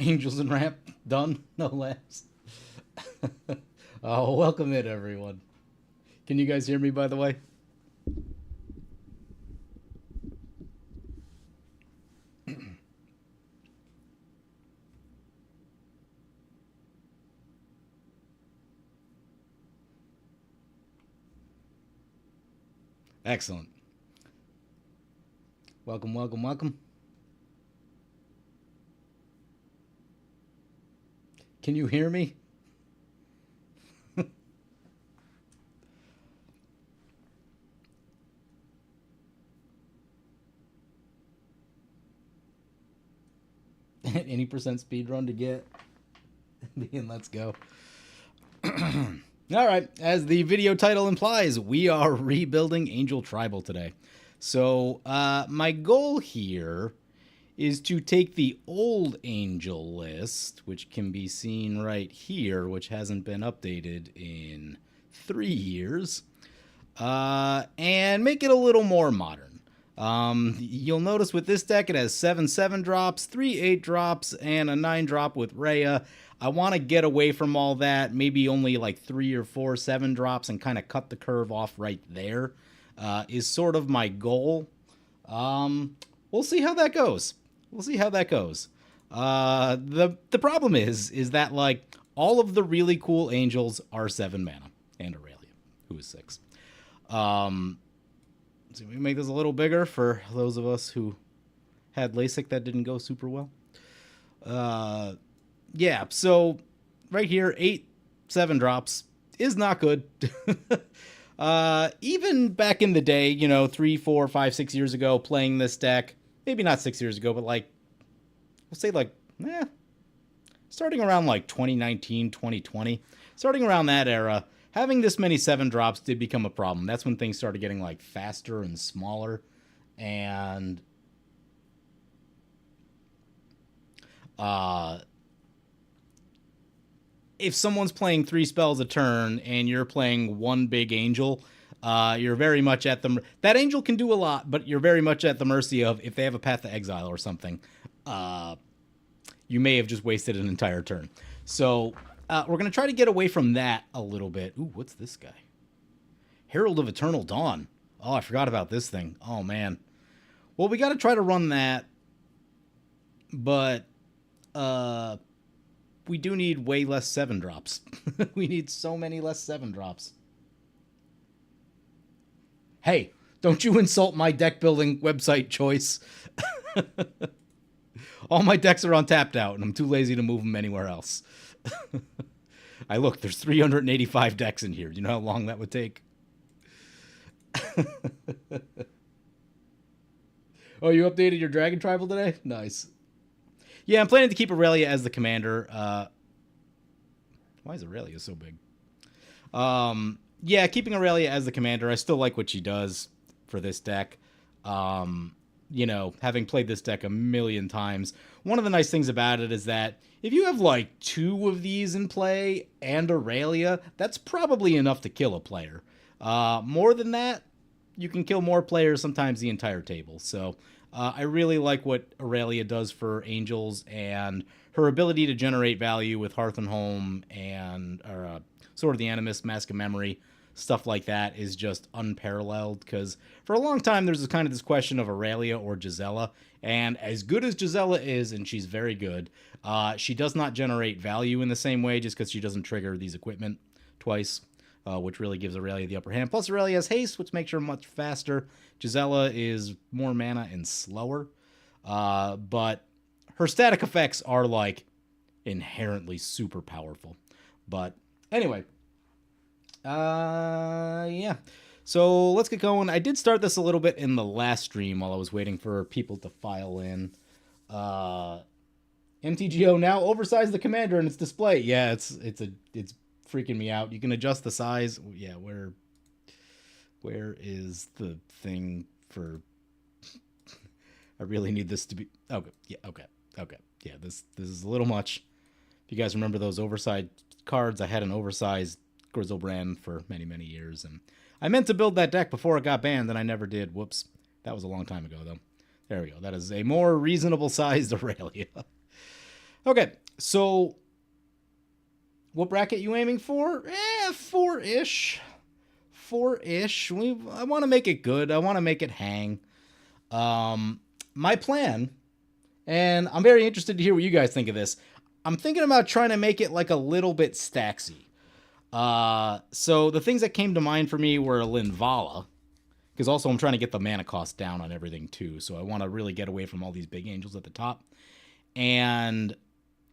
Angels and Ramp done, no less. Oh, welcome in, everyone. Can you guys hear me, by the way? Excellent. Welcome, welcome, welcome. Can you hear me? Any percent speed run to get? And let's go. All right, as the video title implies, we are rebuilding Angel Tribal today. So my goal here is to take the old Angel list, which can be seen right here, which hasn't been updated in 3 years, and make it a little more modern. You'll notice with this deck it has 7 7 drops, 3 8 drops, and a 9 drop with Rhea. I want to get away from all that, maybe only like 3 or 4 7 drops and kind of cut the curve off right there. Is sort of my goal. We'll see how that goes. We'll see how that goes. The problem is that like all of the really cool angels are 7 mana, and Aurelia, who is 6. So we make this a little bigger for those of us who had LASIK that didn't go super well. Yeah, so right here, 8 7 drops is not good. Even back in the day, you know, 3 4 5 6 years ago, playing this deck, maybe not 6 years ago, but like, we'll say like, starting around like 2019, 2020, starting around that era, having this many 7 drops did become a problem. That's when things started getting like faster and smaller. And if someone's playing 3 spells a turn and you're playing 1 big angel, you're very much at the... That angel can do a lot, but you're very much at the mercy of if they have a Path to Exile or something. You may have just wasted an entire turn. So we're going to try to get away from that a little bit. Ooh, what's this guy? Herald of Eternal Dawn. Oh, I forgot about this thing. Oh, man. Well, we got to try to run that. But we do need way less 7 drops. We need so many less 7 drops. Hey, don't you insult my deck building website choice. All my decks are on tapped out, and I'm too lazy to move them anywhere else. Look, there's 385 decks in here. Do you know how long that would take? Oh, you updated your Dragon Tribal today? Nice. Yeah, I'm planning to keep Aurelia as the commander. Why is Aurelia so big? Yeah, keeping Aurelia as the commander. I still like what she does for this deck. You know, having played this deck a million times, one of the nice things about it is that if you have like 2 of these in play and Aurelia, that's probably enough to kill a player. More than that, you can kill more players, sometimes the entire table. So I really like what Aurelia does for Angels, and her ability to generate value with Hearth and Home and Sword of the Animist, Mask of Memory, stuff like that is just unparalleled, because for a long time there's kind of this question of Aurelia or Gisela, and as good as Gisela is, and she's very good, she does not generate value in the same way just because she doesn't trigger these equipment twice, which really gives Aurelia the upper hand. Plus Aurelia has haste, which makes her much faster. Gisela is more mana and slower, but her static effects are like inherently super powerful. But anyway, yeah. So let's get going. I did start this a little bit in the last stream while I was waiting for people to file in. MTGO now oversized the commander in its display. Yeah, it's freaking me out. You can adjust the size. Yeah, where is the thing for? I really need this to be. Okay, yeah, okay. Yeah, this is a little much. If you guys remember those oversized cards, I had an oversized Grizzlebrand for many years, and I meant to build that deck before it got banned, and I never did. Whoops. That was a long time ago, though. There we go. That is a more reasonable sized Aurelia. Okay, so what bracket you aiming for? 4-ish. 4-ish. I want to make it good. I want to make it hang. My plan, and I'm very interested to hear what you guys think of this. I'm thinking about trying to make it like a little bit staxy. So the things that came to mind for me were Linvala, because also I'm trying to get the mana cost down on everything too. So I want to really get away from all these big angels at the top and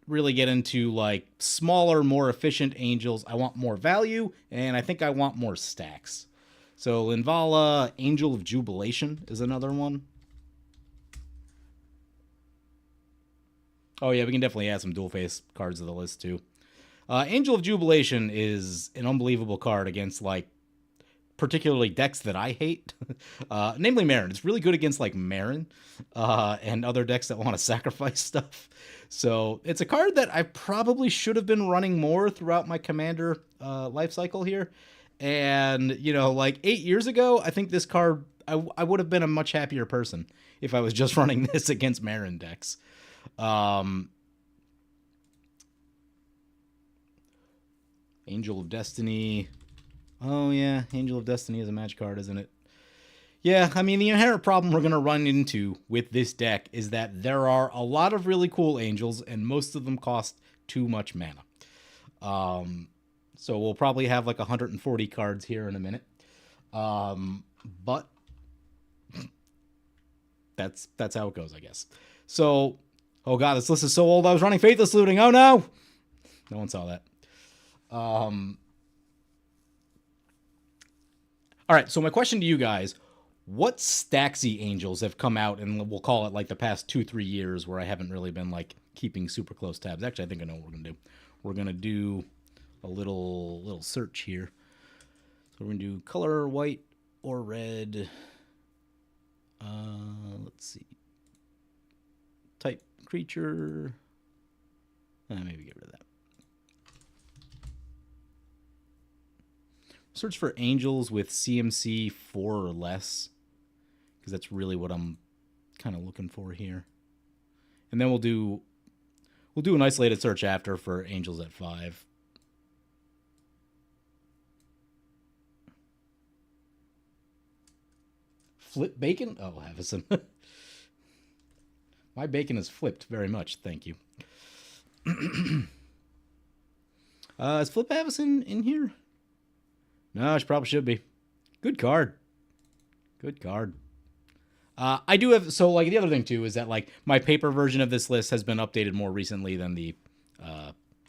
really get into like smaller, more efficient angels. I want more value, and I think I want more stacks. So Linvala, Angel of Jubilation is another one. Oh yeah, we can definitely add some dual face cards to the list too. Angel of Jubilation is an unbelievable card against like particularly decks that I hate, namely Marin. It's really good against like Marin and other decks that want to sacrifice stuff. So it's a card that I probably should have been running more throughout my Commander life cycle here. And, you know, like 8 years ago, I think this card, I would have been a much happier person if I was just running this against Marin decks. Angel of Destiny. Oh, yeah. Angel of Destiny is a match card, isn't it? Yeah, I mean, the inherent problem we're going to run into with this deck is that there are a lot of really cool angels, and most of them cost too much mana. So we'll probably have like 140 cards here in a minute. But that's how it goes, I guess. So, oh god, this list is so old. I was running Faithless Looting. Oh no! No one saw that. All right, so my question to you guys, what Staxy angels have come out, and we'll call it like the past 2-3 years where I haven't really been like keeping super close tabs. Actually, I think I know what we're going to do. We're going to do a little search here. So we're going to do color white or red. Let's see. Type creature. Maybe get rid of that. Search for angels with CMC 4 or less, because that's really what I'm kind of looking for here. And then we'll do an isolated search after for angels at 5. Flip bacon? Oh, Havison. My bacon is flipped very much, thank you. Is Flip Havison in here? No, she probably should be. Good card. Good card. I do have, so like the other thing too is that like my paper version of this list has been updated more recently than the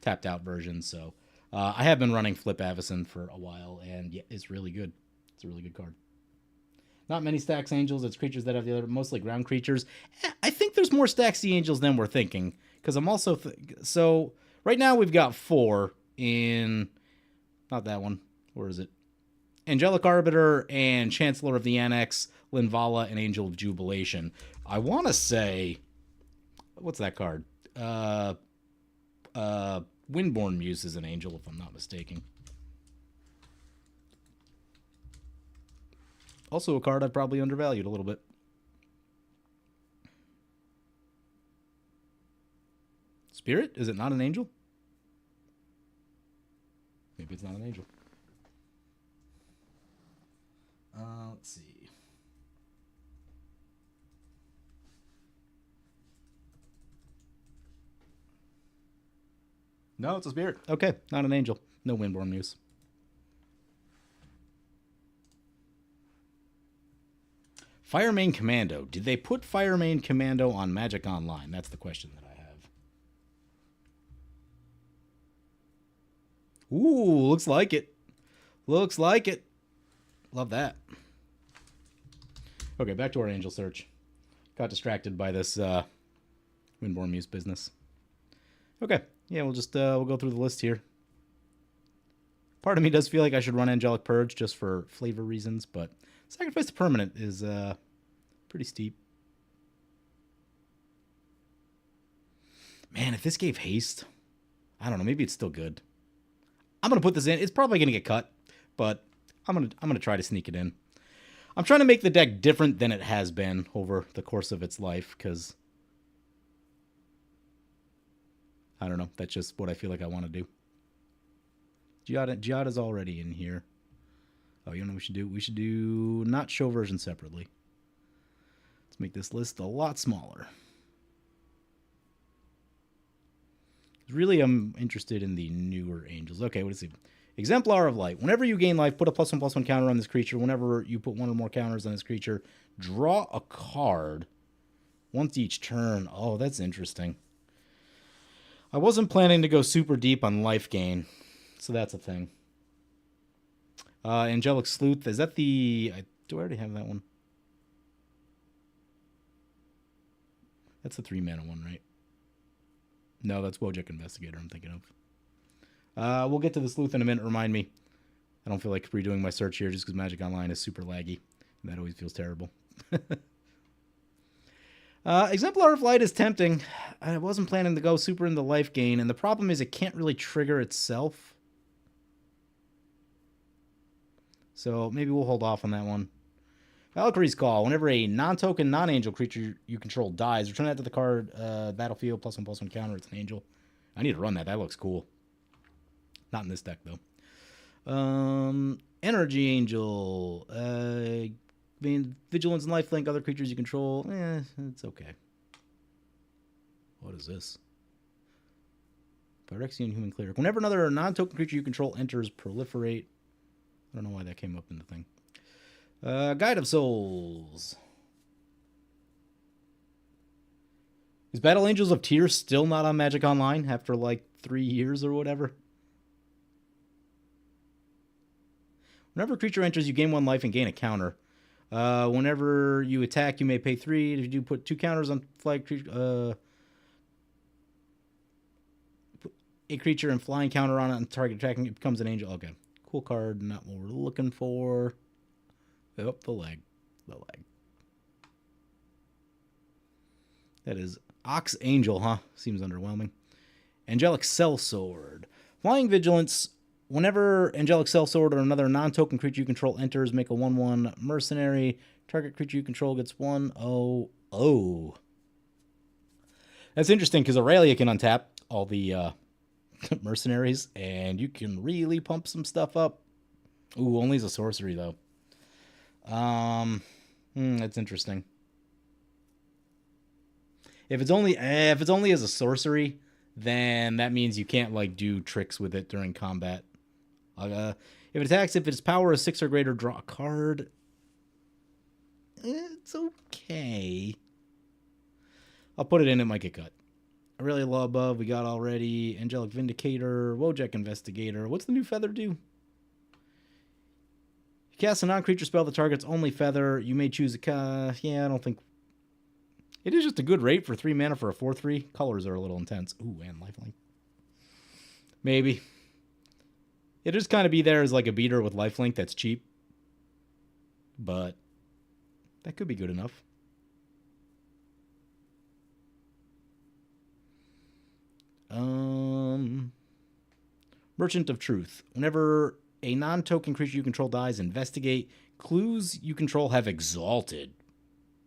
tapped out version. So I have been running Flip Avison for a while, and yeah, it's really good. It's a really good card. Not many stacks angels. It's creatures that have the other, mostly ground creatures. I think there's more Staxy angels than we're thinking, because I'm also so right now we've got 4 in, not that one. Where is it? Angelic Arbiter and Chancellor of the Annex, Linvala, and Angel of Jubilation. I want to say, what's that card? Windborn Muse is an angel, if I'm not mistaken. Also a card I've probably undervalued a little bit. Spirit? Is it not an angel? Maybe it's not an angel. Let's see. No, it's a spirit. Okay, not an angel. No Windborn Muse. Firemane Commando. Did they put Firemane Commando on Magic Online? That's the question that I have. Ooh, looks like it. Looks like it. Love that. Okay, back to our angel search. Got distracted by this Windborn Muse business. Okay. Yeah, we'll go through the list here. Part of me does feel like I should run Angelic Purge just for flavor reasons, but Sacrifice to Permanent is pretty steep. Man, if this gave haste, I don't know. Maybe it's still good. I'm gonna put this in. It's probably gonna get cut, but I'm gonna try to sneak it in. I'm trying to make the deck different than it has been over the course of its life, because I don't know. That's just what I feel like I want to do. Giada's already in here. Oh, you know what we should do? We should do not show version separately. Let's make this list a lot smaller. Really, I'm interested in the newer angels. Okay, what is it? Exemplar of Light. Whenever you gain life, put a +1/+1 counter on this creature. Whenever you put one or more counters on this creature, draw a card once each turn. Oh, that's interesting. I wasn't planning to go super deep on life gain, so that's a thing. Angelic Sleuth. Is that the... do I already have that one? That's the 3-mana one, right? No, that's Wojek Investigator I'm thinking of. We'll get to the Sleuth in a minute. Remind me. I don't feel like redoing my search here just because Magic Online is super laggy. And that always feels terrible. Exemplar of Light is tempting. I wasn't planning to go super into life gain, and the problem is it can't really trigger itself. So maybe we'll hold off on that one. Valkyrie's Call. Whenever a non-token, non-angel creature you control dies, return that to the card battlefield, +1/+1 counter. It's an angel. I need to run that. That looks cool. Not in this deck, though. Energy Angel. Vigilance and lifelink. Other creatures you control. It's okay. What is this? Phyrexian Human Cleric. Whenever another non-token creature you control enters, proliferate. I don't know why that came up in the thing. Guide of Souls. Is Battle Angels of Tears still not on Magic Online after like 3 years or whatever? Whenever a creature enters, you gain 1 life and gain a counter. Whenever you attack, you may pay 3. If you do put 2 counters on flag creature, put a creature and flying counter on it and target attacking, it becomes an angel. Okay. Cool card, not what we're looking for. Oh, the leg. The leg. That is Ox Angel, huh? Seems underwhelming. Angelic Sellsword. Flying Vigilance. Whenever Angelic Sellsword or another non-token creature you control enters, make a 1/1 mercenary. Target creature you control gets 1/0. Oh. That's interesting because Aurelia can untap all the mercenaries, and you can really pump some stuff up. Ooh, only as a sorcery, though. That's interesting. If it's only as a sorcery, then that means you can't like do tricks with it during combat. If it attacks, if its power is 6 or greater, draw a card. It's okay. I'll put it in. It might get cut. Aurelia Law Above, we got already. Angelic Vindicator, Wojek Investigator. What's the new feather do? You cast a non-creature spell that targets only feather. You may choose a... yeah, I don't think... It is just a good rate for 3 mana for a 4/3. Colors are a little intense. Ooh, and lifelink. Maybe. It just kind of be there as like a beater with lifelink that's cheap. But that could be good enough. Merchant of Truth. Whenever a non-token creature you control dies, investigate. Clues you control have exalted.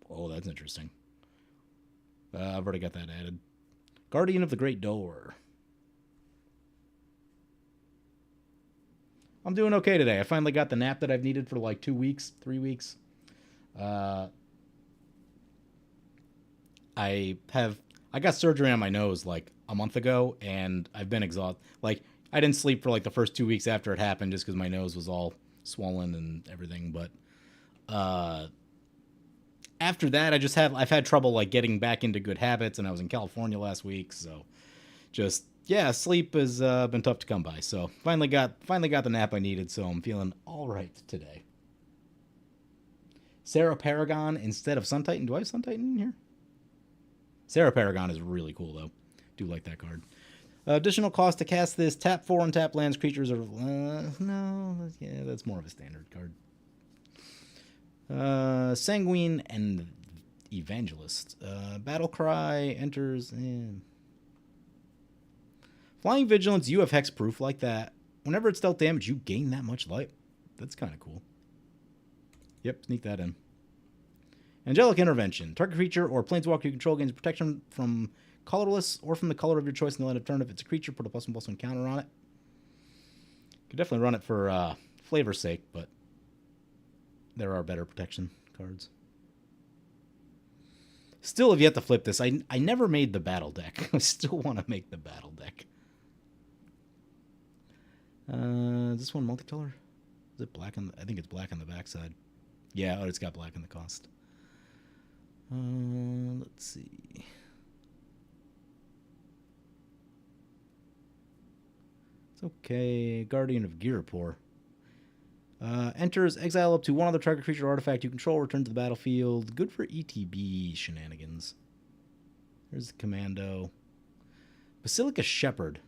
Oh, that's interesting. I've already got that added. Guardian of the Great Door. I'm doing okay today. I finally got the nap that I've needed for like 2 weeks, 3 weeks. I got surgery on my nose like a month ago, and I've been exhausted. Like, I didn't sleep for like the first 2 weeks after it happened just because my nose was all swollen and everything. But after that, I've had trouble like getting back into good habits, and I was in California last week, so just sleep has been tough to come by. So finally got the nap I needed, so I'm feeling all right today. Sarah Paragon instead of Sun Titan. Do I have Sun Titan in here? Sarah Paragon is really cool though. Do like that card. Additional cost to cast this. Tap 4 and tap lands, creatures, or... no, yeah, that's more of a standard card. Sanguine and Evangelist. Battle Cry enters... Flying Vigilance, you have hexproof like that. Whenever it's dealt damage, you gain that much life. That's kind of cool. Yep, sneak that in. Angelic Intervention. Target creature or planeswalker you control gains protection from colorless or from the color of your choice in the end of turn. If it's a creature, put a +1/+1 counter on it. Could definitely run it for flavor's sake, but there are better protection cards. Still have yet to flip this. I never made the battle deck. I still want to make the battle deck. Is this one multicolor? Is it black on the... I think it's black on the backside. Yeah, it's got black in the cost. Let's see. It's okay. Guardian of Girapur. Enters, exile up to one other target creature or artifact you control, return to the battlefield. Good for ETB shenanigans. There's the Commando. Basilica Shepherd.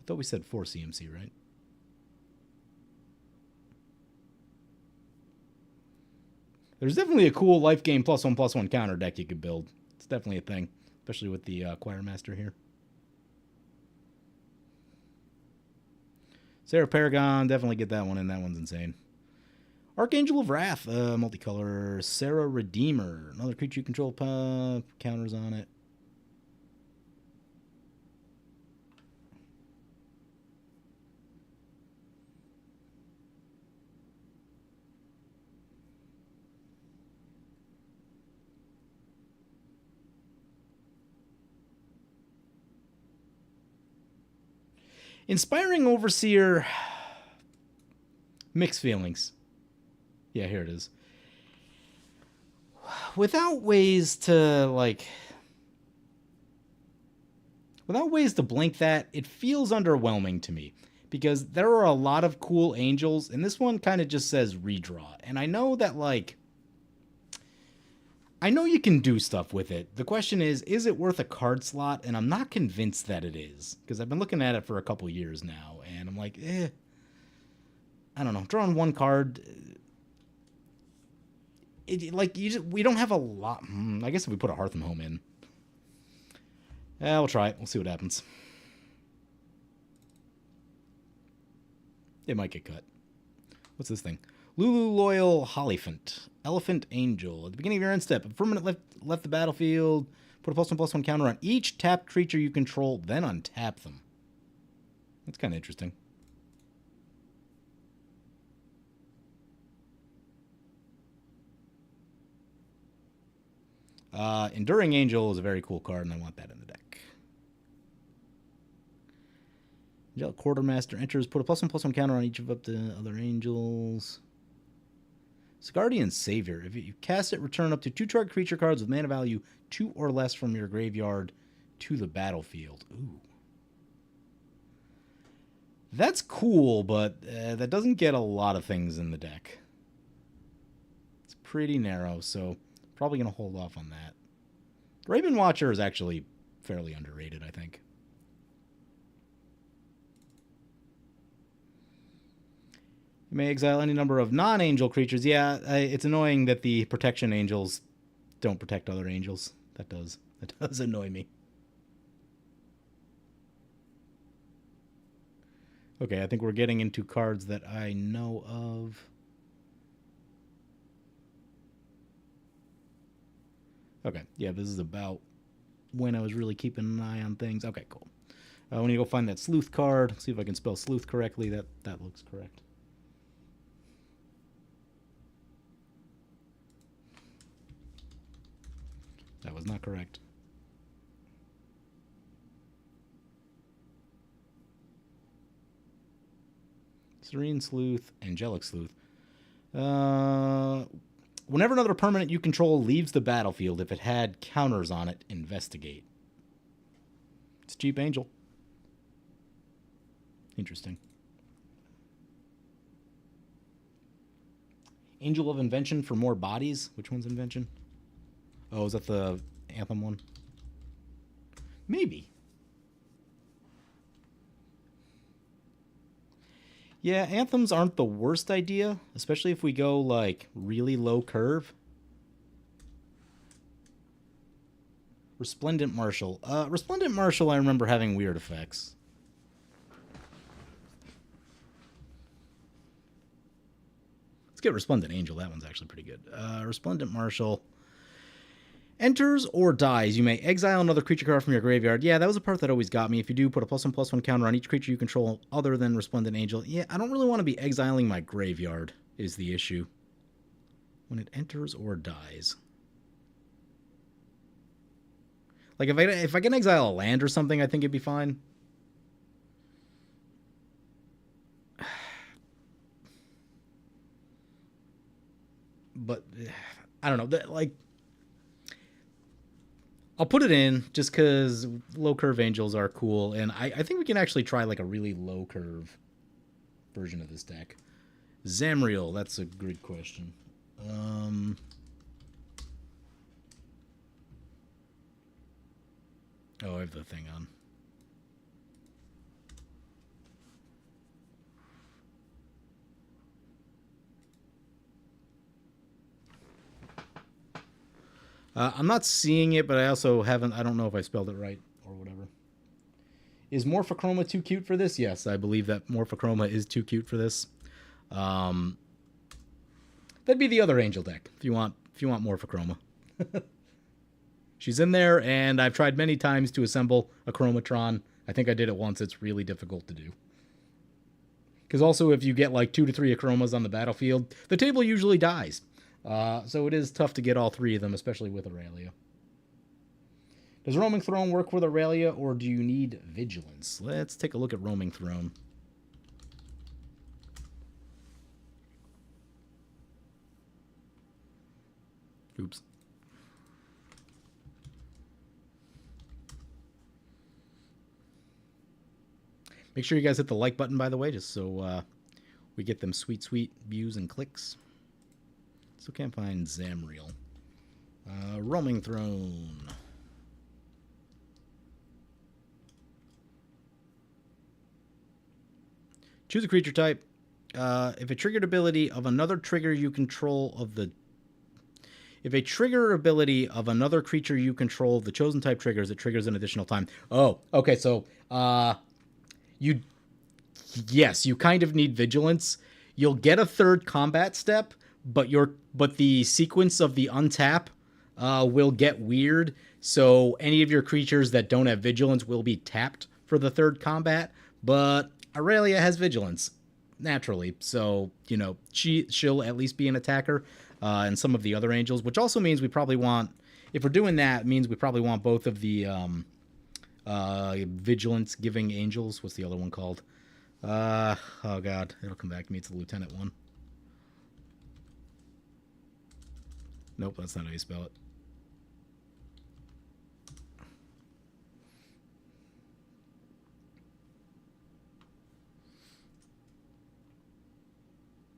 I thought we said 4 CMC, right? There's definitely a cool life gain +1/+1 counter deck you could build. It's definitely a thing, especially with the Choir Master here. Sarah Paragon, definitely get that one in. That one's insane. Archangel of Wrath, multicolor. Sarah Redeemer, another creature you control, counters on it. Inspiring Overseer. Mixed feelings. Yeah, here it is. Without ways to, like... Without ways to blink that, it feels underwhelming to me. Because there are a lot of cool angels, and this one kind of just says redraw. And I know that, like... I know you can do stuff with it. The question is it worth a card slot? And I'm not convinced that it is. Because I've been looking at it for a couple years now. And I'm like, I don't know. Drawing one card... we don't have a lot... I guess if we put a Hearth and Home in. Yeah, we'll try it. We'll see what happens. It might get cut. What's this thing? Lulu Loyal Hollyphant. Elephant Angel. At the beginning of your end step, if a permanent left the battlefield, put a +1/+1 counter on each tapped creature you control, then untap them. That's kind of interesting. Enduring Angel is a very cool card, and I want that in the deck. Angelic Quartermaster enters, put a +1/+1 counter on each of up to other angels. Guardian Savior. If you cast it, return up to 2 target creature cards with mana value 2 or less from your graveyard to the battlefield. Ooh. That's cool, but that doesn't get a lot of things in the deck. It's pretty narrow, so probably going to hold off on that. Raven Watcher is actually fairly underrated, I think. You may exile any number of non-angel creatures. Yeah, it's annoying that the protection angels don't protect other angels. That does annoy me. Okay, I think we're getting into cards that I know of. Okay, yeah, this is about when I was really keeping an eye on things. Okay, cool. I want to go find that sleuth card. See if I can spell sleuth correctly. That looks correct. That was not correct. Serene Sleuth, Angelic Sleuth. Whenever another permanent you control leaves the battlefield, if it had counters on it, investigate. It's a cheap angel. Interesting. Angel of Invention for more bodies. Which one's Invention? Oh, is that the Anthem one? Maybe. Yeah, anthems aren't the worst idea, especially if we go like really low curve. Resplendent Marshal. Resplendent Marshal I remember having weird effects. Let's get Resplendent Angel. That one's actually pretty good. Resplendent Marshal. Enters or dies. You may exile another creature card from your graveyard. Yeah, that was a part that always got me. If you do, put a +1/+1 counter on each creature you control other than Resplendent Angel. Yeah, I don't really want to be exiling my graveyard, is the issue. When it enters or dies. Like, if I can exile a land or something, I think it'd be fine. But, I don't know. Like, I'll put it in just because low curve angels are cool, and I think we can actually try like a really low curve version of this deck. Zamriel, that's a good question. Oh, I have the thing on. I'm not seeing it, but I also haven't. I don't know if I spelled it right or whatever. Is Morphochroma too cute for this? Yes, I believe that Morphochroma is too cute for this. That'd be the other angel deck if you want Morphochroma. She's in there, and I've tried many times to assemble a Chromatron. I think I did it once. It's really difficult to do. Because also, if you get like 2 to 3 Achromas on the battlefield, the table usually dies. So it is tough to get all 3 of them, especially with Aurelia. Does Roaming Throne work with Aurelia, or do you need Vigilance? Let's take a look at Roaming Throne. Oops. Make sure you guys hit the like button, by the way, just so we get them sweet, sweet views and clicks. Still can't find Zamriel. Roaming Throne. Choose a creature type. If a triggered ability of another trigger you control of the... If a trigger ability of another creature you control of the chosen type triggers, it triggers an additional time. Oh, okay, so... Yes, you kind of need Vigilance. You'll get a third combat step, but the sequence of the untap will get weird. So any of your creatures that don't have Vigilance will be tapped for the third combat. But Aurelia has Vigilance naturally, so you know she'll at least be an attacker. And some of the other angels, which also means we probably want, if we're doing that, it means we probably want both of the Vigilance giving angels. What's the other one called? Oh god, it'll come back to me. It's the Lieutenant one. Nope, that's not how you spell it.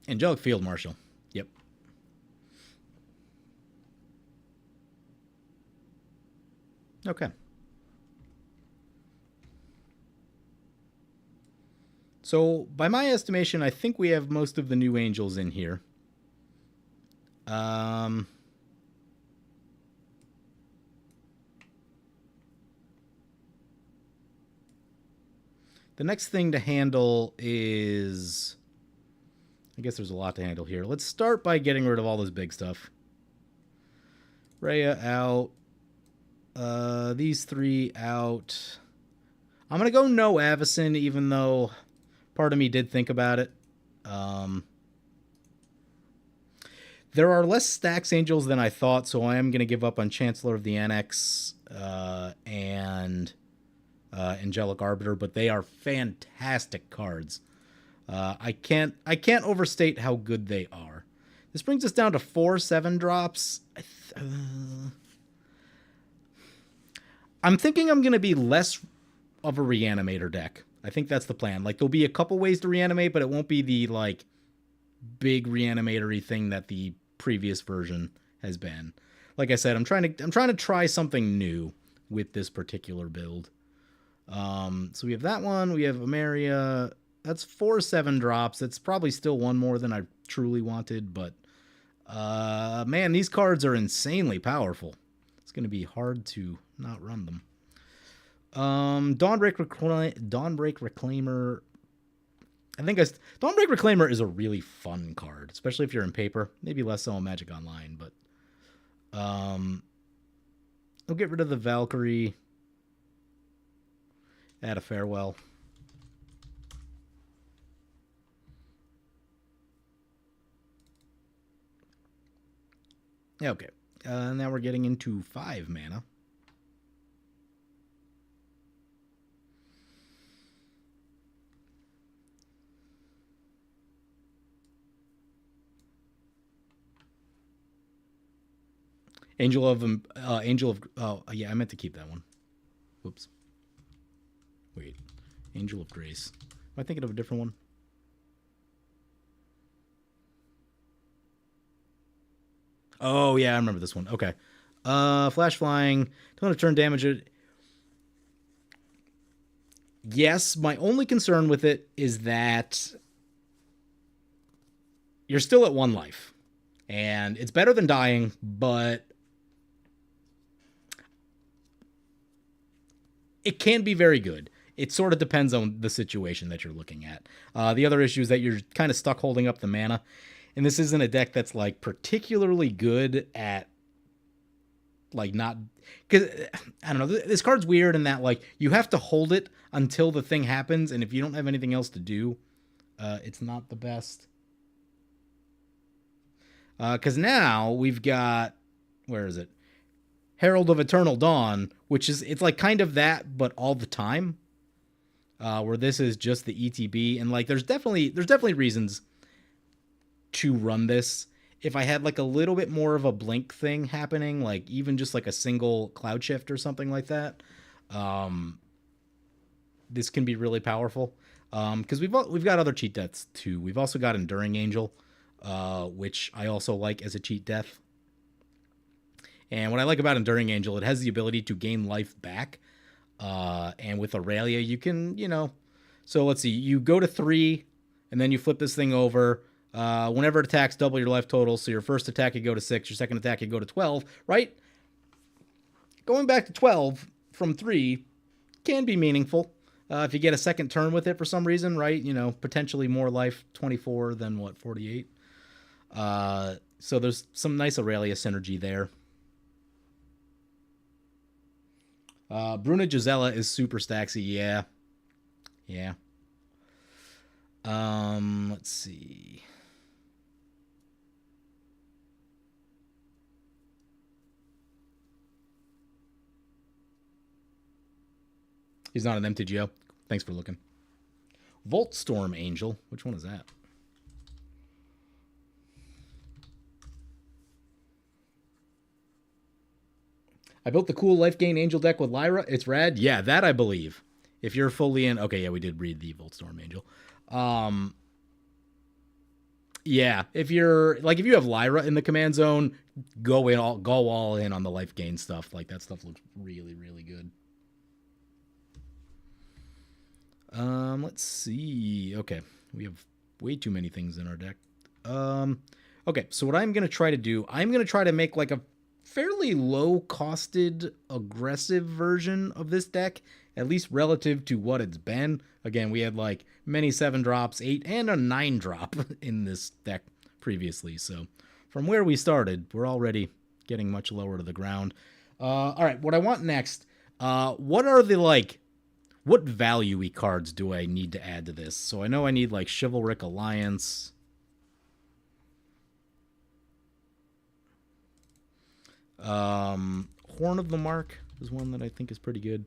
Angelic Field Marshal. Yep. Okay. So, by my estimation, I think we have most of the new angels in here. The next thing to handle is... I guess there's a lot to handle here. Let's start by getting rid of all this big stuff. Rhea out. These 3 out. I'm going to go no Avacyn, even though part of me did think about it. There are less Stax Angels than I thought, so I am going to give up on Chancellor of the Annex and Angelic Arbiter, but they are fantastic cards. I can't overstate how good they are. This brings us down to 4 7-drops. I'm thinking I'm going to be less of a Reanimator deck. I think that's the plan. Like, there'll be a couple ways to reanimate, but it won't be the, like, big reanimatory thing that the previous version has been. Like I said, I'm trying to try something new with this particular build. So we have that one. We have Ameria. That's 4 7 drops. It's probably still one more than I truly wanted, but man, these cards are insanely powerful. It's going to be hard to not run them. Dawnbreak Reclaimer. I think Dawnbreak Reclaimer is a really fun card, especially if you're in paper. Maybe less so on Magic Online, but I'll get rid of the Valkyrie. Add a Farewell. Okay. Now we're getting into 5 mana. Angel of, oh, yeah, I meant to keep that one. Whoops. Wait. Angel of Grace. Am I thinking of a different one? Oh, yeah, I remember this one. Okay. Flash Flying. Don't turn damage. Yes, my only concern with it is that you're still at 1 life. And it's better than dying, but it can be very good. It sort of depends on the situation that you're looking at. The other issue is that you're kind of stuck holding up the mana. And this isn't a deck that's like particularly good at like not, because I don't know, this card's weird in that like you have to hold it until the thing happens, and if you don't have anything else to do, it's not the best. Because now we've got, where is it? Herald of Eternal Dawn, which is, it's like kind of that, but all the time. Where this is just the ETB, and like there's definitely reasons to run this. If I had like a little bit more of a blink thing happening, like even just like a single cloud shift or something like that, this can be really powerful. Because we've got other cheat deaths too. We've also got Enduring Angel, which I also like as a cheat death. And what I like about Enduring Angel, it has the ability to gain life back. And with Aurelia, you can, so let's see, you go to 3, and then you flip this thing over. Whenever it attacks, double your life total. So your first attack, you go to 6. Your second attack, you go to 12, right? Going back to 12 from 3 can be meaningful. If you get a second turn with it for some reason, right? Potentially more life, 24 than 48. So there's some nice Aurelia synergy there. Bruna Gisela is super staxy, yeah. Yeah. Let's see. He's not an MTGO. Thanks for looking. Voltstorm Angel. Which one is that? I built the cool life gain angel deck with Lyra. It's rad. Yeah, that I believe. If you're fully in, okay, yeah, we did read the Voltstorm Angel. Yeah, if you have Lyra in the command zone, go all in on the life gain stuff. Like that stuff looks really, really good. Let's see. Okay, we have way too many things in our deck. Okay, so what I'm gonna try to do, I'm gonna try to make like a fairly low-costed, aggressive version of this deck, at least relative to what it's been. Again, we had like many 7-drops, 8, and a 9-drop in this deck previously. So from where we started, we're already getting much lower to the ground. All right, what I want next, what are the what value-y cards do I need to add to this? So I know I need like Chivalric Alliance. Horn of the Mark is one that I think is pretty good.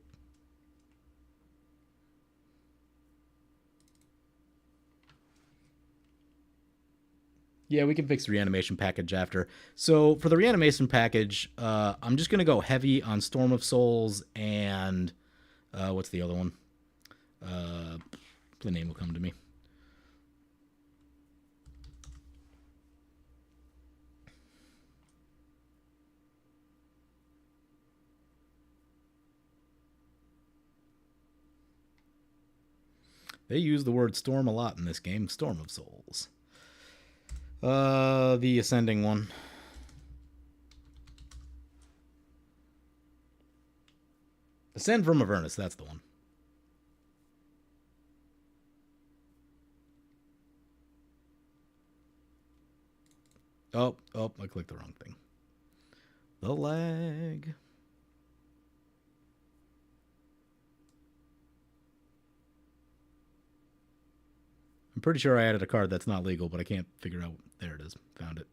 Yeah, we can fix the reanimation package after. So for the reanimation package, I'm just going to go heavy on Storm of Souls and what's the other one? The name will come to me. They use the word storm a lot in this game. Storm of Souls. The ascending one. Ascend from Avernus, that's the one. Oh, I clicked the wrong thing. The lag. I'm pretty sure I added a card that's not legal, but I can't figure out. There it is. Found it.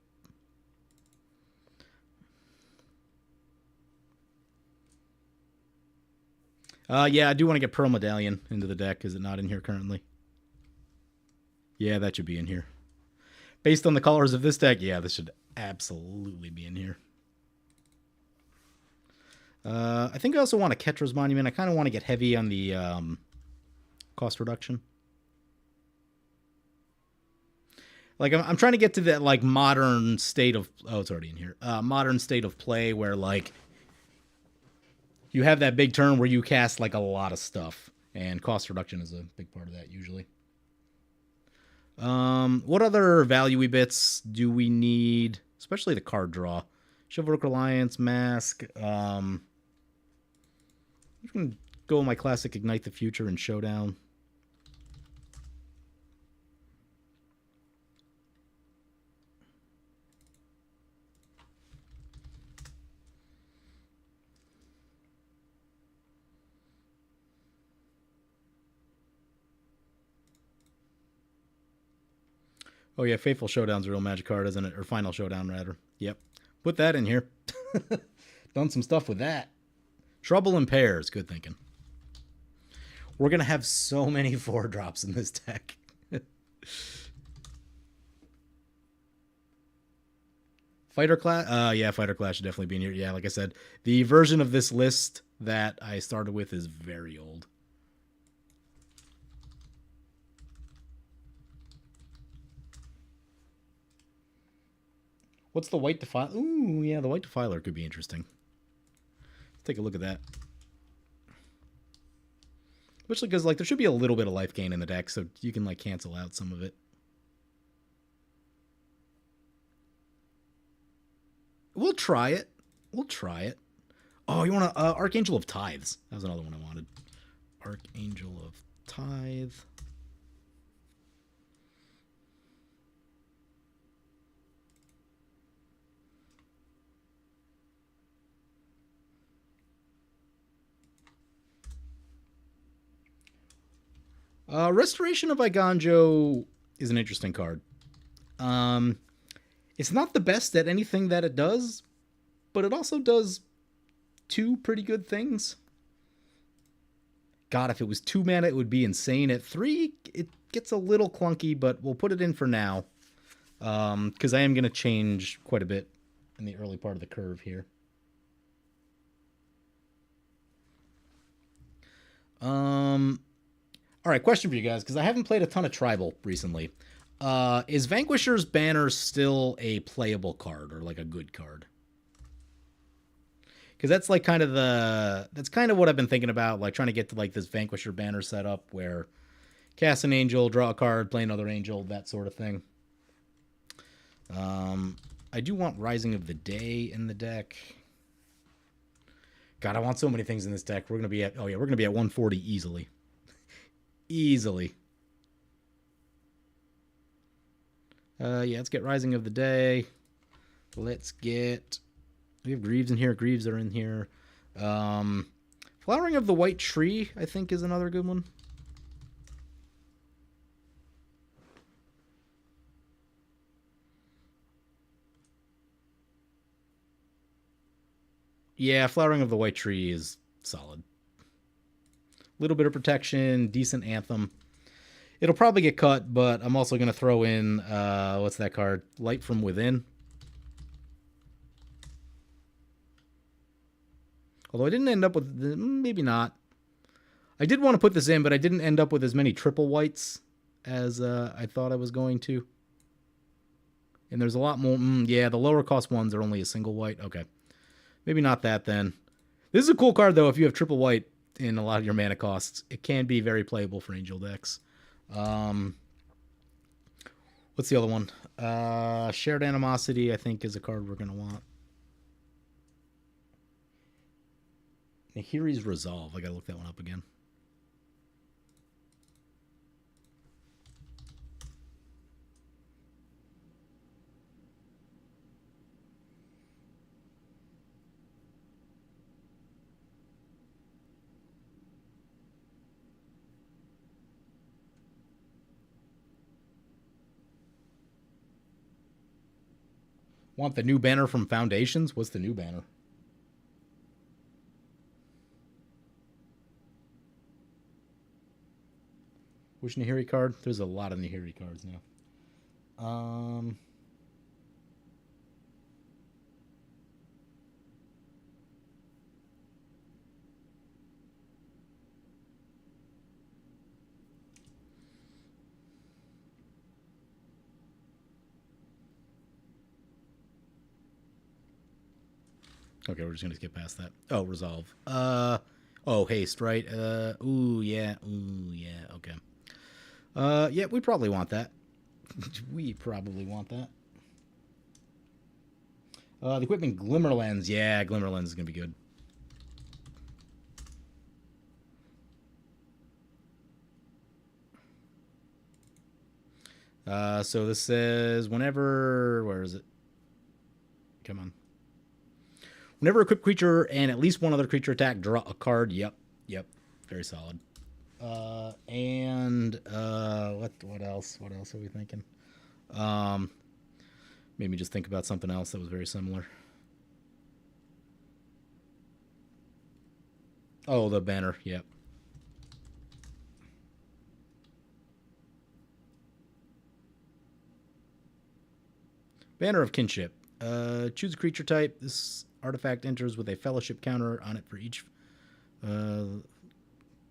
Yeah, I do want to get Pearl Medallion into the deck. Is it not in here currently? Yeah, that should be in here. Based on the colors of this deck, yeah, this should absolutely be in here. I think I also want a Ketra's Monument. I kind of want to get heavy on the cost reduction. Like, I'm trying to get to that, like, modern state of... Oh, it's already in here. Modern state of play where, like, you have that big turn where you cast, like, a lot of stuff. And cost reduction is a big part of that, usually. What other value-y bits do we need? Especially the card draw. Chivalric Alliance, Mask. I'm going to go with my classic Ignite the Future and Showdown. Oh, yeah, Faithful Showdown's a real Magic card, isn't it? Or Final Showdown, rather. Yep. Put that in here. Done some stuff with that. Trouble in Pairs. Good thinking. We're going to have so many 4-drops in this deck. Fighter Class? Yeah, Fighter Class should definitely be in here. Yeah, like I said, the version of this list that I started with is very old. What's the White Defiler? Ooh, yeah, the White Defiler could be interesting. Let's take a look at that. Especially because, like, there should be a little bit of life gain in the deck, so you can, like, cancel out some of it. We'll try it. We'll try it. Oh, you want to... Archangel of Tithes. That was another one I wanted. Archangel of Tithe. Restoration of Iganjo is an interesting card. It's not the best at anything that it does, but it also does 2 pretty good things. God, if it was 2 mana, it would be insane. At 3, it gets a little clunky, but we'll put it in for now. Because I am going to change quite a bit in the early part of the curve here. All right, question for you guys, because I haven't played a ton of Tribal recently. Is Vanquisher's Banner still a playable card, or like a good card? Because that's like kind of that's kind of what I've been thinking about, like trying to get to like this Vanquisher Banner setup where cast an angel, draw a card, play another angel, that sort of thing. I do want Rising of the Day in the deck. God, I want so many things in this deck. We're gonna be at we're gonna be at 140 easily. Easily. Yeah, let's get Rising of the Day. Let's get... We have Greaves in here. Greaves are in here. Flowering of the White Tree, I think, is another good one. Yeah, Flowering of the White Tree is solid. Little bit of protection, decent Anthem. It'll probably get cut, but I'm also going to throw in, what's that card? Light from Within. Although I didn't end up with... Maybe not. I did want to put this in, but I didn't end up with as many triple whites as I thought I was going to. And there's a lot more... yeah, the lower cost ones are only a single white. Okay. Maybe not that, then. This is a cool card, though, if you have triple white in a lot of your mana costs. It can be very playable for Angel decks. Um, what's the other one? Shared Animosity, I think, is a card we're going to want. Nahiri's Resolve. I got to look that one up again. Want the new banner from Foundations? What's the new banner? Which Nahiri card? There's a lot of Nahiri cards now. Okay, we're just gonna skip past that. Oh, Resolve. Oh, Haste, right? Ooh, yeah. Okay. Yeah, we probably want that. We probably want that. The equipment Glimmerlens. Yeah, Glimmerlens is gonna be good. So this says whenever. Where is it? Come on. Whenever a equipped creature and at least one other creature attack, draw a card. Yep. Very solid. And what else? What else are we thinking? Made me just think about something else that was very similar. Oh, the banner. Yep. Banner of Kinship. Choose a creature type. This artifact enters with a fellowship counter on it for each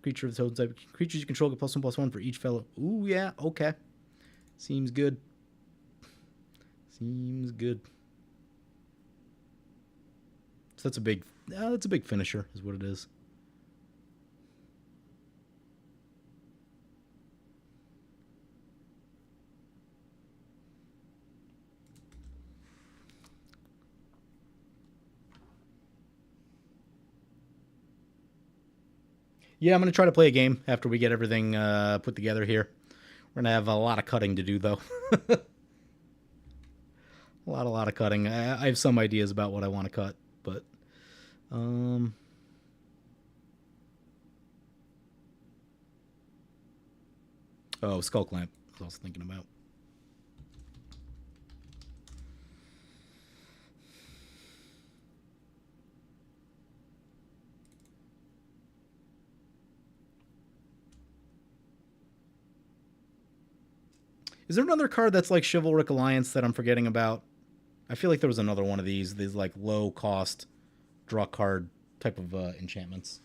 creature of its own type. Creatures you control get +1/+1 for each fellow. Ooh, yeah, okay. Seems good. Seems good. So that's a big finisher, is what it is. Yeah, I'm gonna try to play a game after we get everything put together here. We're gonna have a lot of cutting to do, though. A lot of cutting. I have some ideas about what I want to cut, but um, oh, Skull Clamp. I was also thinking about. Is there another card that's like Chivalric Alliance that I'm forgetting about? I feel like there was another one of these like low cost draw card type of enchantments.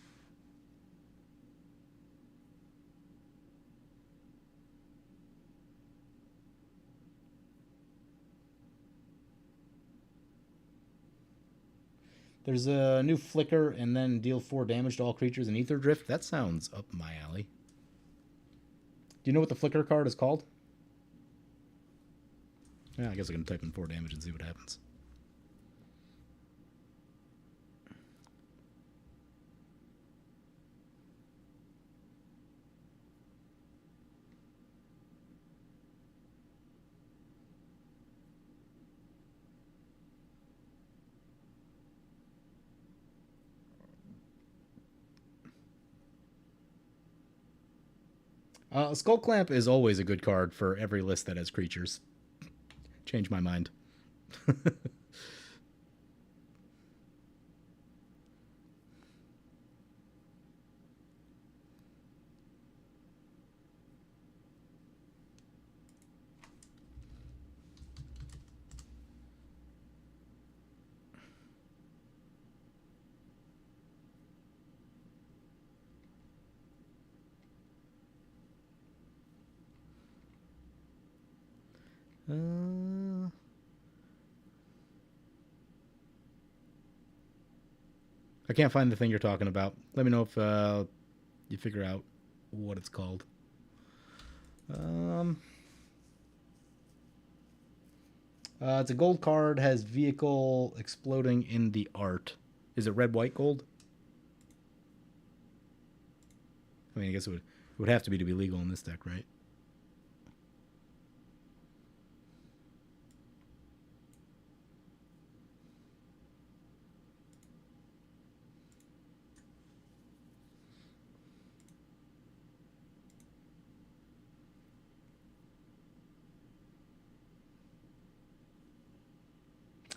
There's a new Flicker and then deal 4 damage to all creatures in Ether Drift. That sounds up my alley. Do you know what the Flicker card is called? Yeah, I guess I can type in 4 damage and see what happens. Skull Clamp is always a good card for every list that has creatures. Change my mind. Uh, I can't find the thing you're talking about. Let me know if you figure out what it's called. Um, it's a gold card, has vehicle exploding in the art. Is it red, white, gold? I mean, I guess it would have to be legal in this deck, right?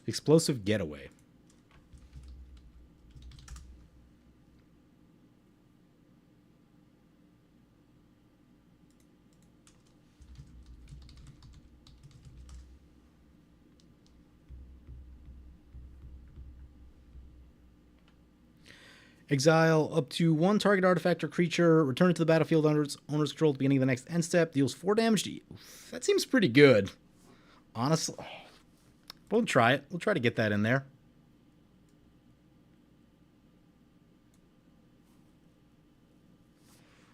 Explosive Getaway. Exile up to one target artifact or creature, return it to the battlefield under its owner's control at the beginning of the next end step, deals 4 damage to you. That seems pretty good. Honestly. We'll try it. We'll try to get that in there.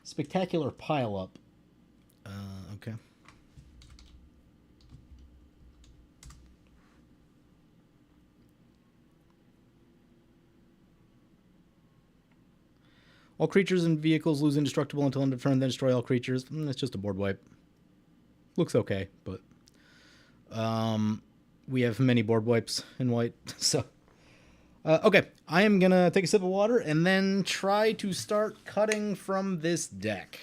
Spectacular Pile Up. Okay. All creatures and vehicles lose indestructible until end of turn, then destroy all creatures. It's just a board wipe. Looks okay, but we have many board wipes in white. So, okay. I am going to take a sip of water and then try to start cutting from this deck.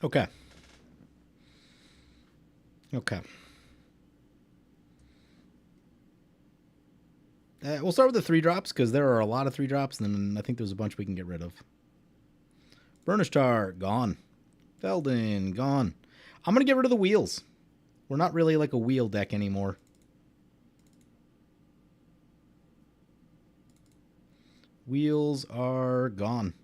Okay. Okay. We'll start with the 3 drops because there are a lot of 3 drops, and then I think there's a bunch we can get rid of. Burnish Tar, gone. Feldon, gone. I'm going to get rid of the wheels. We're not really like a wheel deck anymore. Wheels are gone.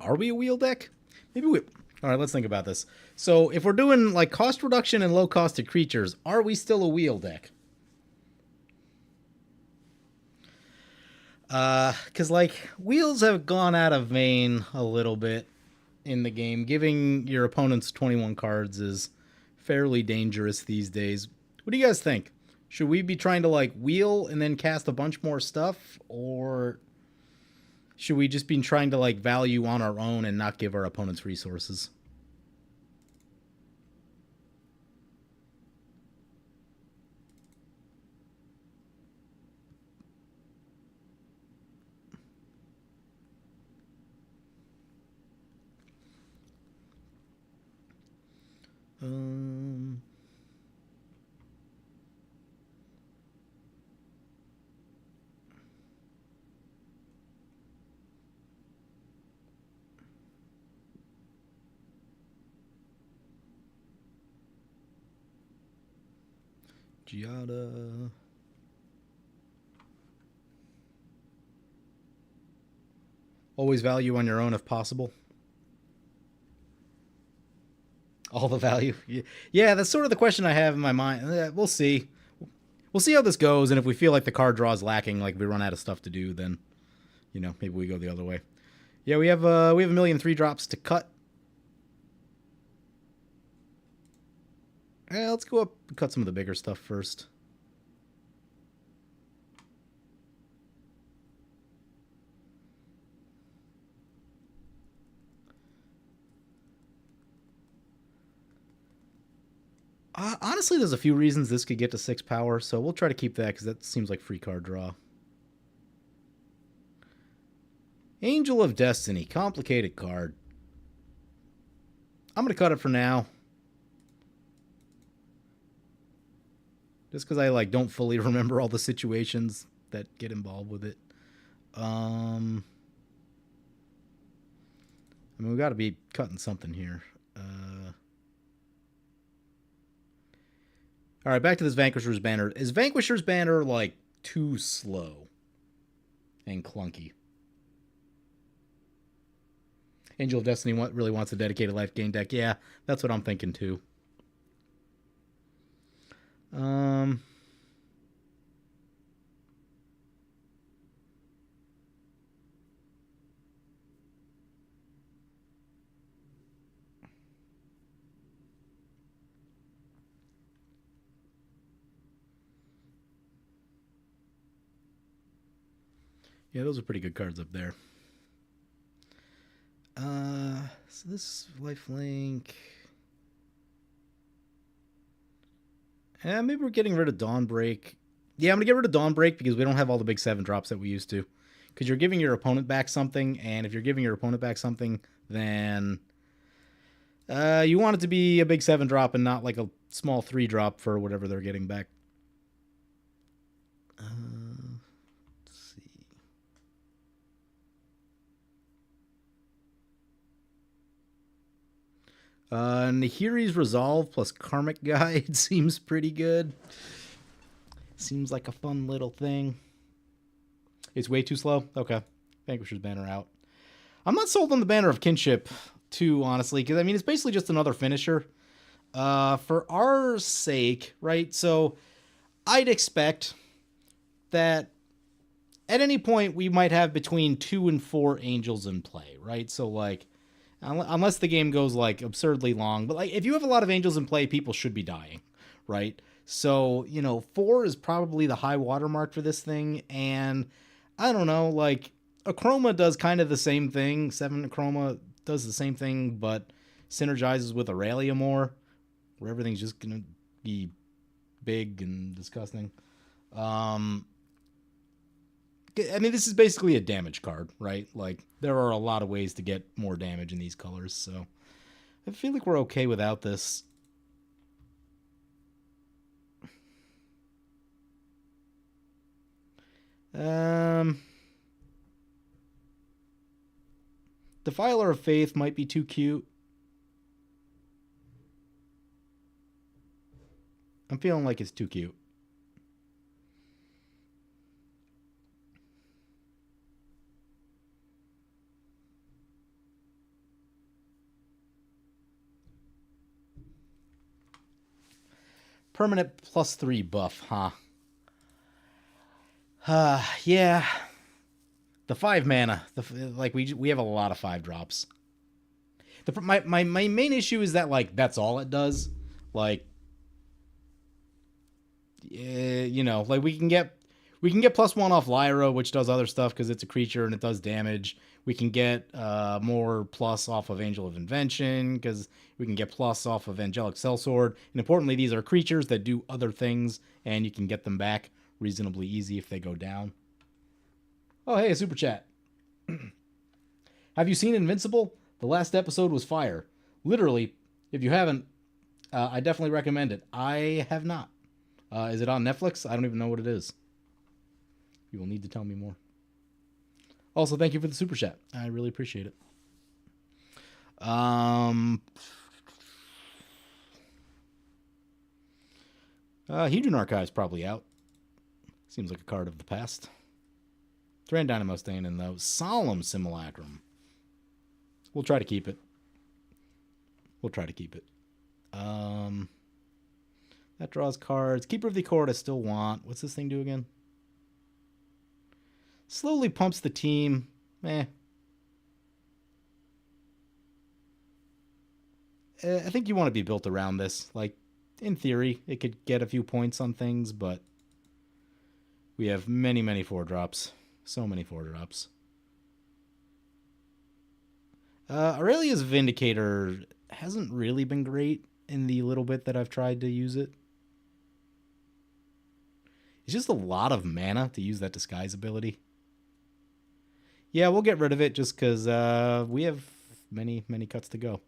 Are we a wheel deck? Maybe we... All right, let's think about this. So if we're doing like cost reduction and low costed creatures, are we still a wheel deck? Because like wheels have gone out of vein a little bit in the game. Giving your opponents 21 cards is fairly dangerous these days. What do you guys think? Should we be trying to like wheel and then cast a bunch more stuff, or should we just be trying to like value on our own and not give our opponents resources? Um, Giada. Always value on your own if possible. All the value. Yeah, that's sort of the question I have in my mind. We'll see. We'll see how this goes, and if we feel like the card draw is lacking, like we run out of stuff to do, then maybe we go the other way. Yeah, we have a million 3 drops to cut. Let's go up and cut some of the bigger stuff first. Honestly, there's a few reasons this could get to 6 power, so we'll try to keep that because that seems like free card draw. Angel of Destiny, complicated card. I'm going to cut it for now. Just because I don't fully remember all the situations that get involved with it. I mean, we got to be cutting something here. All right, back to this Vanquisher's Banner. Is Vanquisher's Banner too slow and clunky? Angel of Destiny really wants a dedicated life gain deck. Yeah, that's what I'm thinking too. Um, yeah, those are pretty good cards up there. So this lifelink. Yeah, maybe we're getting rid of Dawnbreak. Yeah, I'm gonna get rid of Dawnbreak because we don't have all the big 7 drops that we used to. Because you're giving your opponent back something, and if you're giving your opponent back something, then you want it to be a big 7 drop and not like a small 3 drop for whatever they're getting back. Let's see. Nahiri's Resolve plus Karmic Guide seems pretty good. Seems like a fun little thing. It's way too slow? Okay. Vanquisher's Banner out. I'm not sold on the Banner of Kinship, too, honestly, because, I mean, it's basically just another finisher. For our sake, right? So, I'd expect that at any point we might have between 2 and 4 angels in play, right? So, like, unless the game goes, like, absurdly long. But, like, if you have a lot of angels in play, people should be dying, right? So, 4 is probably the high watermark for this thing, and I don't know, like, Achroma does kind of the same thing. 7 Achroma does the same thing, but synergizes with Aurelia more, where everything's just going to be big and disgusting. I mean, this is basically a damage card, right? Like, there are a lot of ways to get more damage in these colors, so I feel like we're okay without this. Defiler of Faith might be too cute. I'm feeling like it's too cute. Permanent +3 buff, huh? Yeah. The 5 mana. Like, we have a lot of 5 drops. My main issue is that, like, that's all it does. Like, like we can get +1 off Lyra, which does other stuff because it's a creature and it does damage. We can get more plus off of Angel of Invention because we can get plus off of Angelic Sellsword. And importantly, these are creatures that do other things, and you can get them back reasonably easy if they go down. Oh, hey, a super chat. Have you seen Invincible? The last episode was fire. Literally, if you haven't, I definitely recommend it. I have not. Is it on Netflix? I don't even know what it is. You will need to tell me more. Also, thank you for the super chat. I really appreciate it. Hedron Archive's probably out. Seems like a card of the past. Thran Dynamo staying in, though. Solemn Simulacrum. We'll try to keep it. That draws cards. Keeper of the Accord I still want. What's this thing do again? Slowly pumps the team. I think you want to be built around this. Like, in theory, it could get a few points on things, but we have many, many 4-drops. So many 4-drops. Aurelia's Vindicator hasn't really been great in the little bit that I've tried to use it. It's just a lot of mana to use that disguise ability. Yeah, we'll get rid of it just because we have many, many cuts to go.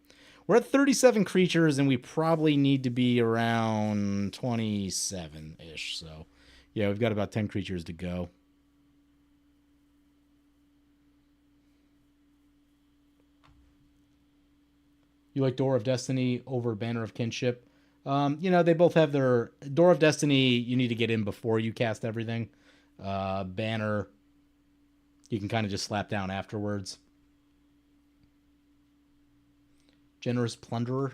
We're at 37 creatures, and we probably need to be around 27-ish. So, yeah, we've got about 10 creatures to go. You like Door of Destiny over Banner of Kinship? They both have their... Door of Destiny, you need to get in before you cast everything. Banner, you can kind of just slap down afterwards. Generous Plunderer.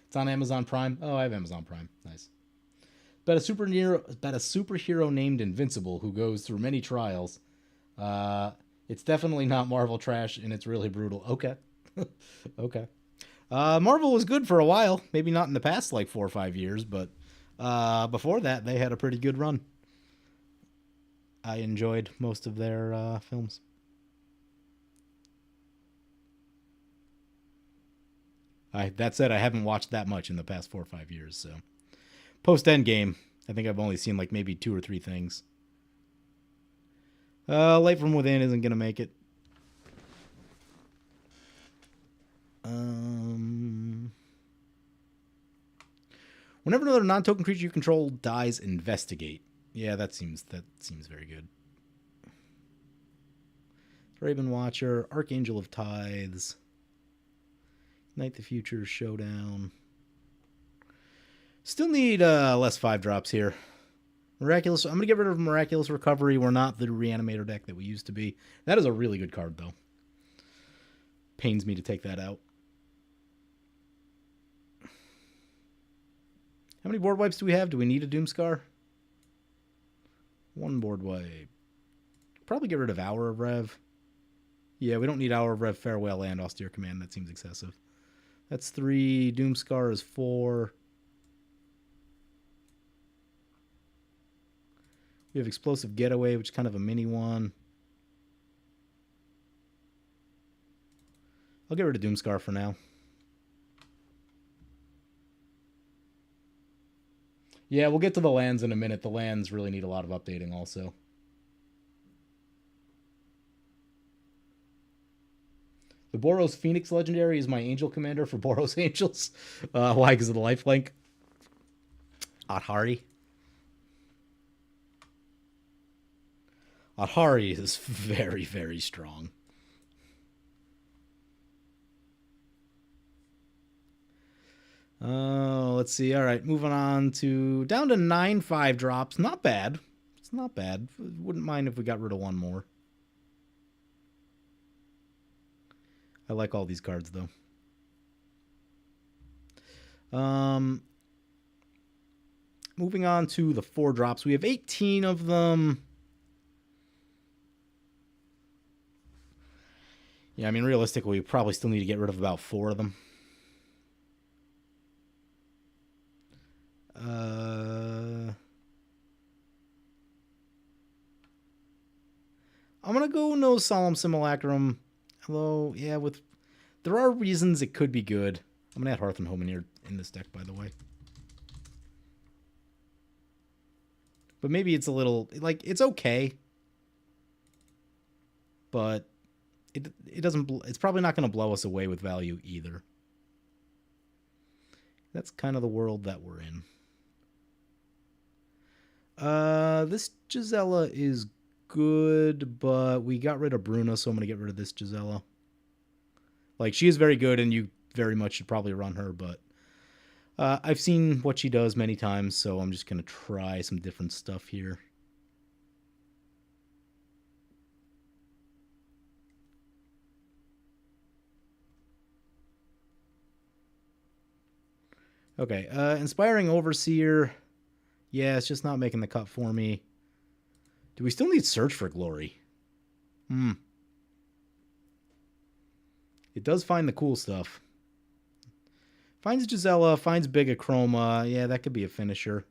It's on Amazon Prime. Oh, I have Amazon Prime. Nice. About a superhero named Invincible who goes through many trials. It's definitely not Marvel trash, and it's really brutal. Okay. Okay. Marvel was good for a while. Maybe not in the past, like 4 or 5 years, but before that, they had a pretty good run. I enjoyed most of their films. That said, I haven't watched that much in the past 4 or 5 years, so. Post Endgame, I think I've only seen like maybe 2 or 3 things. Light from Within isn't going to make it. Whenever another non-token creature you control dies, investigate. Yeah, that seems very good. Raven Watcher, Archangel of Tithes, Night the Future, Showdown. Still need less 5-drops here. Miraculous. I'm going to get rid of Miraculous Recovery. We're not the Reanimator deck that we used to be. That is a really good card, though. Pains me to take that out. How many board wipes do we have? Do we need a Doomscar? 1 board wipe. Probably get rid of Hour of Rev. Yeah, we don't need Hour of Rev, Farewell, and Austere Command. That seems excessive. That's 3. Doomscar is 4. We have Explosive Getaway, which is kind of a mini one. I'll get rid of Doomscar for now. Yeah, we'll get to the lands in a minute. The lands really need a lot of updating also. The Boros Phoenix Legendary is my Angel Commander for Boros Angels. Why? Because of the lifelink. Athari. Athari is very, very strong. Let's see. All right, moving on to down to 9 5-drops. Not bad. It's not bad. Wouldn't mind if we got rid of 1 more. I like all these cards though. Moving on to the 4-drops. We have 18 of them. Yeah, I mean, realistically, we probably still need to get rid of about 4 of them. I'm going to go no Solemn Simulacrum. Although, yeah, there are reasons it could be good. I'm going to add Hearth and Home in this deck, by the way. But maybe it's a little, like, it's okay. But it doesn't, it's probably not going to blow us away with value either. That's kind of the world that we're in. This Gisela is good, but we got rid of Bruna, so I'm going to get rid of this Gisela. Like, she is very good, and you very much should probably run her, but I've seen what she does many times, so I'm just going to try some different stuff here. Okay, Inspiring Overseer. Yeah, it's just not making the cut for me. Do we still need Search for Glory? It does find the cool stuff. Finds Gisela, finds Big Achroma. Yeah, that could be a finisher.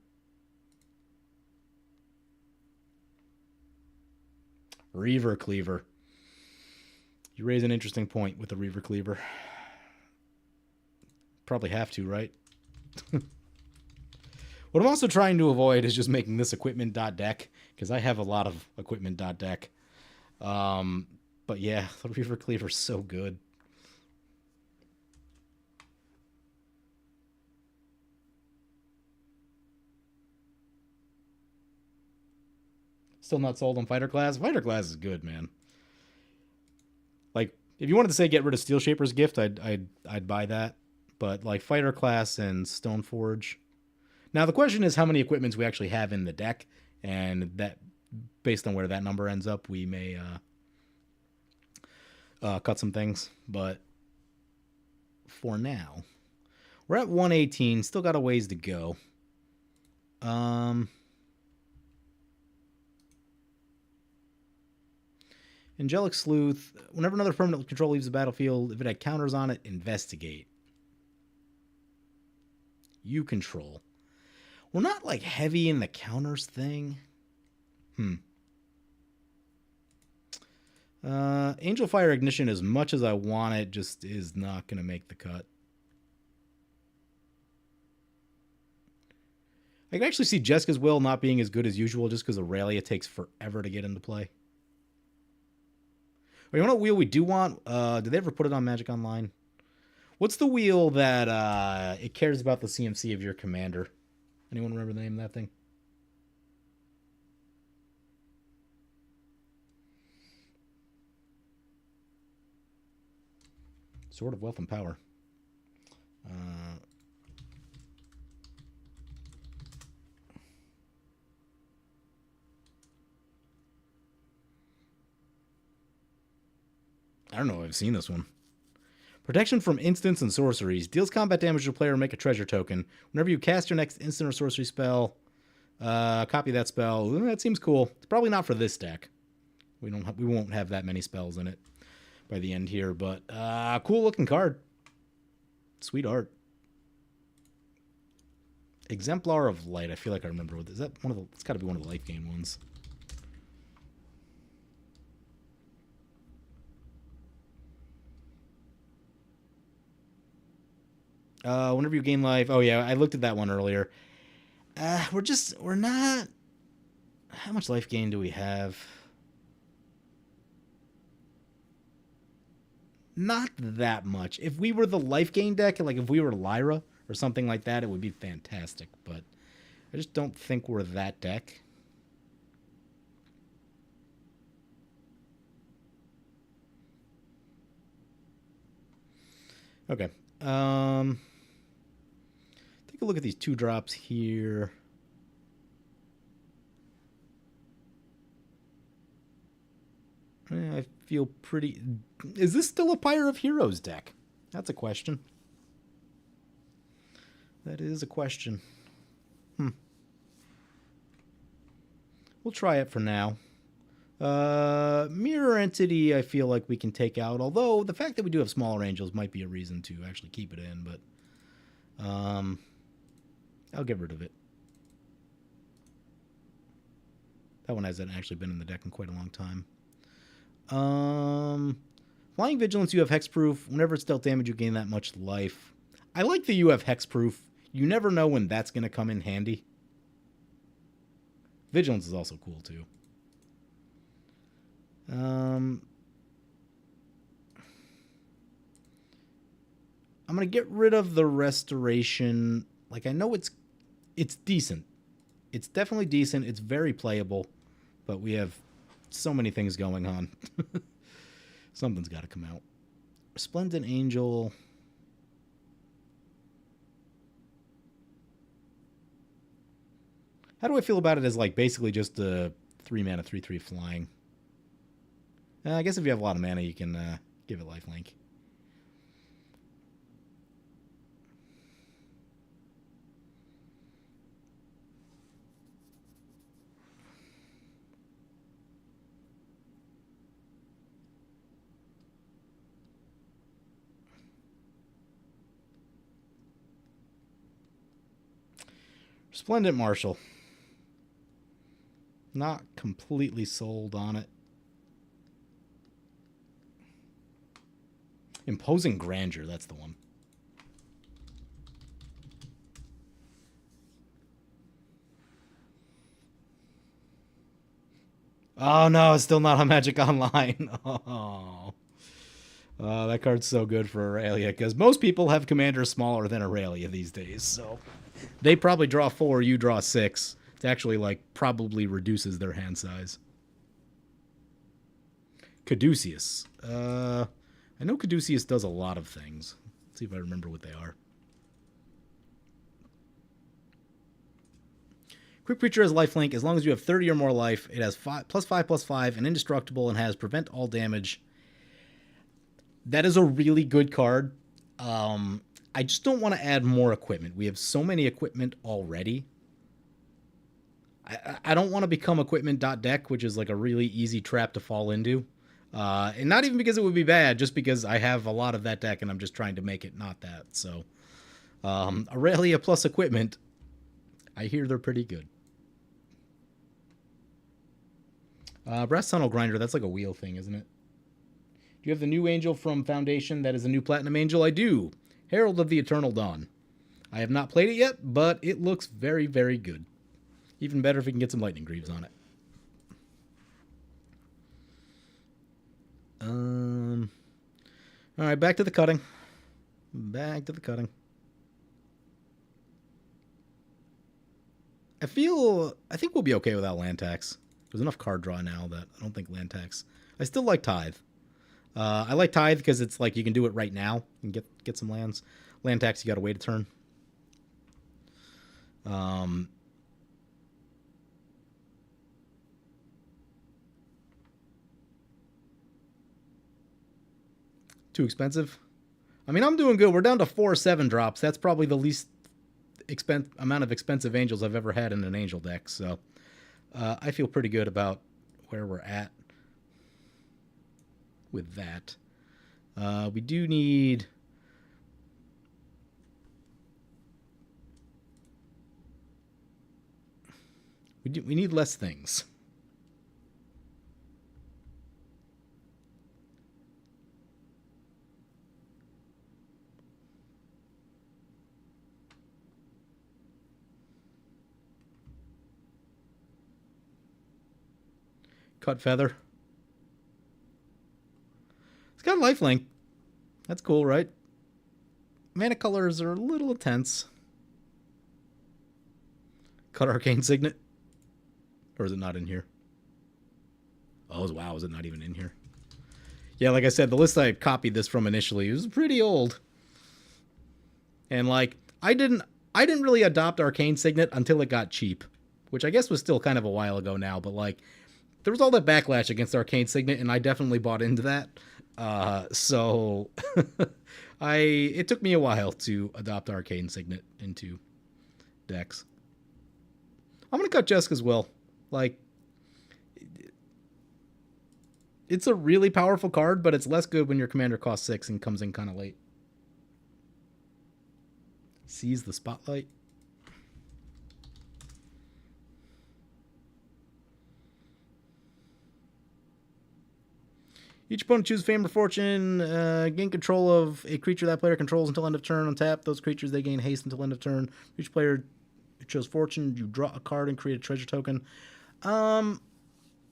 Reaver Cleaver. You raise an interesting point with the Reaver Cleaver. Probably have to, right? What I'm also trying to avoid is just making this equipment.deck, because I have a lot of equipment.deck. But yeah, the Reaver Cleaver's so good. Still not sold on Fighter Class. Fighter Class is good, man. Like, if you wanted to say get rid of Steel Shaper's Gift, I'd buy that. But like Fighter Class and Stoneforge. Now the question is how many equipments we actually have in the deck, and that based on where that number ends up, we may cut some things. But for now. We're at 118. Still got a ways to go. Angelic Sleuth. Whenever another permanent control leaves the battlefield, if it had counters on it, investigate. You control. We're not, like, heavy in the counters thing. Angel Fire Ignition, as much as I want it, just is not going to make the cut. I can actually see Jessica's Will not being as good as usual just because Aurelia takes forever to get into play. Oh, you know what wheel we do want? Did they ever put it on Magic Online? What's the wheel that it cares about the CMC of your commander? Anyone remember the name of that thing? Sword of Wealth and Power. I don't know if I've seen this one. Protection from instants and sorceries. Deals combat damage to a player, make a treasure token. Whenever you cast your next instant or sorcery spell, copy that spell. Ooh, that seems cool. It's probably not for this deck. We won't have that many spells in it by the end here, but cool looking card. Sweet art. Exemplar of Light. I feel like I remember what is that one of the. It's got to be one of the life gain ones. Whenever you gain life. Oh yeah, I looked at that one earlier. We're not. How much life gain do we have? Not that much. If we were the life gain deck, like if we were Lyra or something like that, it would be fantastic. But I just don't think we're that deck. Okay. Take a look at these 2-drops here. I feel pretty... Is this still a Pyre of Heroes deck? That's a question. That is a question. We'll try it for now. Mirror Entity, I feel like we can take out. Although, the fact that we do have smaller angels might be a reason to actually keep it in. But I'll get rid of it. That one hasn't actually been in the deck in quite a long time. Flying Vigilance, you have Hexproof. Whenever it's dealt damage, you gain that much life. I like that you have Hexproof. You never know when that's going to come in handy. Vigilance is also cool, too. I'm going to get rid of the Restoration. Like, I know it's decent. It's definitely decent. It's very playable. But we have so many things going on. Something's got to come out. Resplendent Angel. How do I feel about it as, like, basically just a 3-mana 3/3 flying? I guess if you have a lot of mana, you can give it lifelink. Resplendent Marshal. Not completely sold on it. Imposing Grandeur, that's the one. Oh no, it's still not on Magic Online. Oh. That card's so good for Aurelia, because most people have commanders smaller than Aurelia these days, so they probably draw 4, you draw 6. It actually, like, probably reduces their hand size. Caduceus. I know Caduceus does a lot of things. Let's see if I remember what they are. Quick Creature has lifelink. As long as you have 30 or more life, it has +5/+5 and indestructible and has prevent all damage. That is a really good card. I just don't want to add more equipment. We have so many equipment already. I don't want to become equipment.deck, which is like a really easy trap to fall into. And not even because it would be bad, just because I have a lot of that deck and I'm just trying to make it not that. So, Aurelia plus equipment, I hear they're pretty good. Brass Tunnel Grinder, that's like a wheel thing, isn't it? Do you have the new angel from Foundation that is a new Platinum Angel? I do. Herald of the Eternal Dawn. I have not played it yet, but it looks very, very good. Even better if we can get some Lightning Greaves on it. All right, back to the cutting. Back to the cutting. I think we'll be okay without land tax. There's enough card draw now that I don't think land tax. I still like Tithe. I like Tithe because it's like you can do it right now and get some lands. Land tax, you got to wait a turn. Too expensive. I mean, I'm doing good. We're down to 4/7 drops. That's probably the least amount of expensive angels I've ever had in an angel deck. So I feel pretty good about where we're at with that. We do need... We need less things. Cut Feather. It's got lifelink. That's cool, right? Mana colors are a little intense. Cut Arcane Signet. Or is it not in here? Oh, wow, is it not even in here? Yeah, like I said, the list I copied this from initially was pretty old. And like, I didn't really adopt Arcane Signet until it got cheap, which I guess was still kind of a while ago now, but like, there was all that backlash against Arcane Signet, and I definitely bought into that. So it took me a while to adopt Arcane Signet into decks. I'm gonna cut Jesk as well. Like, it's a really powerful card, but it's less good when your commander costs 6 and comes in kind of late. Seize the Spotlight. Each opponent chooses Fame or Fortune. Gain control of a creature that player controls until end of turn. On tap, those creatures, they gain haste until end of turn. Each player who chose Fortune, you draw a card and create a treasure token.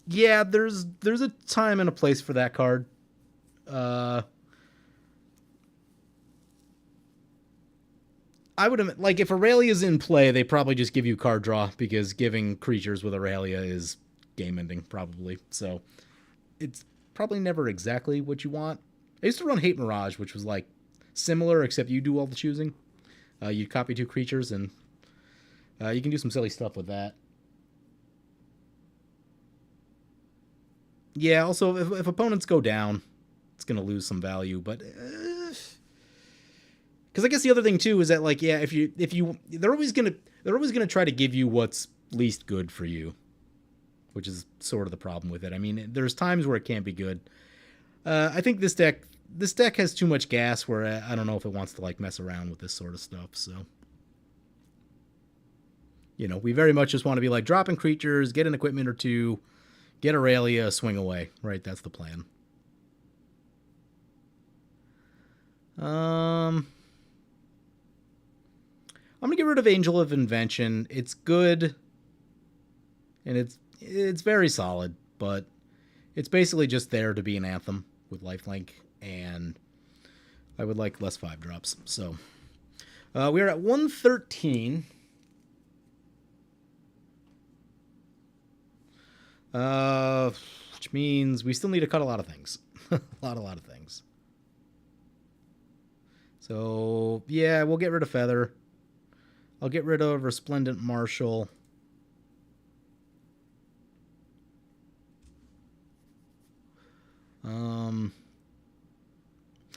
Yeah, there's a time and a place for that card. I would, like, if Aurelia's in play, they probably just give you card draw, because giving creatures with Aurelia is game ending, probably. So it's probably never exactly what you want. I used to run Hate Mirage, which was like similar, except you do all the choosing. You copy 2 creatures, and you can do some silly stuff with that. Yeah, also, if opponents go down, it's going to lose some value, but... Because I guess the other thing too is that, like, yeah, if you they're always gonna try to give you what's least good for you, which is sort of the problem with it. I mean, there's times where it can't be good. I think this deck has too much gas where I don't know if it wants to like mess around with this sort of stuff. So, you know, we very much just want to be like dropping creatures, get an equipment or 2, get Aurelia, swing away. Right, that's the plan. I'm gonna get rid of Angel of Invention. It's good, and it's very solid, but it's basically just there to be an anthem with lifelink, and I would like less 5 drops. So we are at 113. Which means we still need to cut a lot of things. a lot of things. So yeah, we'll get rid of Feather. I'll get rid of Resplendent Marshal.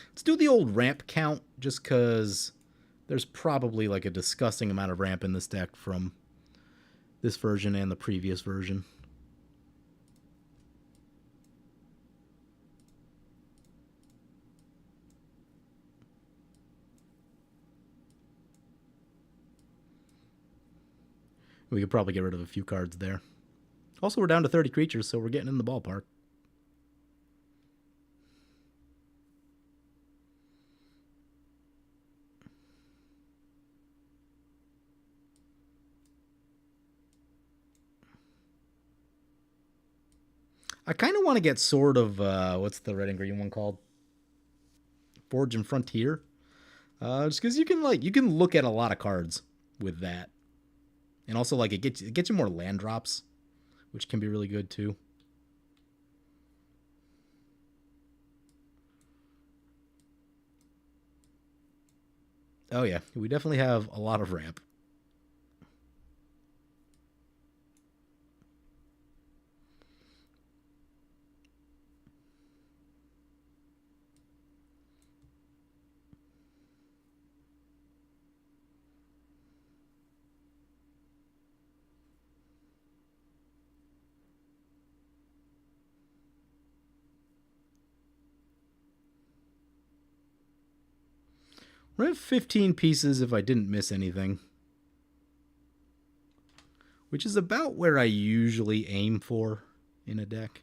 Let's do the old ramp count just because there's probably like a disgusting amount of ramp in this deck from this version and the previous version. We could probably get rid of a few cards there. Also, we're down to 30 creatures, so we're getting in the ballpark. I kind of want to get Sword of what's the red and green one called? Forge and Frontier. Just because you can look at a lot of cards with that, and also like it gets you more land drops, which can be really good too. Oh yeah, we definitely have a lot of ramp. We're at 15 pieces if I didn't miss anything, which is about where I usually aim for in a deck.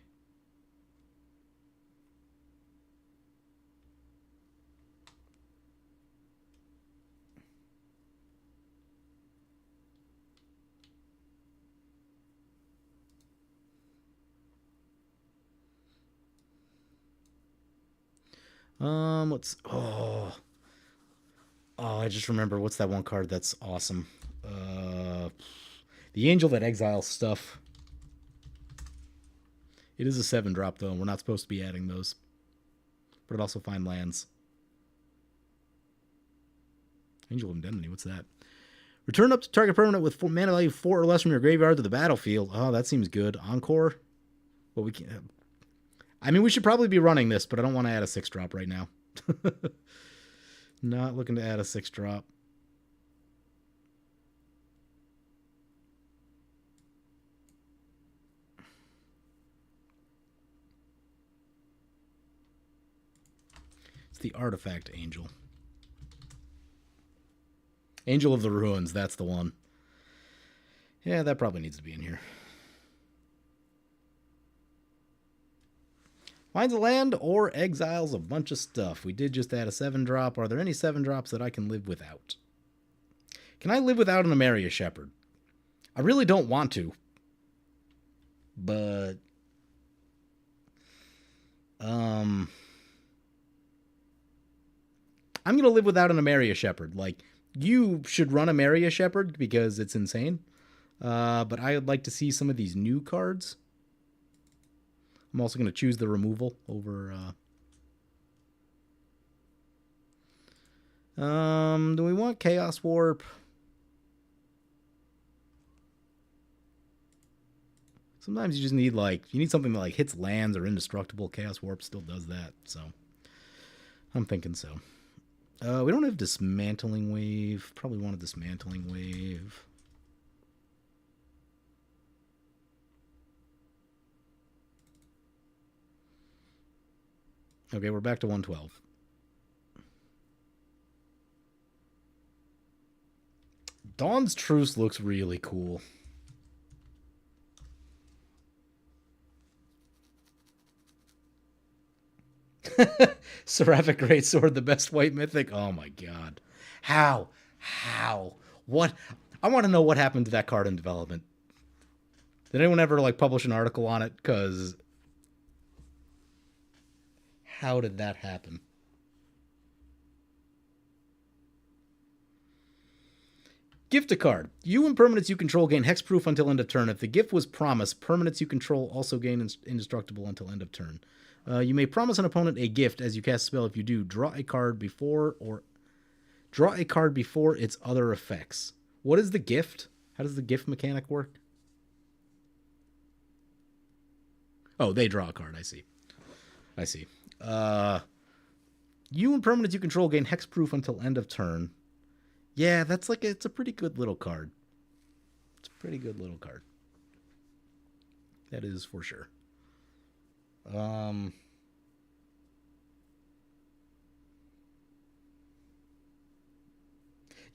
Let's I just remember what's that one card that's awesome. The Angel that exiles stuff. It is a 7-drop though, and we're not supposed to be adding those. But it also find lands. Angel of Indemnity, what's that? Return up to target permanent with mana value 4 or less from your graveyard to the battlefield. Oh, that seems good. Encore. Well, we can. I mean, we should probably be running this, but I don't want to add a 6-drop right now. Not looking to add a 6-drop. It's the Artifact Angel. Angel of the Ruins, that's the one. Yeah, that probably needs to be in here. Finds a land or exiles a bunch of stuff. We did just add a 7-drop. Are there any 7-drops that I can live without? Can I live without an Amaria Shepherd? I really don't want to. But I'm going to live without an Amaria Shepherd. Like, you should run Amaria Shepherd because it's insane. But I would like to see some of these new cards. I'm also going to choose the removal over... do we want Chaos Warp? Sometimes you just need, like... You need something that, like, hits lands or indestructible. Chaos Warp still does that, so... I'm thinking so. We don't have Dismantling Wave. Probably want a Dismantling Wave. Okay, we're back to 112. Dawn's Truce looks really cool. Seraphic Greatsword, the best white mythic. Oh my god. How? What? I want to know what happened to that card in development. Did anyone ever like publish an article on it? Because how did that happen? Gift a card. You and permanents you control gain hexproof until end of turn. If the gift was promised, permanents you control also gain indestructible until end of turn. You may promise an opponent a gift as you cast a spell. If you do, draw a card before its other effects. What is the gift? How does the gift mechanic work? Oh, they draw a card. I see. You and permanents you control gain hexproof until end of turn. Yeah, that's like it's a pretty good little card. It's a pretty good little card. That is for sure.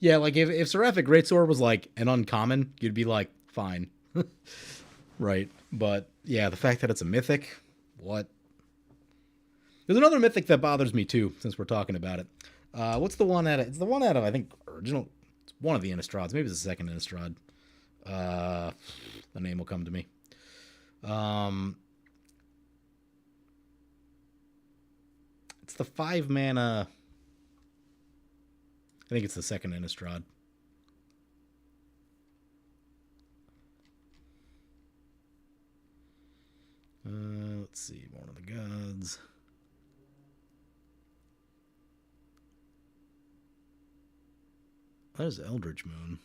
Yeah, like if Seraphic Greatsword was like an uncommon, you'd be like, fine. Right. But yeah, the fact that it's a mythic, what? There's another mythic that bothers me too, since we're talking about it. What's the one out of? It's the one out of I think original. It's one of the Innistrades. Maybe it's the second Innistrad. The name will come to me. It's the 5-mana. I think it's the second Innistrad. Let's see. One of the gods. There's Eldritch Moon.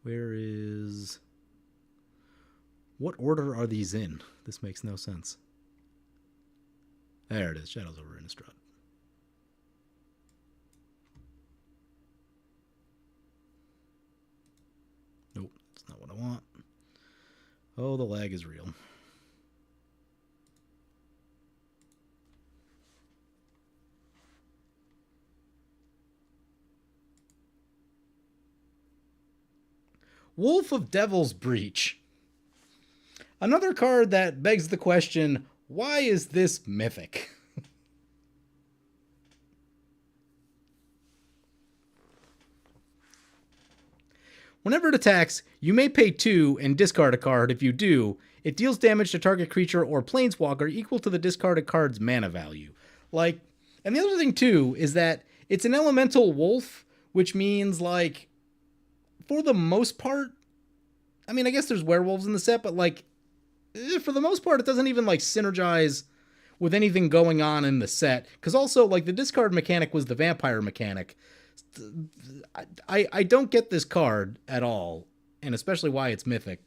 Where is... What order are these in? This makes no sense. There it is. Shadows over Innistrad. Nope, that's not what I want. Oh, the lag is real. Wolf of Devil's Breach. Another card that begs the question, why is this mythic? Whenever it attacks, you may pay 2 and discard a card. If you do, it deals damage to target creature or planeswalker equal to the discarded card's mana value. Like, and the other thing too is that it's an elemental wolf, which means like, for the most part, I mean, I guess there's werewolves in the set, but like, for the most part, it doesn't even like synergize with anything going on in the set. Because also, like, the discard mechanic was the vampire mechanic. I don't get this card at all, and especially why it's mythic.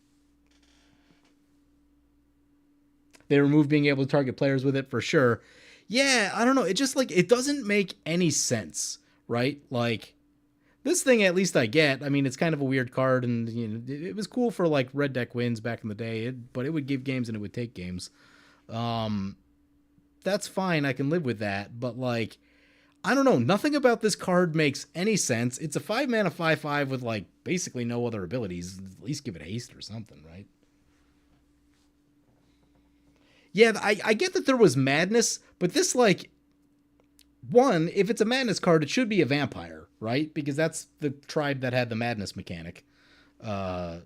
They removed being able to target players with it for sure. Yeah, I don't know. It just like it doesn't make any sense, right? Like this thing, at least I get. I mean, it's kind of a weird card, and you know, it was cool for like red deck wins back in the day. But it would give games and it would take games. That's fine. I can live with that. But like, I don't know. Nothing about this card makes any sense. It's a 5-mana 5/5 with like basically no other abilities. At least give it haste or something, right? Yeah, I get that there was madness, but this like one, if it's a madness card, it should be a vampire, right? Because that's the tribe that had the madness mechanic. Uh,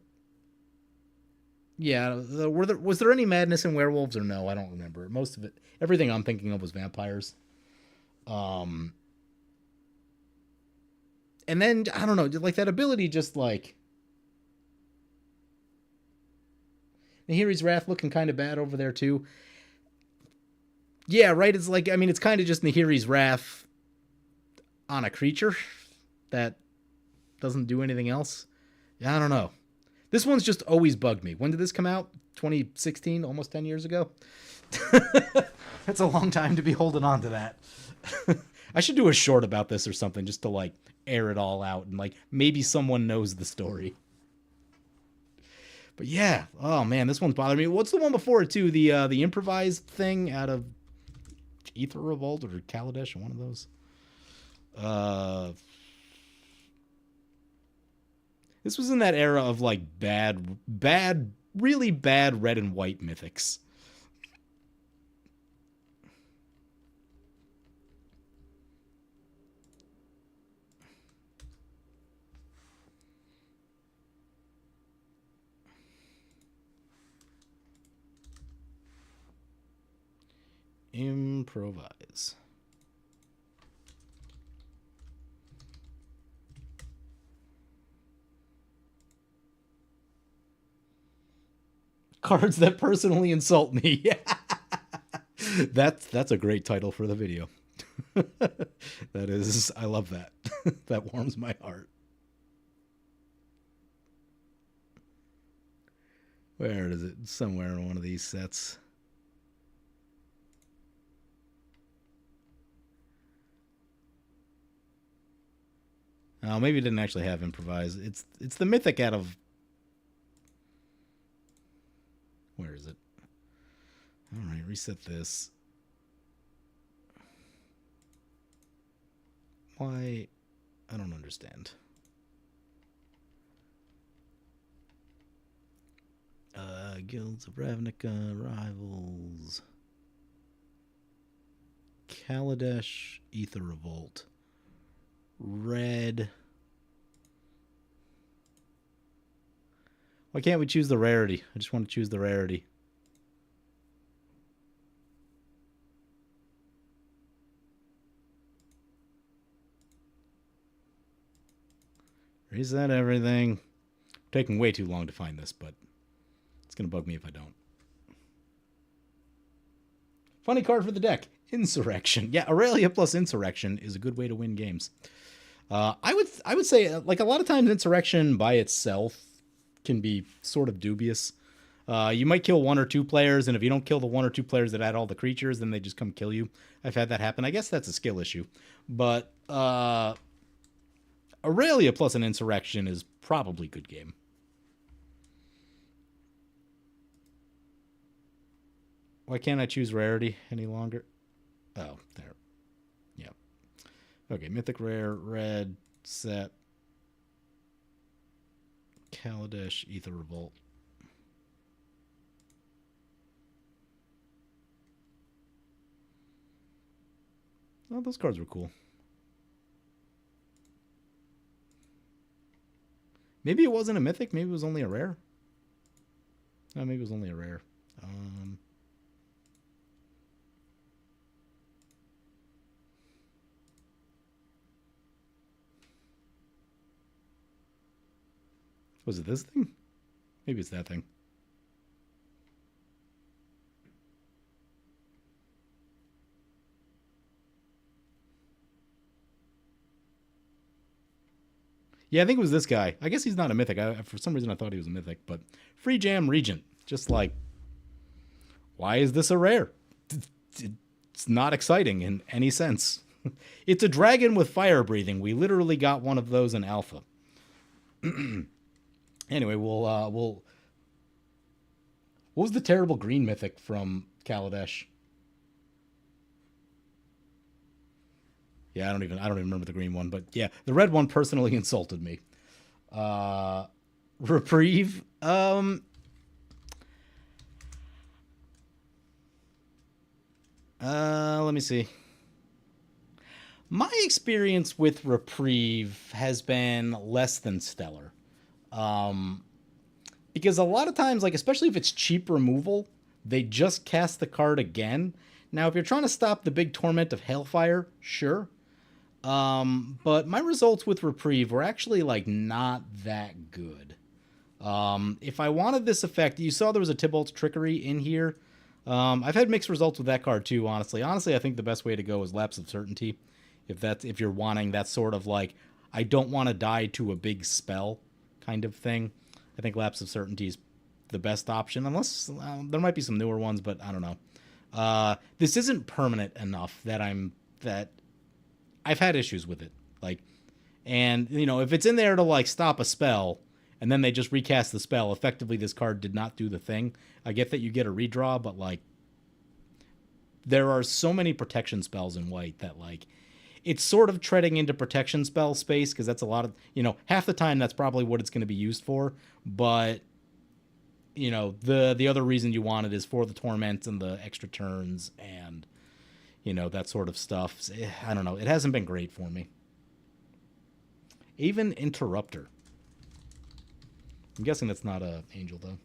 yeah, was there any madness in werewolves or no? I don't remember. Most of it, everything I'm thinking of was vampires. Um, and then I don't know, like that ability, just like Nahiri's Wrath looking kind of bad over there too. Yeah, right. It's like I mean, it's kind of just Nahiri's Wrath on a creature that doesn't do anything else. Yeah, I don't know. This one's just always bugged me. When did this come out? 2016, almost 10 years ago. That's a long time to be holding on to that. I should do a short about this or something just to like air it all out and like maybe someone knows the story. But yeah, oh man, this one's bothering me. What's the one before it too? The improvised thing out of Ether Revolt or Kaladesh, one of those. This was in that era of like really bad red and white mythics. Improvise. Cards that personally insult me. That's a great title for the video. That is, I love that. That warms my heart. Where is it? Somewhere in one of these sets. Maybe it didn't actually have improvise. It's the mythic out of, where is it? All right, reset this. Why? I don't understand. Guilds of Ravnica, Rivals, Kaladesh, Ether Revolt, Red. Why can't we choose the rarity? I just want to choose the rarity. Reset everything. Taking way too long to find this, but it's going to bug me if I don't. Funny card for the deck. Insurrection. Yeah, Aurelia plus Insurrection is a good way to win games. I would say, like, a lot of times Insurrection by itself can be sort of dubious. You might kill one or two players, and if you don't kill the one or two players that add all the creatures, then they just come kill you. I've had that happen. I guess that's a skill issue. But Aurelia plus an Insurrection is probably good game. Why can't I choose rarity any longer? Oh, there. Yep. Okay, mythic rare, red, set, Kaladesh, Ether Revolt. Oh, those cards were cool. Maybe it wasn't a mythic. Maybe it was only a rare. Oh, maybe it was only a rare. Was it this thing? Maybe it's that thing. Yeah, I think it was this guy. I guess he's not a mythic. For some reason, I thought he was a mythic. But Free Jam Regent. Just like, why is this a rare? It's not exciting in any sense. It's a dragon with fire breathing. We literally got one of those in alpha. Anyway, we'll. What was the terrible green mythic from Kaladesh? Yeah, I don't even remember the green one, but yeah, the red one personally insulted me. Reprieve. Let me see. My experience with Reprieve has been less than stellar. Because a lot of times, like, especially if it's cheap removal, they just cast the card again. Now, if you're trying to stop the big torment of Hailfire, sure. But my results with Reprieve were actually, like, not that good. If I wanted this effect, you saw there was a Tybalt's Trickery in here. I've had mixed results with that card too, honestly. Honestly, I think the best way to go is Lapse of Certainty. If you're wanting that sort of like, I don't want to die to a big spell kind of thing, I think Lapse of Certainty is the best option. Unless there might be some newer ones, but I don't know. This isn't permanent enough that I've had issues with it. Like, and you know, if it's in there to like stop a spell, and then they just recast the spell, effectively this card did not do the thing. I get that you get a redraw, but like, there are so many protection spells in white that like, it's sort of treading into protection spell space, because that's a lot of, you know, half the time that's probably what it's going to be used for. But you know, the other reason you want it is for the torment and the extra turns and, you know, that sort of stuff. I don't know. It hasn't been great for me. Even Interrupter. I'm guessing that's not a angel though.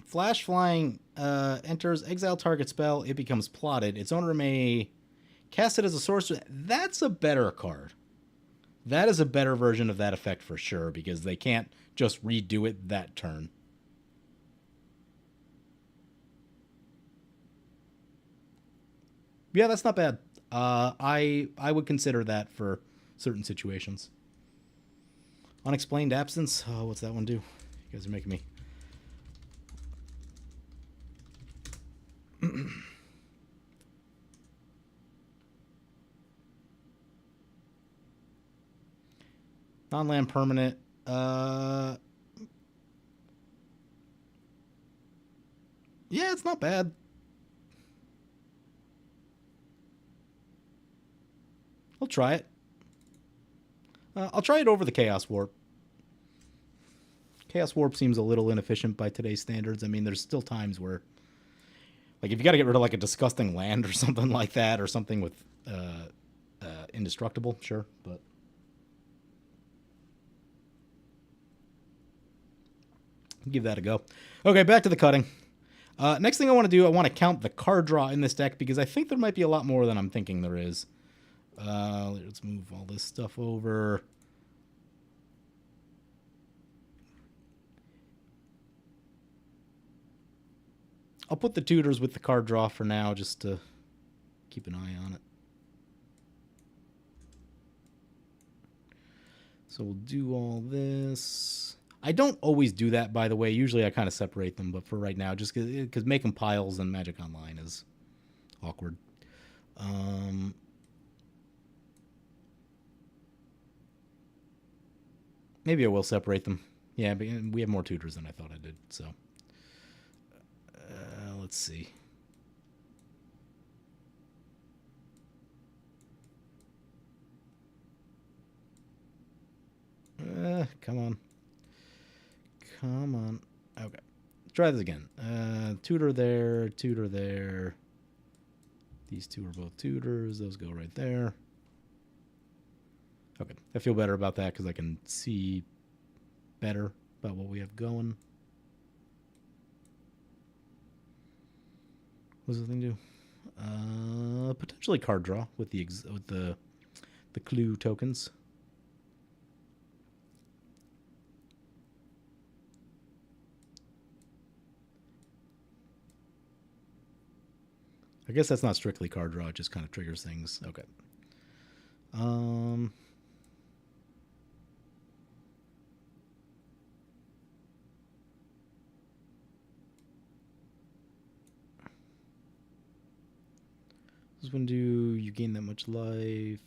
Flash flying enters, exile target spell. It becomes plotted. Its owner may cast it as a sorcerer. That's a better card. That is a better version of that effect for sure, because they can't just redo it that turn. Yeah, that's not bad. I would consider that for certain situations. Unexplained absence. Oh, what's that one do? You guys are making me. Non-land permanent. Yeah, it's not bad. I'll try it. I'll try it over the Chaos Warp. Chaos Warp seems a little inefficient by today's standards. I mean, there's still times where, like, if you got to get rid of like a disgusting land or something like that, or something with indestructible, sure, but give that a go. Okay, back to the cutting. Next thing I want to do, I want to count the card draw in this deck because I think there might be a lot more than I'm thinking there is. Let's move all this stuff over. I'll put the tutors with the card draw for now just to keep an eye on it. So we'll do all this. I don't always do that, by the way. Usually I kind of separate them, but for right now, just because making piles in Magic Online is awkward. Maybe I will separate them. Yeah, but we have more tutors than I thought I did, so. Let's see. Come on. Come on. Okay. Let's try this again. Tutor there, tutor there. These two are both tutors. Those go right there. Okay. I feel better about that because I can see better about what we have going. What does the thing do? Potentially card draw with the clue tokens. I guess that's not strictly card draw, it just kind of triggers things. Okay. This one do you gain that much life?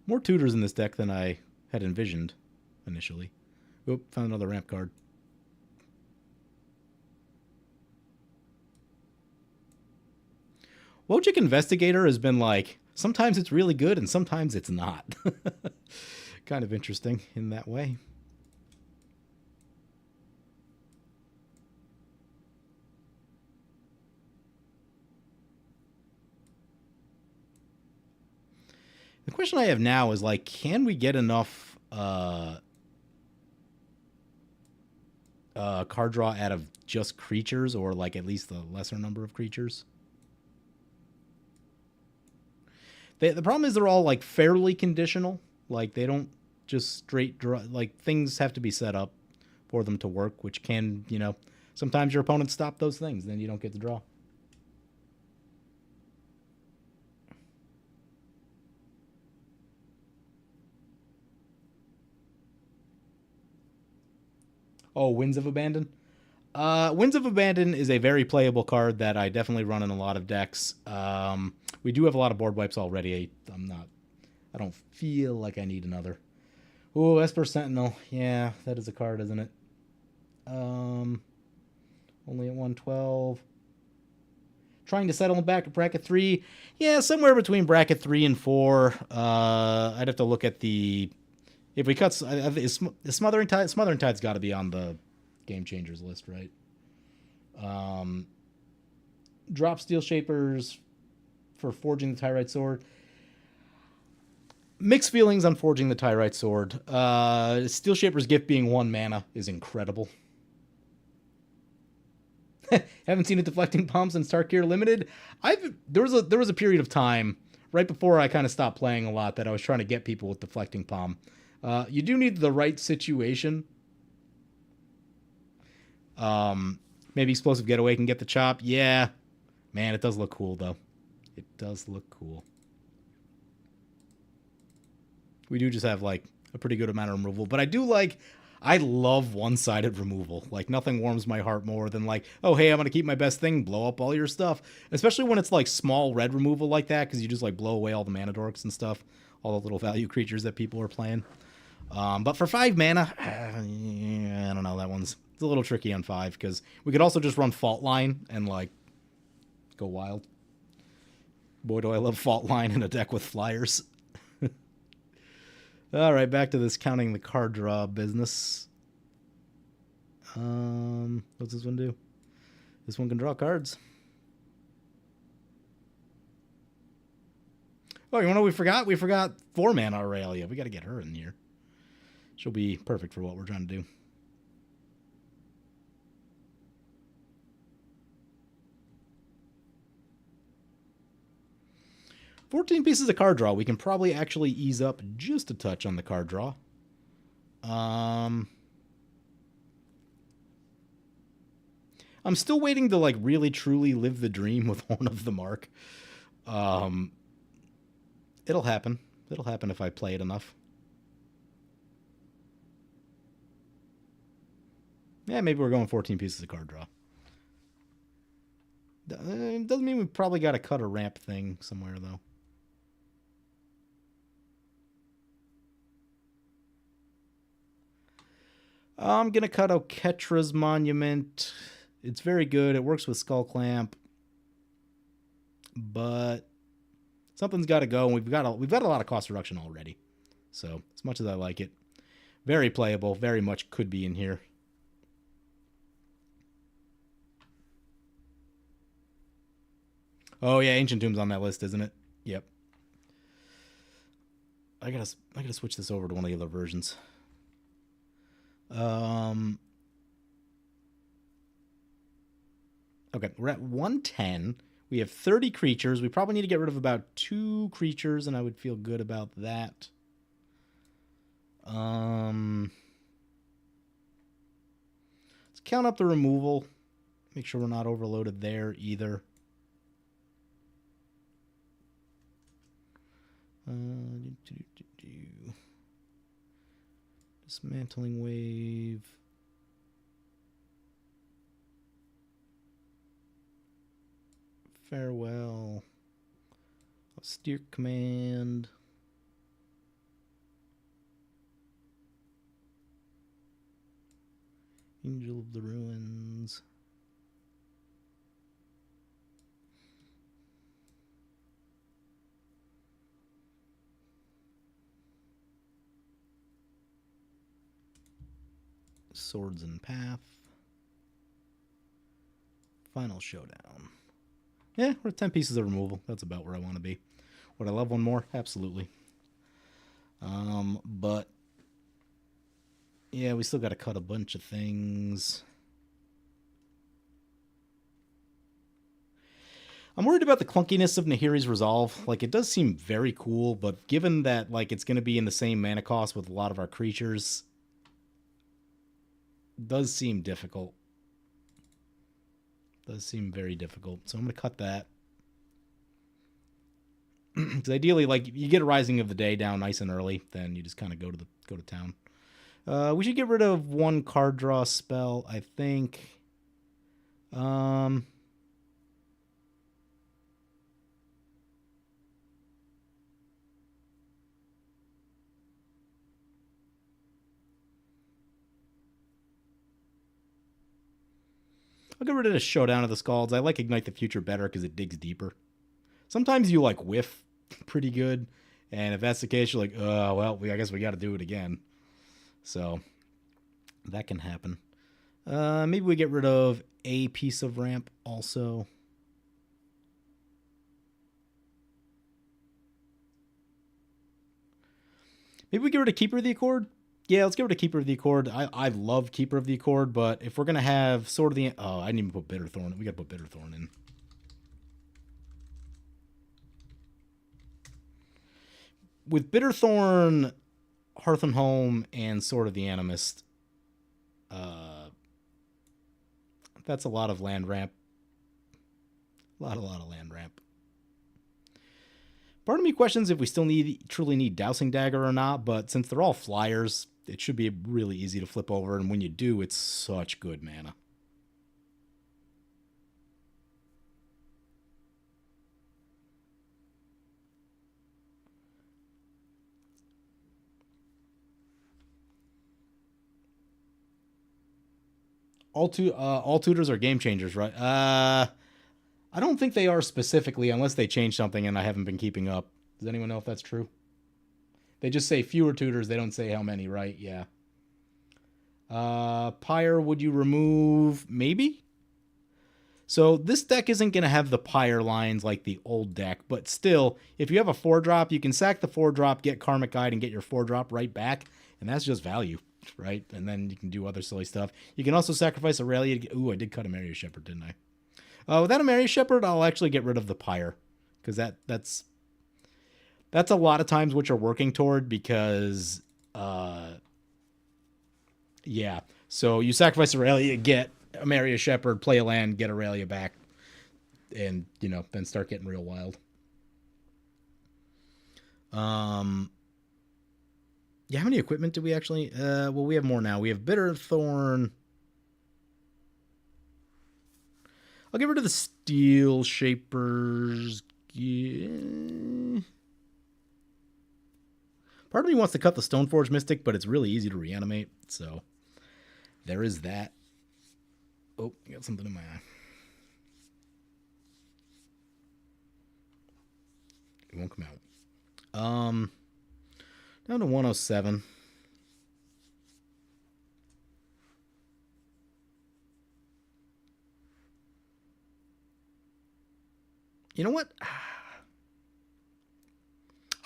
More tutors in this deck than I had envisioned initially. Oop, found another ramp card. Wojcik Investigator has been like, sometimes it's really good and sometimes it's not. Kind of interesting in that way. The question I have now is, like, can we get enough card draw out of just creatures, or like at least the lesser number of creatures? The problem is they're all like fairly conditional. Like they don't just straight draw. Like things have to be set up for them to work, which can, you know, sometimes your opponents stop those things, then you don't get to draw. Oh, Winds of Abandon. Winds of Abandon is a very playable card that I definitely run in a lot of decks. We do have a lot of board wipes already. I don't feel like I need another. Oh, Esper Sentinel. Yeah, that is a card, isn't it? Only at 112. Trying to settle back at bracket 3. Yeah, somewhere between bracket 3 and 4. I'd have to look at the... If we cut... Smothering Tide? Smothering Tide's got to be on the Game Changers list, right? Drop Steel Shapers for Forging the Tyrite Sword. Mixed feelings on Forging the Tyrite Sword. Steel Shaper's Gift being 1 mana is incredible. Haven't seen a Deflecting Palm since Tarkir Limited. There was a period of time right before I kind of stopped playing a lot that I was trying to get people with Deflecting Palm. You do need the right situation. Maybe Explosive Getaway can get the chop. Yeah. Man, it does look cool, though. It does look cool. We do just have, like, a pretty good amount of removal. But I love one-sided removal. Like, nothing warms my heart more than, like, oh, hey, I'm going to keep my best thing, blow up all your stuff. Especially when it's, like, small red removal like that, because you just, like, blow away all the mana dorks and stuff. All the little value creatures that people are playing. But for 5 mana, I don't know, it's a little tricky on 5, because we could also just run Fault Line and, like, go wild. Boy, do I love Fault Line in a deck with flyers. All right, back to this counting the card draw business. What's this one do? This one can draw cards. Oh, you know what we forgot? We forgot 4 mana Aurelia. We got to get her in here. She'll be perfect for what we're trying to do. $14 pieces of card draw. We can probably actually ease up just a touch on the card draw. I'm still waiting to, like, really truly live the dream with Horn of the Mark. It'll happen. It'll happen if I play it enough. Yeah, maybe we're going 14 pieces of card draw. Doesn't mean we probably got to cut a ramp thing somewhere, though. I'm going to cut Oketra's Monument. It's very good. It works with Skull Clamp. But something's got to go, and we've got a lot of cost reduction already. So, as much as I like it, very playable, very much could be in here. Oh yeah, Ancient Tomb's on that list, isn't it? Yep. I gotta switch this over to one of the other versions. Okay, we're at 110. We have 30 creatures. We probably need to get rid of about 2 creatures, and I would feel good about that. Let's count up the removal. Make sure we're not overloaded there either. Dismantling Wave. Farewell. Austere Command. Angel of the Ruins. Swords and Path. Final Showdown. Yeah, we're at 10 pieces of removal. That's about where I want to be. Would I love one more? Absolutely. But yeah, we still got to cut a bunch of things. I'm worried about the clunkiness of Nahiri's Resolve. Like, it does seem very cool, but given that, like, it's going to be in the same mana cost with a lot of our creatures, does seem difficult. Does seem very difficult. So I'm going to cut that. Because ideally, like, you get a Rising of the Day down nice and early, then you just kind of go to town. We should get rid of 1 card draw spell, I think. I'll get rid of the Showdown of the Scalds. I like Ignite the Future better because it digs deeper. Sometimes you, like, whiff pretty good, and if that's the case, you're like, well, I guess we got to do it again. So that can happen. Maybe we get rid of a piece of ramp also. Maybe we get rid of Keeper of the Accord. Yeah, let's get rid of Keeper of the Accord. I love Keeper of the Accord, but if we're going to have Sword of the... Oh, I didn't even put Bitterthorn. We got to put Bitterthorn in. With Bitterthorn, Hearth and Home, and Sword of the Animist, that's a lot of land ramp. A lot of land ramp. Part of me questions if we still truly need Dousing Dagger or not, but since they're all flyers, it should be really easy to flip over, and when you do, it's such good mana. All tutors are game changers, right? I don't think they are specifically, unless they change something and I haven't been keeping up. Does anyone know if that's true? They just say fewer tutors. They don't say how many, right? Yeah. Pyre, would you remove? Maybe? So this deck isn't going to have the Pyre lines like the old deck, but still, if you have a 4-drop, you can sack the 4-drop, get Karmic Guide, and get your 4-drop right back, and that's just value, right? And then you can do other silly stuff. You can also sacrifice Aurelia. Ooh, I did cut a Mario Shepherd, didn't I? Without a Mario Shepherd, I'll actually get rid of the Pyre, because that's a lot of times what you're working toward, because yeah. So you sacrifice Aurelia, get a Mario Shepherd, play a land, get Aurelia back, and then start getting real wild. Yeah, how many equipment do we actually? Well, we have more now. We have Bitter Thorn. I'll get rid of the Steel Shapers. Yeah. Part of me wants to cut the Stoneforge Mystic, but it's really easy to reanimate, so there is that. Oh, I got something in my eye. It won't come out. Down to 107. You know what?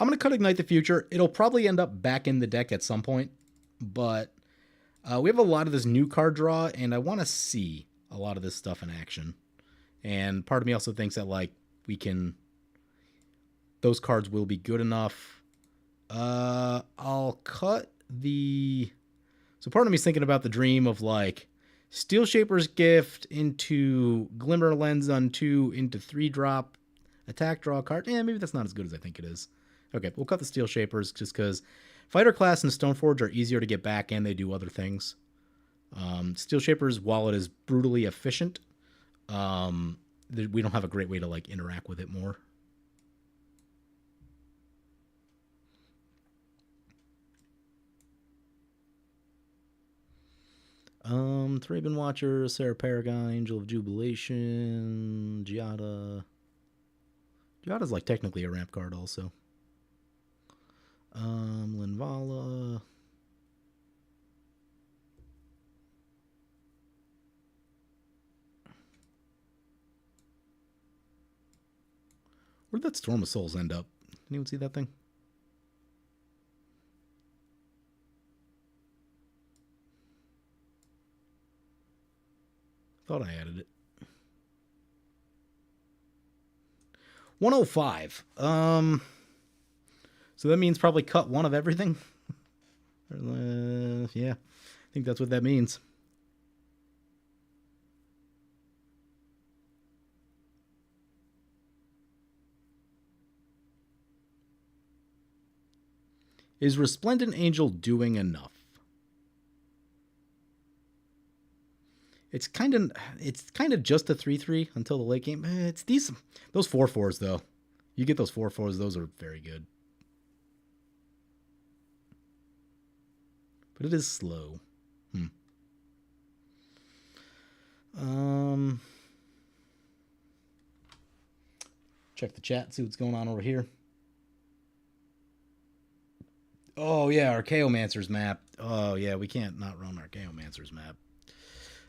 I'm going to cut Ignite the Future. It'll probably end up back in the deck at some point, but we have a lot of this new card draw, and I want to see a lot of this stuff in action. And part of me also thinks that, like, those cards will be good enough. I'll cut the... So part of me is thinking about the dream of, like, Steel Shaper's Gift into Glimmer Lens on 2 into 3-drop attack draw card. Yeah, maybe that's not as good as I think it is. Okay, we'll cut the Steel Shapers just because Fighter Class and Stoneforge are easier to get back and they do other things. Steel Shapers, while it is brutally efficient, we don't have a great way to like interact with it more. Thraben Watcher, Sarah Paragon, Angel of Jubilation, Giada. Giada's like technically a ramp card also. Linvala. Where'd that Storm of Souls end up? Did anyone see that thing? Thought I added it. 105. So that means probably cut one of everything. Yeah, I think that's what that means. Is Resplendent Angel doing enough? It's kind of just a 3/3 until the late game. It's decent. Those 4/4s though, you get those 4/4s. Those are very good. But it is slow. Check the chat, see what's going on over here. Oh yeah, Archaeomancer's map. Oh yeah, we can't not run Archaeomancer's map.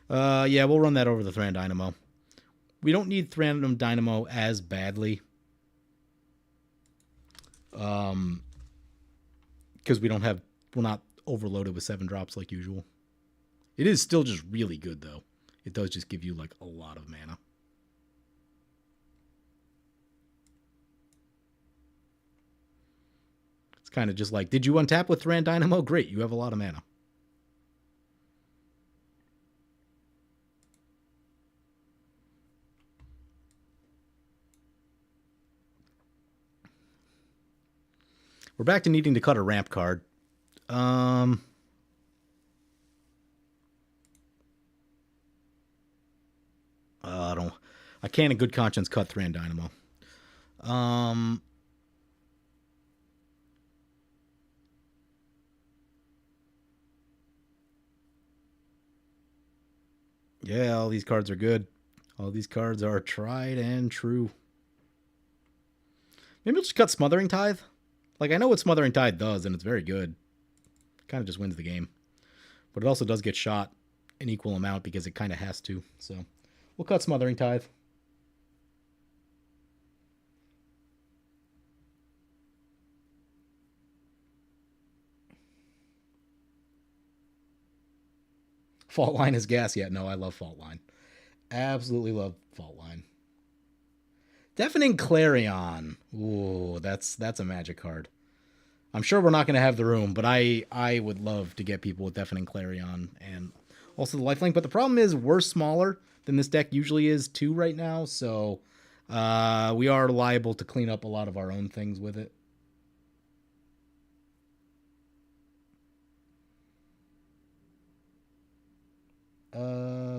Yeah, we'll run that over the Thran Dynamo. We don't need Thran Dynamo as badly. Because we're not overloaded with 7 drops like usual. It is still just really good though. It does just give you like a lot of mana. It's kind of just like, did you untap with Thran Dynamo? Great, you have a lot of mana. We're back to needing to cut a ramp card. Um, I don't. I can't in good conscience cut 3 and Dynamo. Um, yeah, all these cards are good. All these cards are tried and true. Maybe we'll just cut Smothering Tithe. Like, I know what Smothering Tithe does, and it's very good. Kind of just wins the game. But it also does get shot an equal amount because it kind of has to. So we'll cut Smothering Tithe. Fault Line is gas. Yeah, no, I love Fault Line. Absolutely love Fault Line. Deafening Clarion. Ooh, that's a magic card. I'm sure we're not going to have the room, but I would love to get people with Deafening Clarion and also the lifelink. But the problem is we're smaller than this deck usually is too right now, so we are liable to clean up a lot of our own things with it.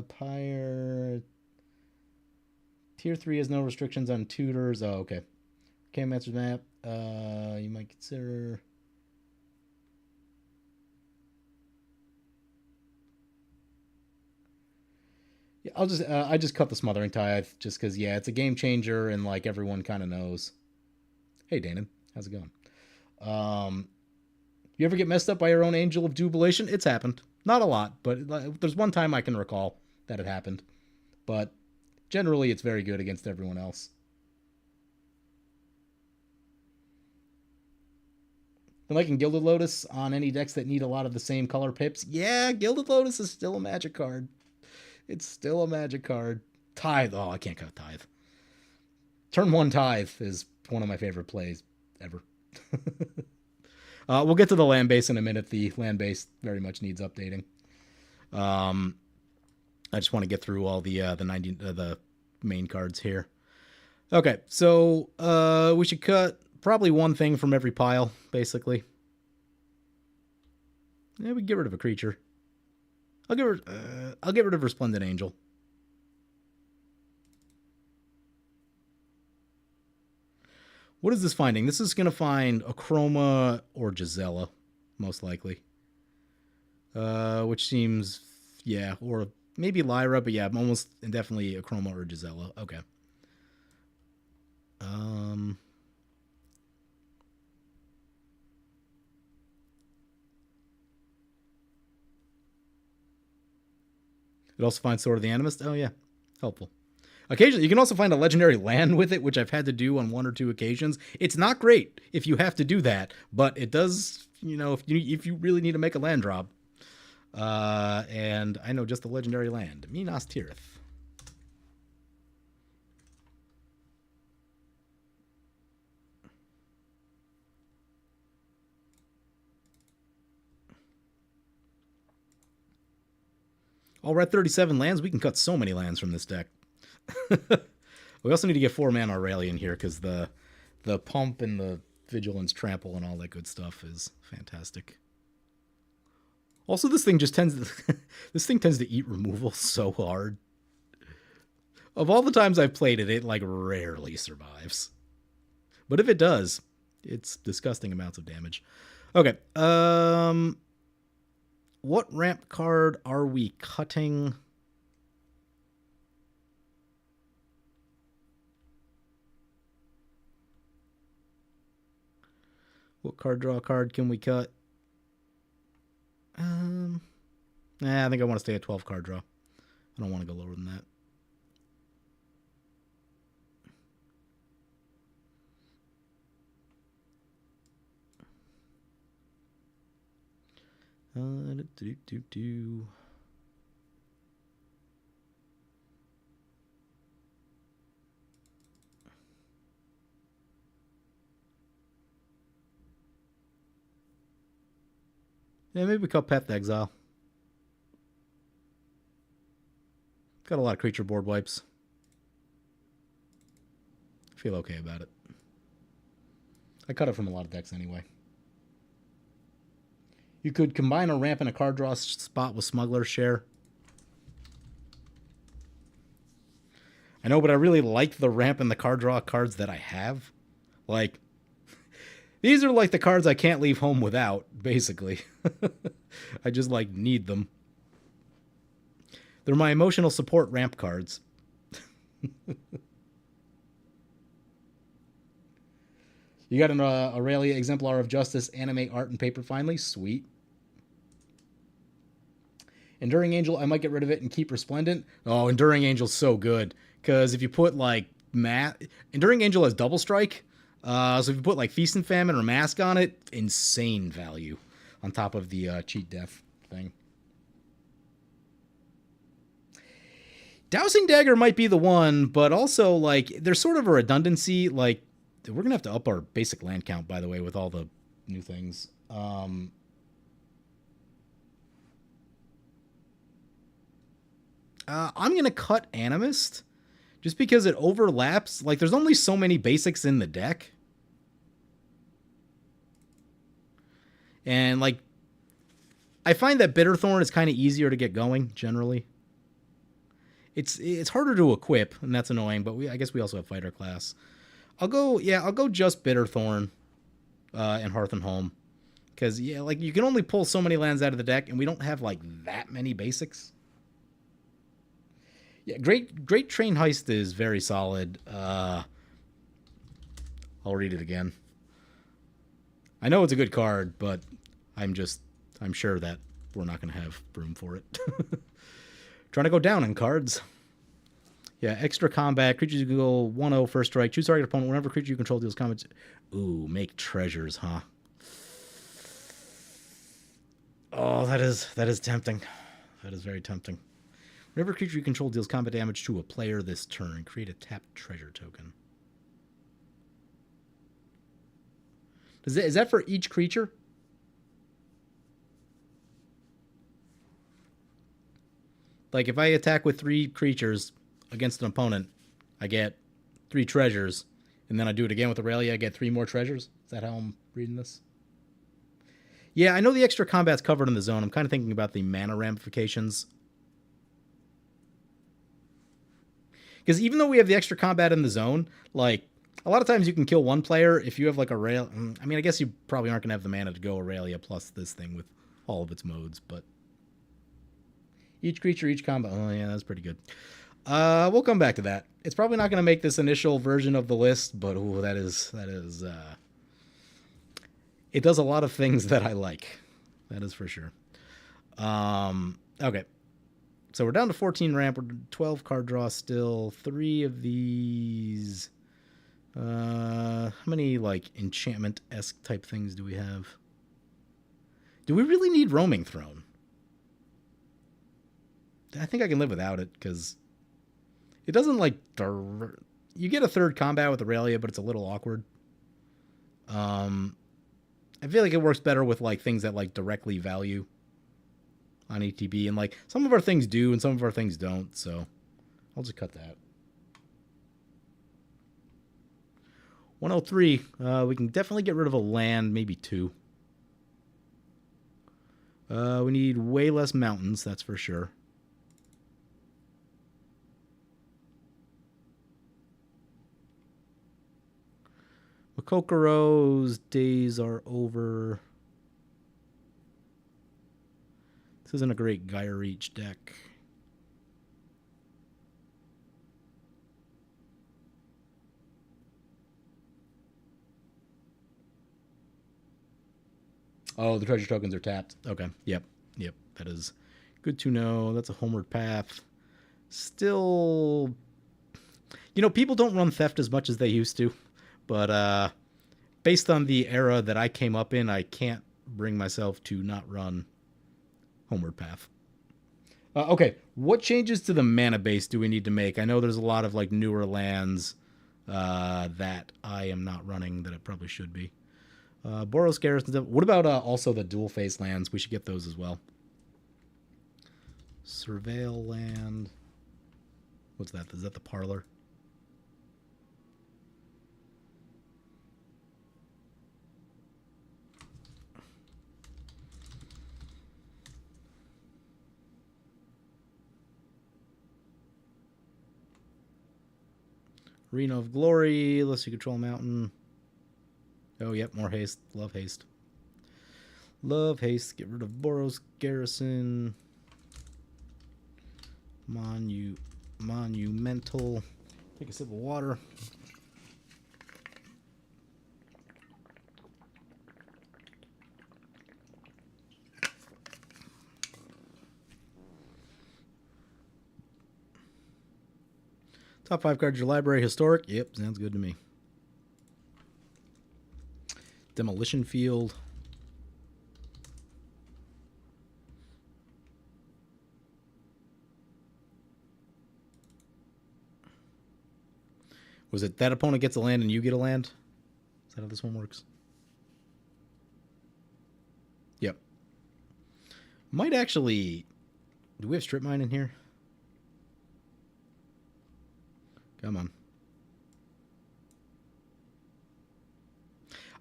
Pyre. Tier 3 has no restrictions on tutors. Oh, okay. Can't Master's Map. You might consider. Yeah, I just cut the Smothering Tithe just because yeah, it's a game changer and like everyone kind of knows. Hey, Danon, how's it going? Um, you ever get messed up by your own Angel of Jubilation? It's happened. Not a lot, but there's one time I can recall that it happened. But generally, it's very good against everyone else. And like in Gilded Lotus on any decks that need a lot of the same color pips, yeah, Gilded Lotus is still a magic card. It's still a magic card. Tithe. Oh, I can't cut Tithe. Turn 1 Tithe is one of my favorite plays ever. We'll get to the land base in a minute. The land base very much needs updating. Um, I just want to get through all the 90 the main cards here. Okay, so we should cut probably one thing from every pile, basically. Yeah, we can get rid of a creature. I'll get rid of Resplendent Angel. What is this finding? This is going to find Achroma or Gisela, most likely. Which seems, yeah, or maybe Lyra, but yeah, almost and definitely Achroma or Gisela. Okay. It also finds Sword of the Animist. Oh yeah, helpful. Occasionally, you can also find a legendary land with it, which I've had to do on 1 or 2 occasions. It's not great if you have to do that, but it does. You know, if you really need to make a land drop, and I know just the legendary land, Minas Tirith. Oh, we're at 37 lands. We can cut so many lands from this deck. We also need to get 4 mana Aurelian here because the pump and the vigilance trample and all that good stuff is fantastic. Also, this thing just tends to, this thing tends to eat removal so hard. Of all the times I've played it, it like rarely survives. But if it does, it's disgusting amounts of damage. Okay. What ramp card are we cutting? What card draw card can we cut? I think I want to stay at 12 card draw. I don't want to go lower than that. Yeah, maybe we cut Path to Exile. Got a lot of creature board wipes. Feel okay about it. I cut it from a lot of decks anyway. You could combine a ramp and a card draw spot with Smuggler's Share. I know, but I really like the ramp and the card draw cards that I have. Like, these are like the cards I can't leave home without, basically. I just, like, need them. They're my emotional support ramp cards. You got an Aurelia Exemplar of Justice anime art and paper finally? Sweet. Enduring Angel, I might get rid of it and keep Resplendent. Oh, Enduring Angel's so good. Because if you put, like, Enduring Angel has double strike. So if you put, like, Feast and Famine or Mask on it, insane value. On top of the cheat death thing. Dousing Dagger might be the one, but also, like, there's sort of a redundancy. Like, we're going to have to up our basic land count, by the way, with all the new things. I'm going to cut Animist just because it overlaps. Like, there's only so many basics in the deck. And, like, I find that Bitterthorn is kind of easier to get going, generally. It's harder to equip, and that's annoying, but I guess we also have Fighter class. I'll go just Bitterthorn and Hearth and Home. Because, yeah, like, you can only pull so many lands out of the deck, and we don't have, like, that many basics. Yeah, Great Train Heist is very solid. I'll read it again. I know it's a good card, but I'm sure that we're not going to have room for it. Trying to go down in cards. Yeah, extra combat. Creatures you can go 1-0 first strike. Choose target opponent. Whenever creature you control deals combat. Ooh, make treasures, huh? Oh, that is tempting. That is very tempting. Whenever creature you control deals combat damage to a player this turn, create a tapped treasure token. Is that for each creature? Like, if I attack with 3 creatures against an opponent, I get 3 treasures, and then I do it again with Aurelia, I get 3 more treasures? Is that how I'm reading this? Yeah, I know the extra combat's covered in the zone. I'm kind of thinking about the mana ramifications. Because even though we have the extra combat in the zone, like, a lot of times you can kill one player if you have, like, Aurelia. I mean, I guess you probably aren't going to have the mana to go Aurelia plus this thing with all of its modes, but... Each creature, each combo. Oh, yeah, that's pretty good. We'll come back to that. It's probably not going to make this initial version of the list, but ooh, that is. It does a lot of things that I like. That is for sure. Okay. So we're down to 14 ramp. We're 12 card draw still. 3 of these. How many, like, enchantment-esque type things do we have? Do we really need Roaming Throne? I think I can live without it, because it doesn't, like, you get a third combat with Aurelia, but it's a little awkward. I feel like it works better with, like, things that, like, directly value on ETB, and, like, some of our things do, and some of our things don't, so I'll just cut that. 103, we can definitely get rid of a land, maybe 2. We need way less mountains, that's for sure. Kokoro's days are over. This isn't a great Gaia Reach deck. Oh, the treasure tokens are tapped. Okay. Yep. That is good to know. That's a homeward path. Still, people don't run theft as much as they used to. But based on the era that I came up in, I can't bring myself to not run Homeward Path. Okay, what changes to the mana base do we need to make? I know there's a lot of, like, newer lands that I am not running that I probably should be. Boros Garrison. What about also the dual face lands? We should get those as well. Surveil land. What's that? Is that the Parlor? Arena of Glory, unless you control a mountain. Oh, yep, more haste. Love haste. Love haste. Get rid of Boros Garrison. Monumental. Take a sip of water. Top 5 cards, your library. Historic. Yep, sounds good to me. Demolition Field. Was it that opponent gets a land and you get a land? Is that how this one works? Yep. Might actually... Do we have Strip Mine in here? Come on.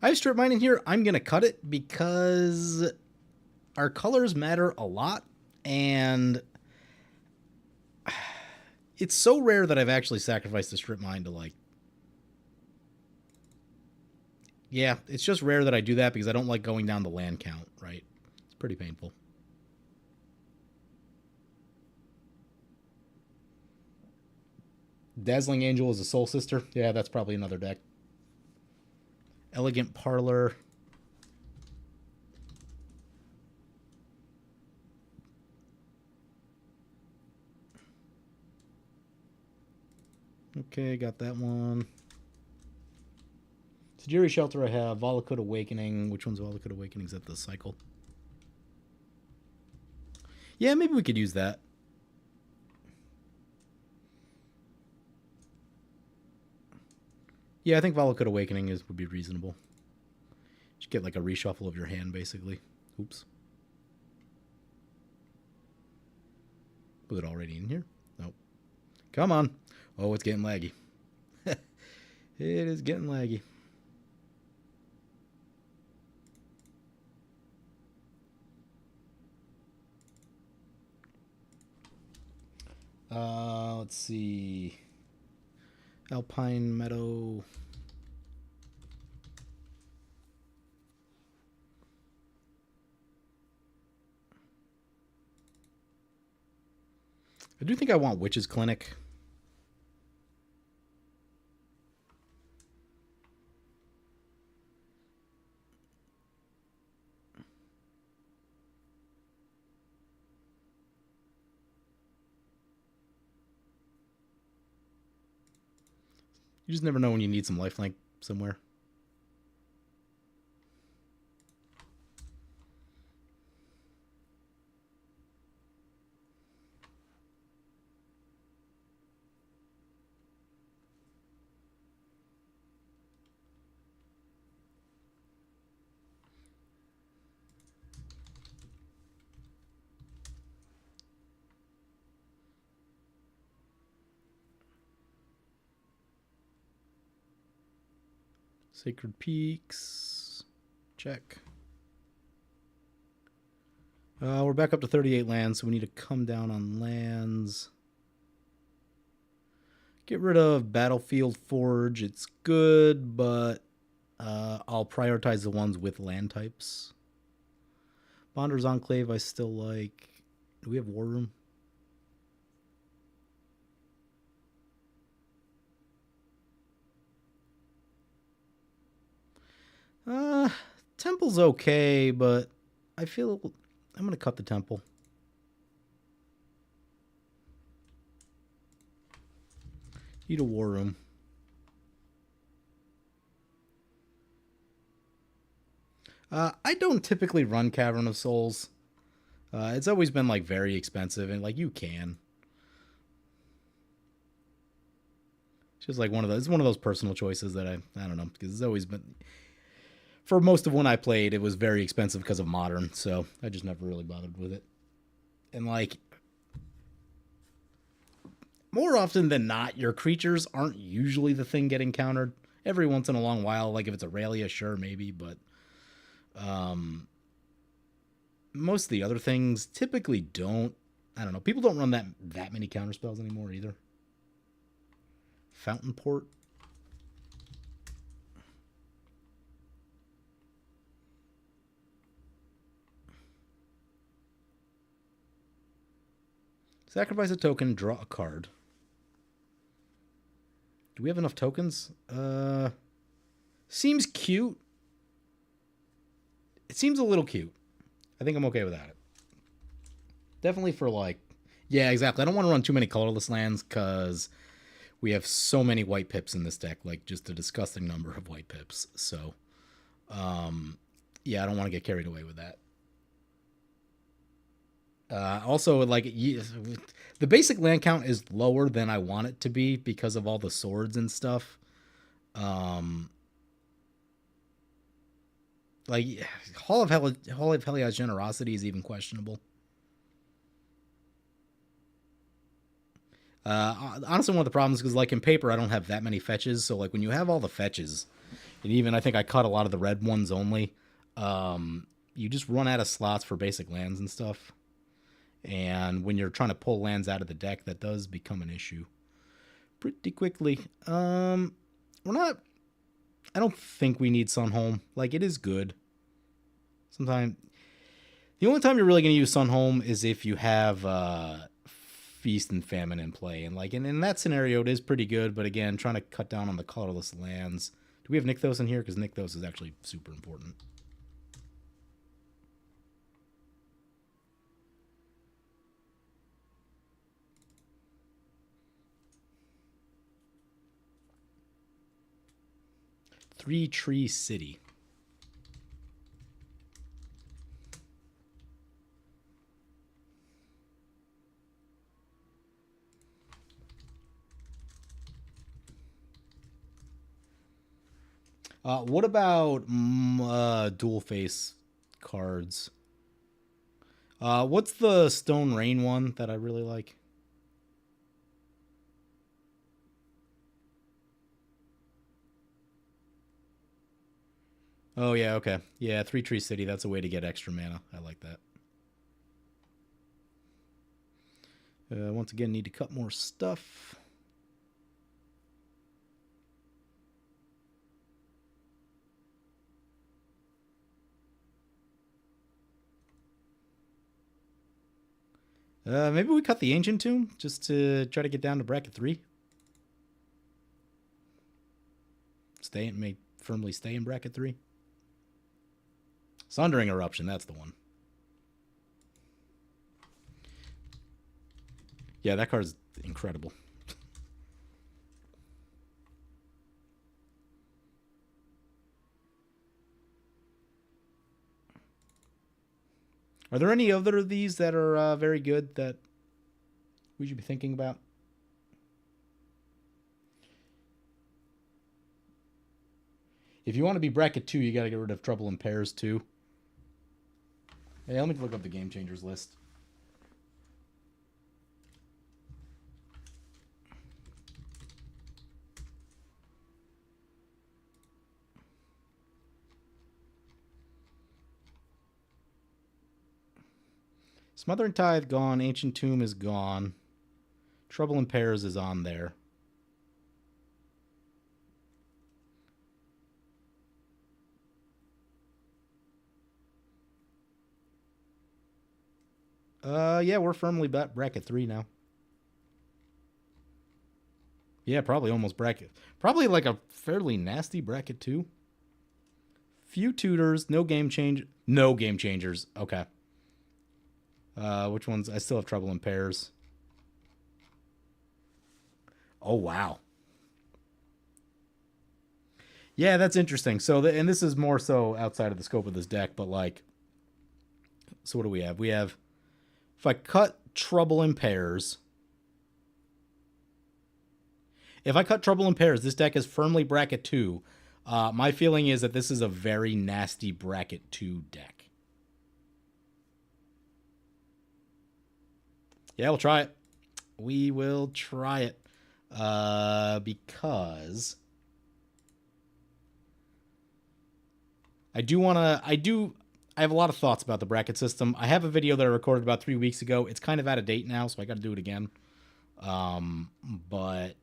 I have Strip Mine in here. I'm going to cut it because our colors matter a lot. And it's so rare that I've actually sacrificed the Strip Mine to, like... Yeah, it's just rare that I do that because I don't like going down the land count, right? It's pretty painful. Dazzling Angel is a Soul Sister. Yeah, that's probably another deck. Elegant Parlor. Okay, got that one. Tajiri Shelter, I have Volakut Awakening. Which one's Volakut Awakening? Is that the cycle? Yeah, maybe we could use that. Yeah, I think Volakut Awakening would be reasonable. Just get like a reshuffle of your hand, basically. Oops. Was it already in here? Nope. Come on. Oh, it's getting laggy. It is getting laggy. Let's see. Alpine Meadow. I do think I want Witch's Clinic. You just never know when you need some lifelink somewhere. Sacred Peaks. Check. We're back up to 38 lands, so we need to come down on lands. Get rid of Battlefield Forge. It's good, but I'll prioritize the ones with land types. Bonder's Enclave I still like. Do we have War Room? Temple's okay, but I feel I'm going to cut the Temple. Need a War Room. I don't typically run Cavern of Souls. It's always been like very expensive, and like you can. It's just like one of those personal choices that I don't know, because it's always been, for most of when I played, it was very expensive because of Modern, so I just never really bothered with it. And like, more often than not, your creatures aren't usually the thing getting countered. Every once in a long while, like if it's Aurelia, sure, maybe, but most of the other things typically don't. I don't know. People don't run that many counter spells anymore either. Fountain Port. Sacrifice a token, draw a card. Do we have enough tokens? Seems cute. It seems a little cute. I think I'm okay with that. Definitely for like... Yeah, exactly. I don't want to run too many colorless lands because we have so many white pips in this deck. Like, just a disgusting number of white pips. So, yeah, I don't want to get carried away with that. Also, like, the basic land count is lower than I want it to be because of all the swords and stuff. Like, Hall of Helios Generosity is even questionable. Honestly, one of the problems is, like, in paper, I don't have that many fetches. So, like, when you have all the fetches, and even I think I cut a lot of the red ones only, you just run out of slots for basic lands and stuff. And when you're trying to pull lands out of the deck, that does become an issue pretty quickly. We're not... I don't think we need Sunhome. Like, it is good. Sometimes... The only time you're really going to use Sunhome is if you have Feast and Famine in play. And, like, in that scenario, it is pretty good. But, again, trying to cut down on the colorless lands. Do we have Nykthos in here? Because Nykthos is actually super important. Three Tree City. What about dual face cards? What's the Stone Rain one that I really like? Oh, yeah, okay. Yeah, Three Tree City. That's a way to get extra mana. I like that. Once again, need to cut more stuff. Maybe we cut the Ancient Tomb just to try to get down to bracket 3. May firmly stay in bracket 3. Sundering Eruption, that's the one. Yeah, that card's incredible. Are there any other of these that are very good that we should be thinking about? If you want to be bracket 2, you got to get rid of Trouble in Pairs too. Hey, let me look up the Game Changers list. Smothering Tithe gone. Ancient Tomb is gone. Trouble in Pairs is on there. Yeah, we're firmly bracket 3 now. Yeah, probably almost bracket. Probably like a fairly nasty bracket 2. Few tutors, no game change. No game changers. Okay. Which ones? I still have Trouble in Pairs. Oh, wow. Yeah, that's interesting. So, and this is more so outside of the scope of this deck, but like, so what do we have? We have, if I cut Trouble in Pairs, this deck is firmly bracket 2. My feeling is that this is a very nasty bracket 2 deck. Yeah, we'll try it. We will try it. Because I have a lot of thoughts about the bracket system. I have a video that I recorded about 3 weeks ago. It's kind of out of date now, so I got to do it again. But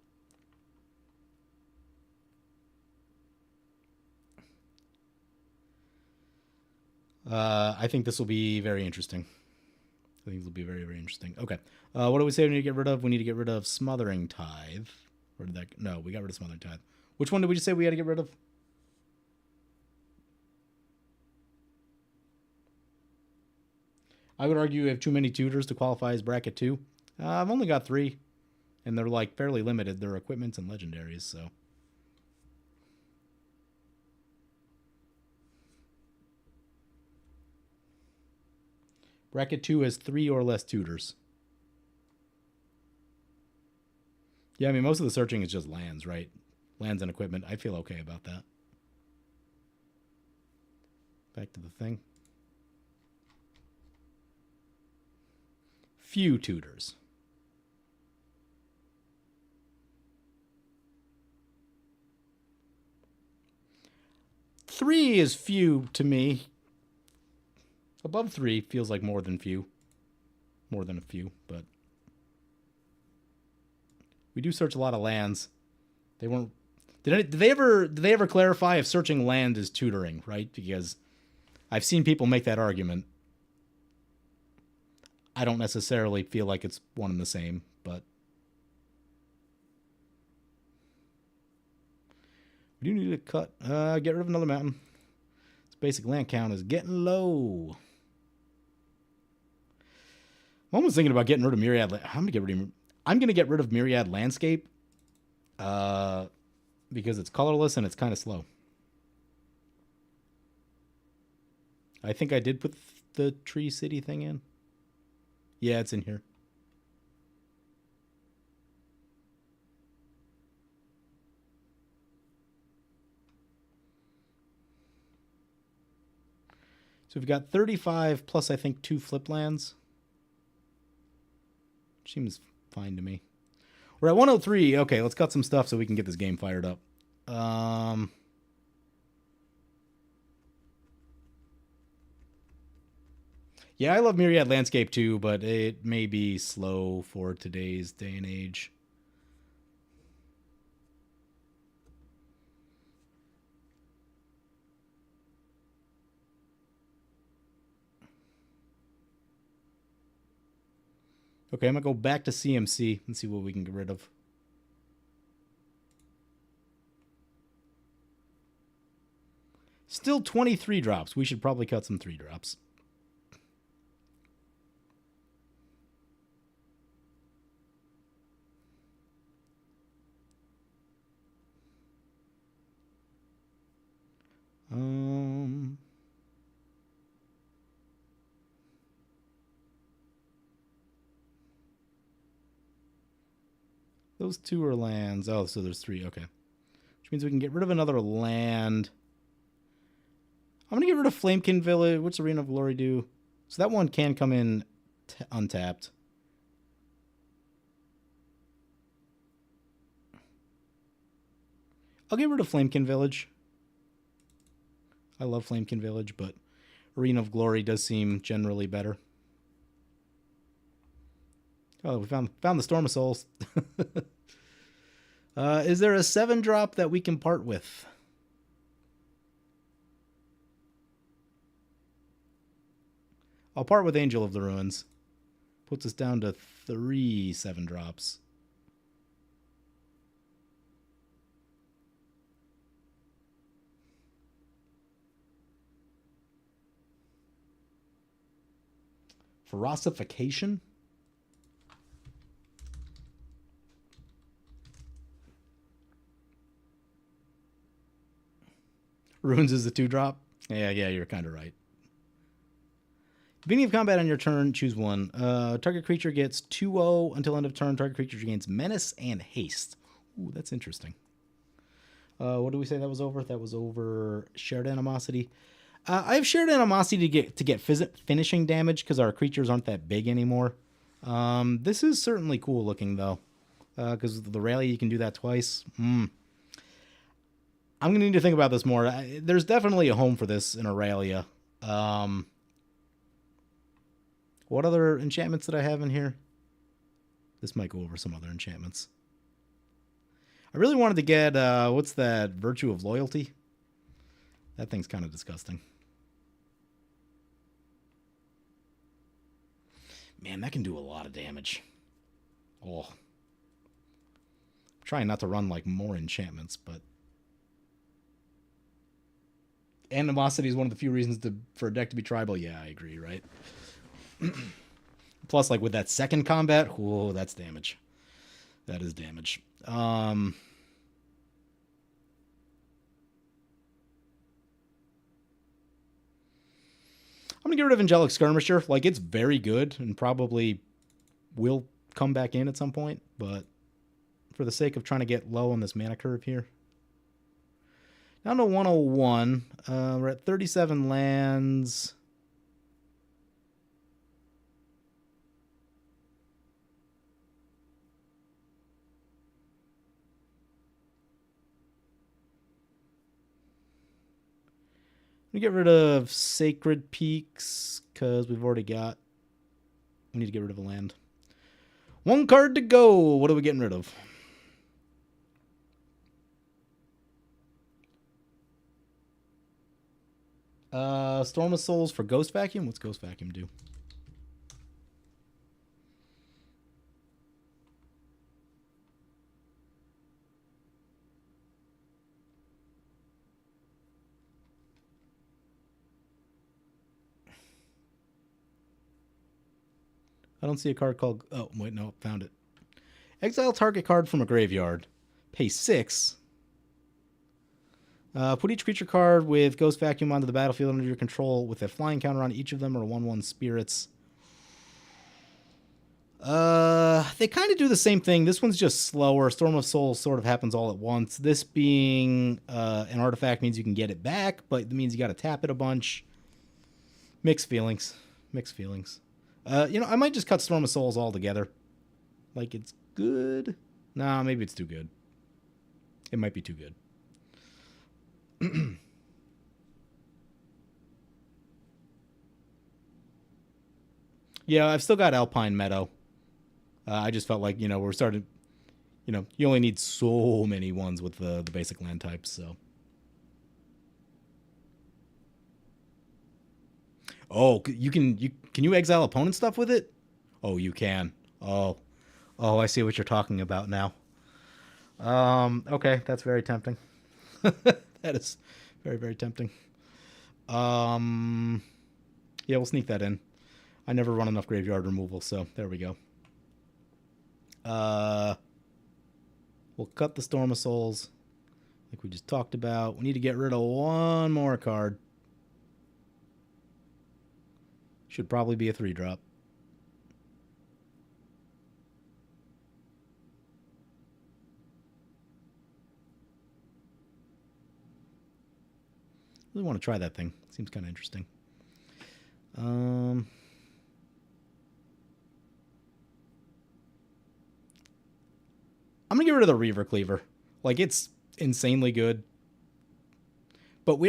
I think this will be very interesting. So things will be very, very interesting. Okay. What do we say we need to get rid of? We need to get rid of Smothering Tithe. Or did that... No, we got rid of Smothering Tithe. Which one did we just say we had to get rid of? I would argue we have too many tutors to qualify as bracket 2. I've only got 3. And they're like fairly limited. They're equipments and legendaries, so... Bracket 2 has 3 or less tutors. Yeah, I mean, most of the searching is just lands, right? Lands and equipment. I feel okay about that. Back to the thing. Few tutors. Three is few to me. Above 3 feels like more than few. More than a few, but... We do search a lot of lands. They weren't... Did they ever clarify if searching land is tutoring, right? Because I've seen people make that argument. I don't necessarily feel like it's one and the same, but... We do need to cut... get rid of another mountain. This basic land count is getting low. I'm almost thinking about getting rid of Myriad. I'm gonna get rid of Myriad Landscape, because it's colorless and it's kind of slow. I think I did put the Tree City thing in. Yeah, it's in here. So we've got 35 plus, I think, 2 flip lands. Seems fine to me. We're at 103. Okay, let's cut some stuff so we can get this game fired up. Yeah, I love Myriad Landscape too, but it may be slow for today's day and age. Okay, I'm going to go back to CMC and see what we can get rid of. Still 23 drops. We should probably cut some 3 drops. Those 2 are lands. Oh, so there's 3. Okay. Which means we can get rid of another land. I'm going to get rid of Flamekin Village. What's Arena of Glory do? So that one can come in untapped. I'll get rid of Flamekin Village. I love Flamekin Village, but Arena of Glory does seem generally better. Oh, we found the Storm of Souls. Is there a 7-drop that we can part with? I'll part with Angel of the Ruins. Puts us down to 3 7-drops. Ferocification? Ruins is a 2-drop? Yeah, you're kind of right. Beginning of combat on your turn, choose 1. Target creature gets 2/0 until end of turn. Target creature gains Menace and Haste. Ooh, that's interesting. What do we say that was over? That was over Shared Animosity. I have Shared Animosity to get finishing damage because our creatures aren't that big anymore. This is certainly cool looking, though, because the rally you can do that twice. I'm going to need to think about this more. There's definitely a home for this in Aurelia. What other enchantments did I have in here? This might go over some other enchantments. I really wanted to get, what's that? Virtue of Loyalty? That thing's kind of disgusting. Man, that can do a lot of damage. Oh. I'm trying not to run, like, more enchantments, but... Animosity is one of the few reasons for a deck to be tribal. Yeah, I agree, right? Plus, like, with that second combat, whoa, that's damage. That is damage. I'm going to get rid of Angelic Skirmisher. Like, it's very good and probably will come back in at some point, but for the sake of trying to get low on this mana curve here. Down to 101. We're at 37 lands. We get rid of Sacred Peaks because we've already got... We need to get rid of a land. One card to go. What are we getting rid of? Storm of Souls for Ghost Vacuum. What's Ghost Vacuum do? I don't see a card called... Oh, wait, no, found it. Exile target card from a graveyard. Pay 6. Put each creature card with Ghost Vacuum onto the battlefield under your control with a flying counter on each of them or 1/1 spirits. They kind of do the same thing. This one's just slower. Storm of Souls sort of happens all at once. This being an artifact means you can get it back, but it means you got to tap it a bunch. Mixed feelings. Mixed feelings. I might just cut Storm of Souls altogether. Like, it's good. Nah, maybe it's too good. It might be too good. Yeah, I've still got Alpine Meadow. I just felt like, we're starting... you only need so many ones with the basic land types, so... Oh, can you exile opponent stuff with it? Oh, you can. Oh, I see what you're talking about now. Okay, that's very tempting. That is very, very tempting. Yeah, we'll sneak that in. I never run enough graveyard removal, so there we go. We'll cut the Storm of Souls, like we just talked about. We need to get rid of one more card. Should probably be a 3-drop. Really want to try that thing. Seems kind of interesting. I'm going to get rid of the Reaver Cleaver. Like, it's insanely good. But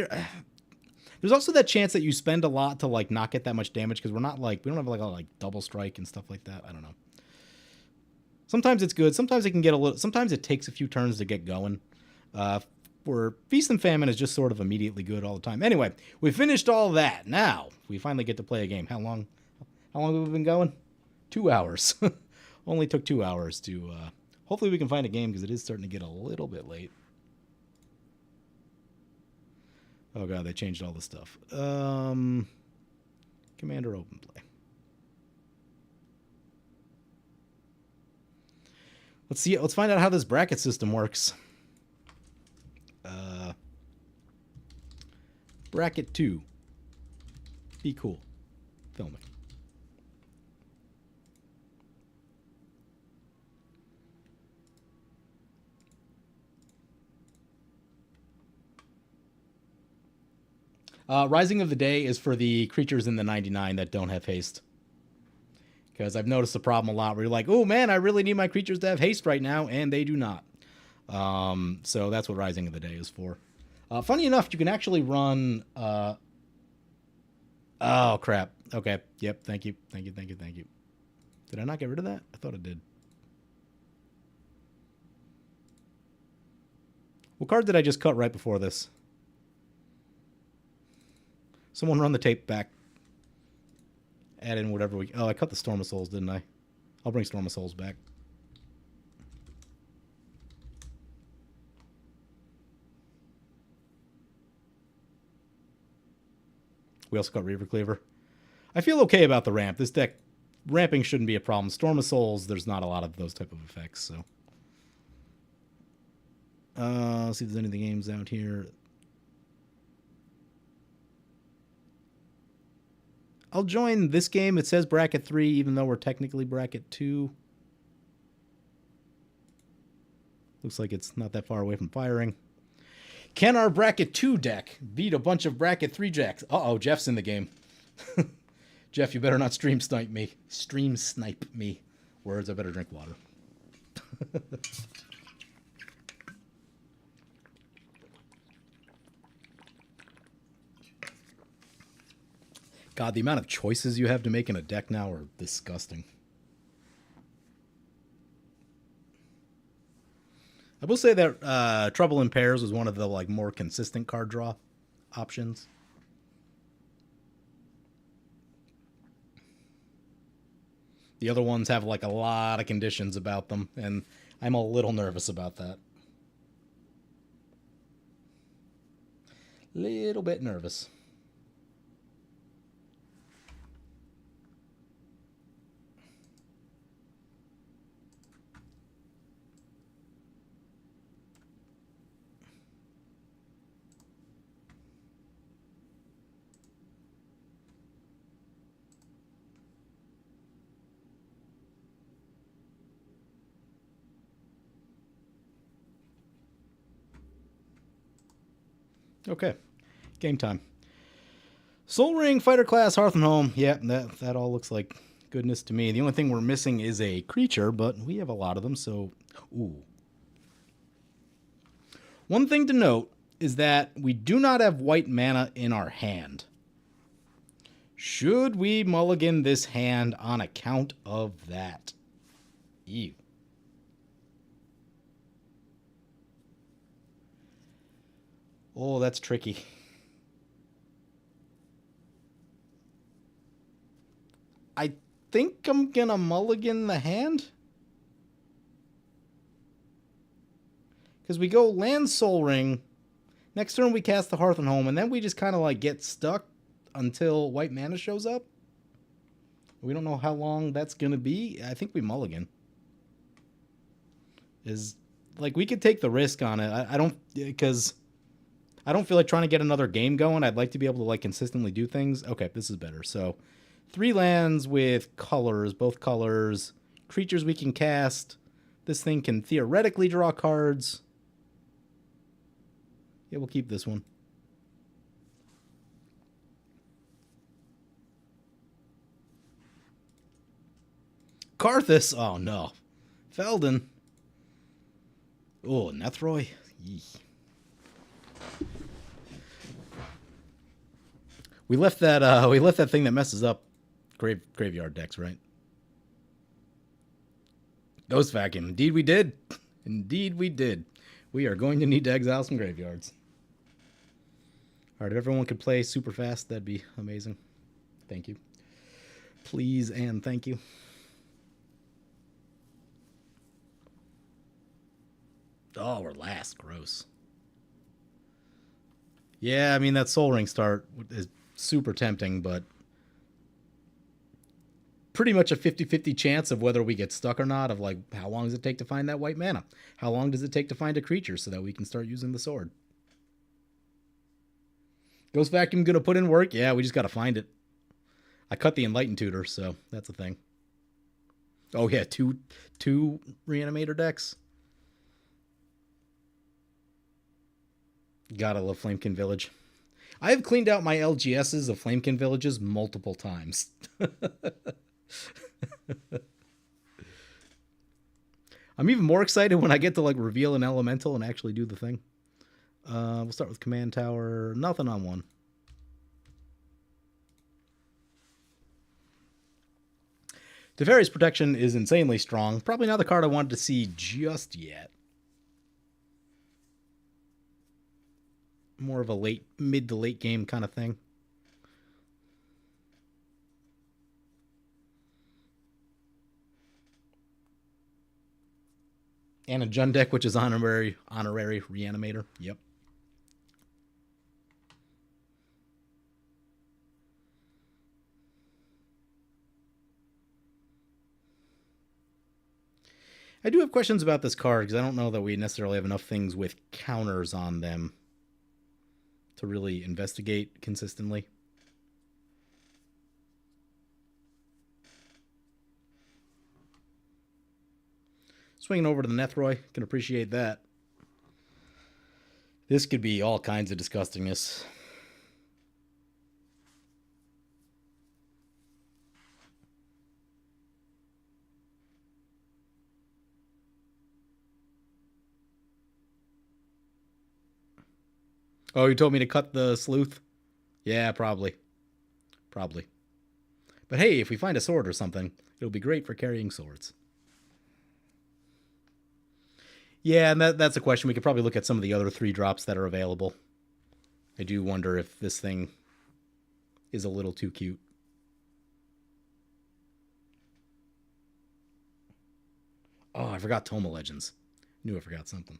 there's also that chance that you spend a lot to, like, not get that much damage because we don't have, like, double strike and stuff like that. I don't know. Sometimes it's good. Sometimes it can get a little... Sometimes it takes a few turns to get going. Where Feast and Famine is just sort of immediately good all the time. Anyway, we finished all that. Now, we finally get to play a game. How long have we been going? 2 hours. Only took 2 hours to... hopefully we can find a game because it is starting to get a little bit late. Oh god, they changed all the stuff. Commander open play. Let's see. Let's find out how this bracket system works. Bracket 2. Be cool. Filming. Rising of the Day is for the creatures in the 99 that don't have haste. Because I've noticed the problem a lot where you're like, oh man, I really need my creatures to have haste right now, and they do not. So that's what Rising of the Day is for. Funny enough, you can actually run... Oh, crap. Okay. Yep. Thank you. Did I not get rid of that? I thought I did. What card did I just cut right before this? Someone run the tape back. Add in whatever we... Oh, I cut the Storm of Souls, didn't I? I'll bring Storm of Souls back. We also got Reaver Cleaver. I feel okay about the ramp. This deck, ramping shouldn't be a problem. Storm of Souls, there's not a lot of those type of effects, so... Let's see if there's any of the games out here. I'll join this game. It says bracket 3, even though we're technically bracket 2. Looks like it's not that far away from firing. Can our bracket 2 deck beat a bunch of bracket 3 decks? Uh-oh, Jeff's in the game. Jeff, you better not stream snipe me. Stream snipe me. Words, I better drink water. God, the amount of choices you have to make in a deck now are disgusting. I will say that Trouble in Pairs was one of the like more consistent card draw options. The other ones have like a lot of conditions about them, and I'm a little nervous about that. Little bit nervous. Okay, game time. Soul Ring, Fighter Class, Hearth and Home. Yeah, that all looks like goodness to me. The only thing we're missing is a creature, but we have a lot of them, so... Ooh. One thing to note is that we do not have white mana in our hand. Should we mulligan this hand on account of that? Ew. Oh, that's tricky. I think I'm gonna mulligan the hand. Because we go land Soul Ring. Next turn we cast the Hearth and Home, and then we just kind of like get stuck until white mana shows up. We don't know how long that's gonna be. I think we mulligan. Is like we could take the risk on it. I don't, because I don't feel like trying to get another game going. I'd like to be able to like consistently do things. Okay, this is better. So 3 lands with colors, both colors, creatures we can cast. This thing can theoretically draw cards. Yeah, we'll keep this one. Karthus. Oh no. Feldon. Oh, Nethroy. Yee. We left that thing that messes up graveyard decks, right? Ghost Vacuum. Indeed we did. Indeed we did. We are going to need to exile some graveyards. Alright, if everyone could play super fast, that'd be amazing. Thank you. Please and thank you. Oh, we're last. Gross. Yeah, I mean, that Soul Ring start is super tempting, but pretty much a 50-50 chance of whether we get stuck or not, of like, how long does it take to find that white mana? How long does it take to find a creature so that we can start using the sword? Ghost Vacuum gonna put in work? Yeah, we just gotta find it. I cut the Enlightened Tutor, so that's a thing. Oh yeah, two Reanimator decks. Gotta love Flamekin Village. I have cleaned out my LGSs of Flamekin Villages multiple times. I'm even more excited when I get to like reveal an elemental and actually do the thing. We'll start with Command Tower. Nothing on one. Teferi's Protection is insanely strong. Probably not the card I wanted to see just yet. More of a mid to late game kind of thing. And a Jund deck, which is honorary reanimator. Yep. I do have questions about this card because I don't know that we necessarily have enough things with counters on them to really investigate consistently. Swinging over to the Nethroy, can appreciate that. This could be all kinds of disgustingness. Oh, you told me to cut the sleuth? Yeah, probably. Probably. But hey, if we find a sword or something, it'll be great for carrying swords. Yeah, and that's a question. We could probably look at some of the other 3-drops that are available. I do wonder if this thing is a little too cute. Oh, I forgot Toma Legends. Knew I forgot something.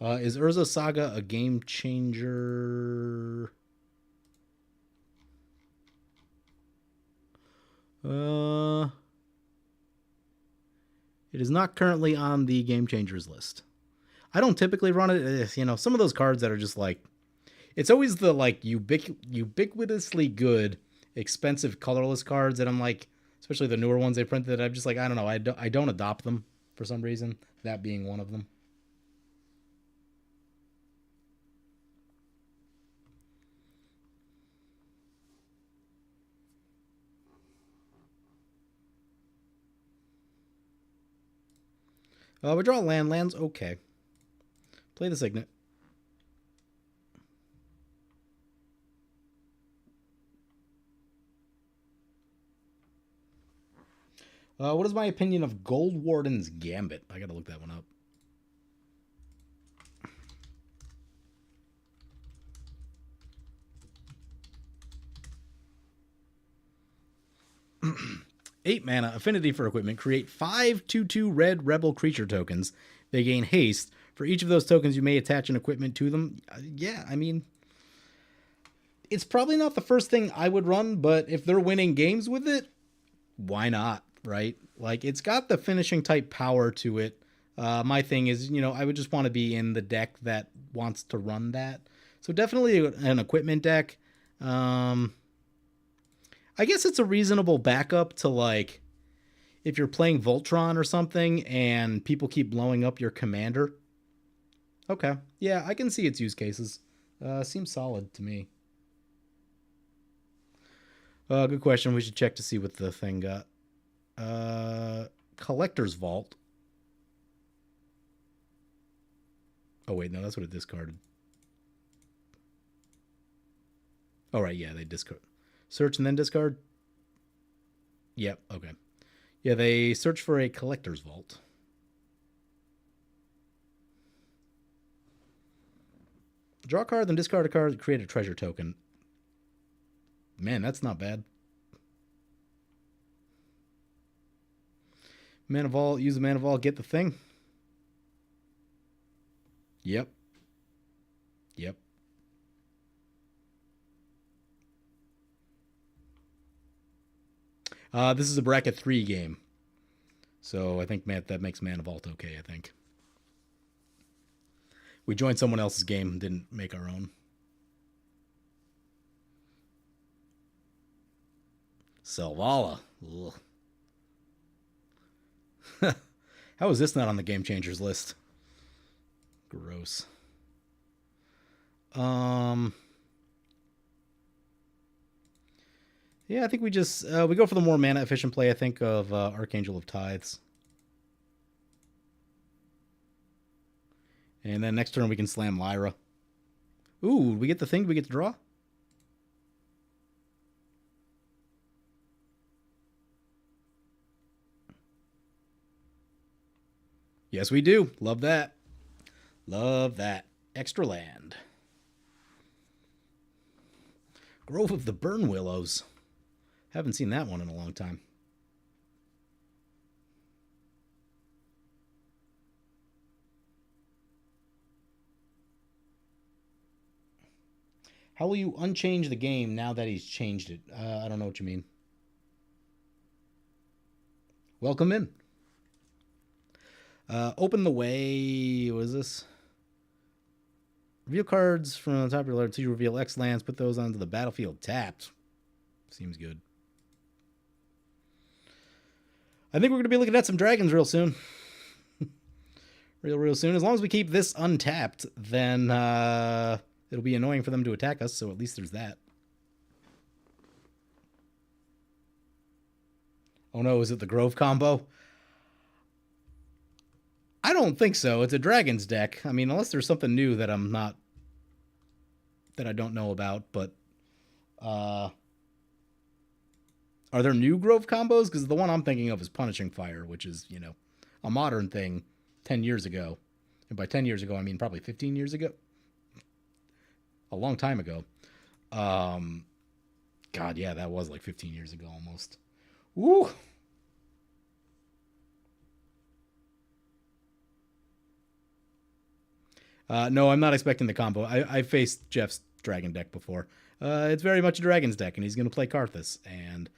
Is Urza Saga a game changer? It is not currently on the game changers list. I don't typically run it. You know, some of those cards that are just like, it's always the like ubiquitously good, expensive colorless cards that I'm like, especially the newer ones they printed. I'm just like, I don't know. I don't adopt them for some reason. That being one of them. We draw land. Land's okay. Play the Signet. What is my opinion of Gold Warden's Gambit? I gotta look that one up. Eight mana, affinity for equipment. Create 5/2/2 red rebel creature tokens. They gain haste. For each of those tokens, you may attach an equipment to them. Yeah, I mean, it's probably not the first thing I would run, but if they're winning games with it, why not, right? Like, it's got the finishing type power to it. My thing is, you know, I would just want to be in the deck that wants to run that. So definitely an equipment deck. I guess it's a reasonable backup to, like, if you're playing Voltron or something and people keep blowing up your commander. Okay. Yeah, I can see its use cases. Seems solid to me. Good question. We should check to see what the thing got. Collector's Vault. Oh, wait, no, that's what it discarded. Oh, right, yeah, they discard. Search and then discard? Yep, okay. Yeah, they search for a Collector's Vault. Draw a card, then discard a card, create a treasure token. Man, that's not bad. Mana Vault, use the Mana Vault, get the thing. Yep. Yep. This is a bracket 3 game. So I think that makes Mana Vault okay, I think. We joined someone else's game, didn't make our own. Selvala. How is this not on the Game Changers list? Gross. Yeah, I think we just we go for the more mana efficient play, I think, of Archangel of Tithes. And then next turn we can slam Lyra. Ooh, we get the thing? Do we get to draw? Yes, we do. Love that. Love that. Extra land. Grove of the Burn Willows. Haven't seen that one in a long time. How will you unchange the game now that he's changed it? I don't know what you mean. Welcome in. Open the way. What is this? Reveal cards from the top of your library. To reveal X lands. Put those onto the battlefield tapped. Seems good. I think we're going to be looking at some dragons real soon. real soon. As long as we keep this untapped, then it'll be annoying for them to attack us, so at least there's that. Oh no, is it the Grove combo? I don't think so. It's a Dragons deck. I mean, unless there's something new that I don't know about, but are there new Grove combos? Because the one I'm thinking of is Punishing Fire, which is, you know, a modern thing 10 years ago. And by 10 years ago, I mean probably 15 years ago. A long time ago. God, yeah, that was like 15 years ago almost. Woo! No, I'm not expecting the combo. I faced Jeff's dragon deck before. It's very much a dragons deck, and he's going to play Karthus. And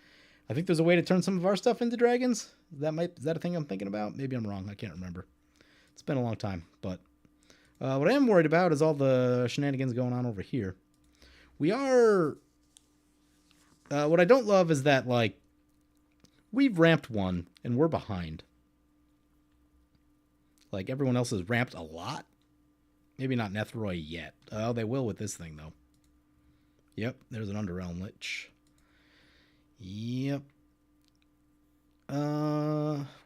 I think there's a way to turn some of our stuff into dragons. Is that a thing I'm thinking about? Maybe I'm wrong. I can't remember. It's been a long time. But what I am worried about is all the shenanigans going on over here. We are... what I don't love is that, like, we've ramped one, and we're behind. Like, everyone else has ramped a lot. Maybe not Nethroi yet. Oh, they will with this thing, though. Yep, there's an Underrealm Lich. Yep.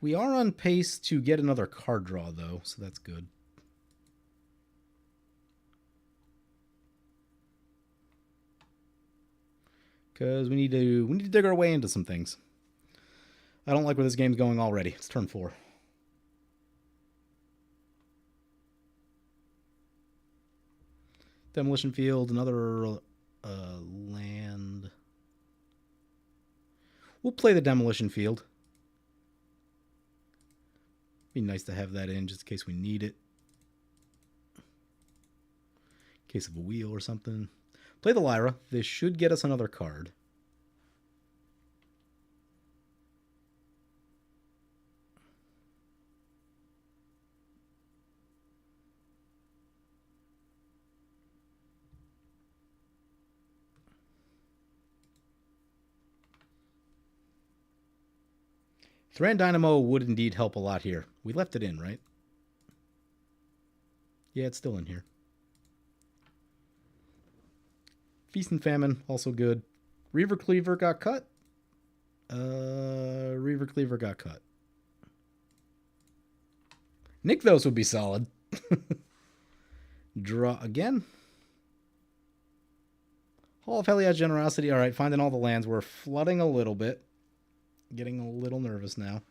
We are on pace to get another card draw, though, so that's good. Because we need to dig our way into some things. I don't like where this game's going already. It's turn 4. Demolition Field, another land. We'll play the Demolition Field. Be nice to have that in just in case we need it. In case of a wheel or something. Play the Lyra. This should get us another card. Thran Dynamo would indeed help a lot here. We left it in, right? Yeah, it's still in here. Feast and Famine, also good. Reaver Cleaver got cut. Reaver Cleaver got cut. Nykthos would be solid. Draw again. Hall of Heliod's Generosity. All right, finding all the lands. We're flooding a little bit. Getting a little nervous now.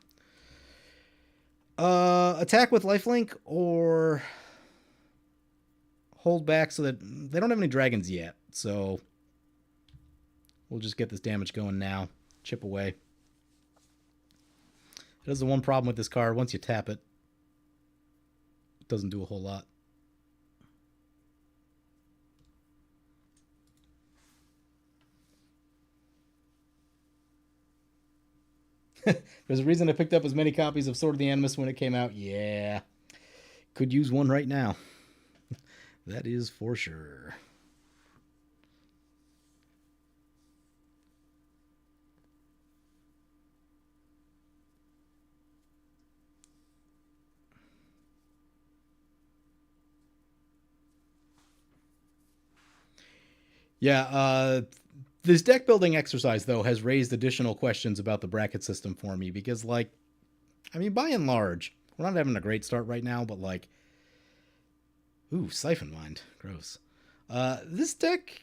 Attack with lifelink or hold back so that they don't have any dragons yet. So we'll just get this damage going now. Chip away. That is the one problem with this card. Once you tap it, it doesn't do a whole lot. There's a reason I picked up as many copies of Sword of the Animus when it came out. Yeah. Could use one right now. That is for sure. Yeah, this deck building exercise, though, has raised additional questions about the bracket system for me because, like, I mean, by and large, we're not having a great start right now, but, like, ooh, Siphon Mind. Gross. This deck,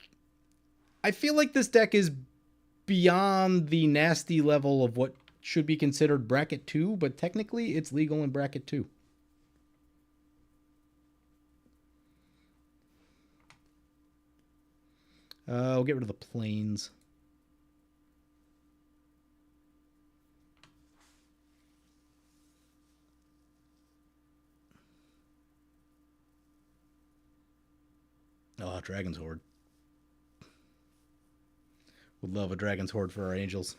I feel like this deck is beyond the nasty level of what should be considered bracket 2, but technically it's legal in bracket 2. We'll get rid of the planes. Oh, Dragon's Horde. Would love a Dragon's Horde for our Angels.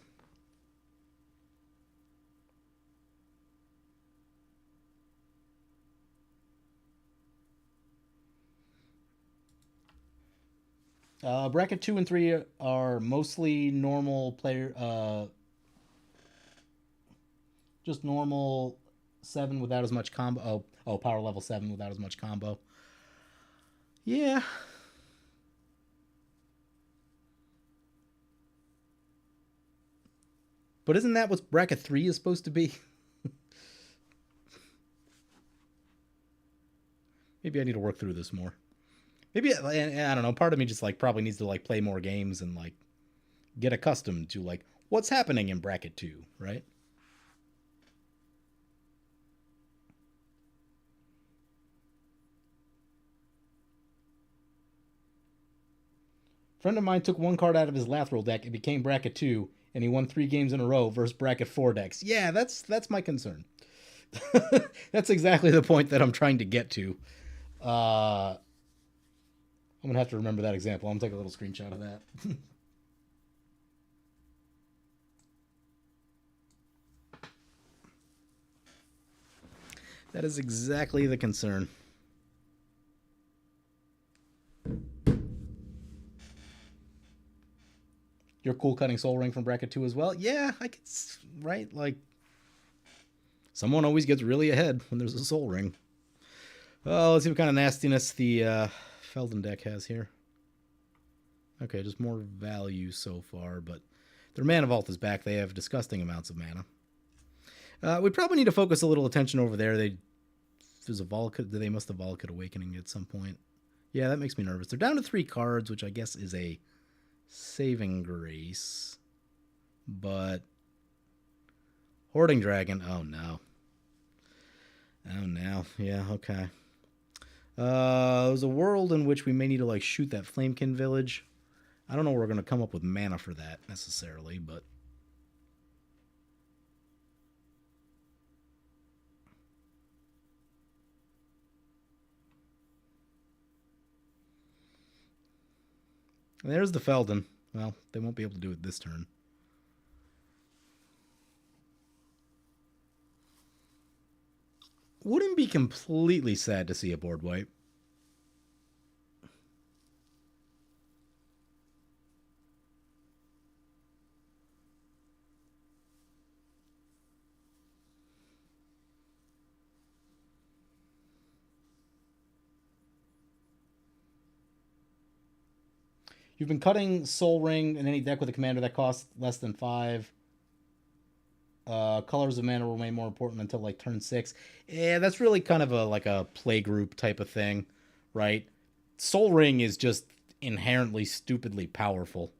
Bracket 2 and 3 are mostly normal player, just normal 7 without as much combo. Oh, power level 7 without as much combo. Yeah. But isn't that what bracket 3 is supposed to be? Maybe I need to work through this more. Maybe I don't know. Part of me just like probably needs to like play more games and like get accustomed to like what's happening in bracket 2, right? Friend of mine took one card out of his Lathril deck. It became bracket 2, and he won 3 games in a row versus bracket 4 decks. Yeah, that's my concern. That's exactly the point that I'm trying to get to. I'm gonna have to remember that example. I'm gonna take a little screenshot of that. That is exactly the concern. You're cool cutting Soul Ring from bracket 2 as well? Yeah, I could, right? Like, someone always gets really ahead when there's a Soul Ring. Oh, let's see what kind of nastiness the Feldon deck has here. Okay, just more value so far, but their Mana Vault is back. They have disgusting amounts of mana. We probably need to focus a little attention over there. There's a Volkid. They must have Volkid Awakening at some point. Yeah, that makes me nervous. They're down to 3 cards, which I guess is a saving grace. But Hoarding Dragon. Oh no. Oh no. Yeah. Okay. There's a world in which we may need to like shoot that Flamekin village. I don't know where we're gonna come up with mana for that necessarily, but there's the Feldon. Well, they won't be able to do it this turn. Wouldn't be completely sad to see a board wipe. You've been cutting Soul Ring in any deck with a commander that costs less than 5. Colors of mana remain more important until like turn 6. Yeah, that's really kind of a like a play group type of thing, right? Soul Ring is just inherently stupidly powerful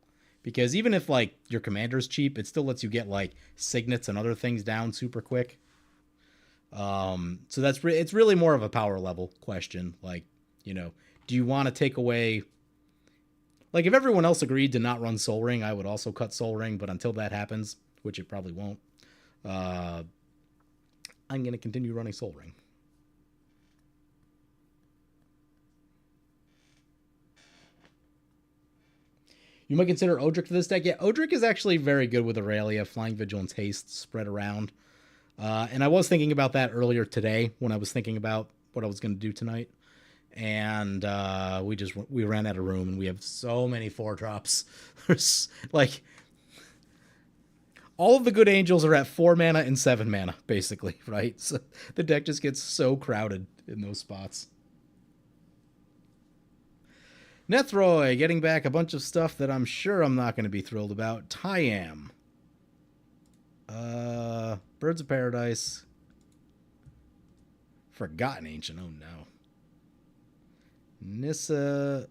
because even if like your commander's cheap, it still lets you get like signets and other things down super quick. So it's really more of a power level question. Like, do you want to take away? Like, if everyone else agreed to not run Soul Ring, I would also cut Soul Ring. But until that happens, which it probably won't, I'm going to continue running Soul Ring. You might consider Odric for this deck. Yeah, Odric is actually very good with Aurelia, Flying Vigilance, Haste, spread around. And I was thinking about that earlier today when I was thinking about what I was going to do tonight. And we ran out of room, and we have so many 4-drops. There's like all of the good angels are at 4 mana and 7 mana, basically, right? So the deck just gets so crowded in those spots. Nethroy getting back a bunch of stuff that I'm sure I'm not going to be thrilled about. Tyam. Birds of Paradise. Forgotten Ancient. Oh no. Nissa.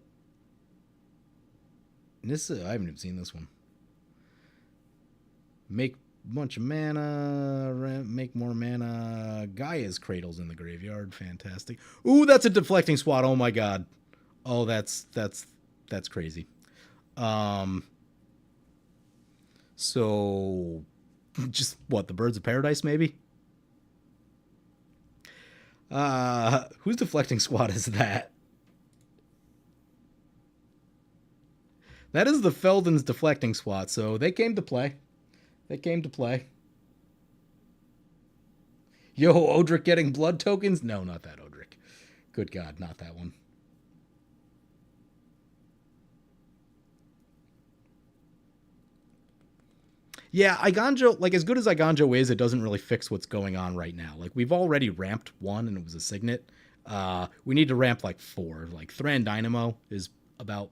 I haven't even seen this one. Make a bunch of mana. Make more mana. Gaia's Cradle's in the graveyard. Fantastic. Ooh, that's a deflecting squad. Oh my god. Oh, that's crazy. Um, so just what, the Birds of Paradise maybe? Whose deflecting squad is that? That is the Feldon's deflecting squad. So they came to play. They came to play. Yo, Odric getting blood tokens? No, not that Odric. Good God, not that one. Yeah, Iganjo, like as good as Iganjo is, it doesn't really fix what's going on right now. Like we've already ramped one and it was a signet. We need to ramp like four. Like Thran Dynamo is about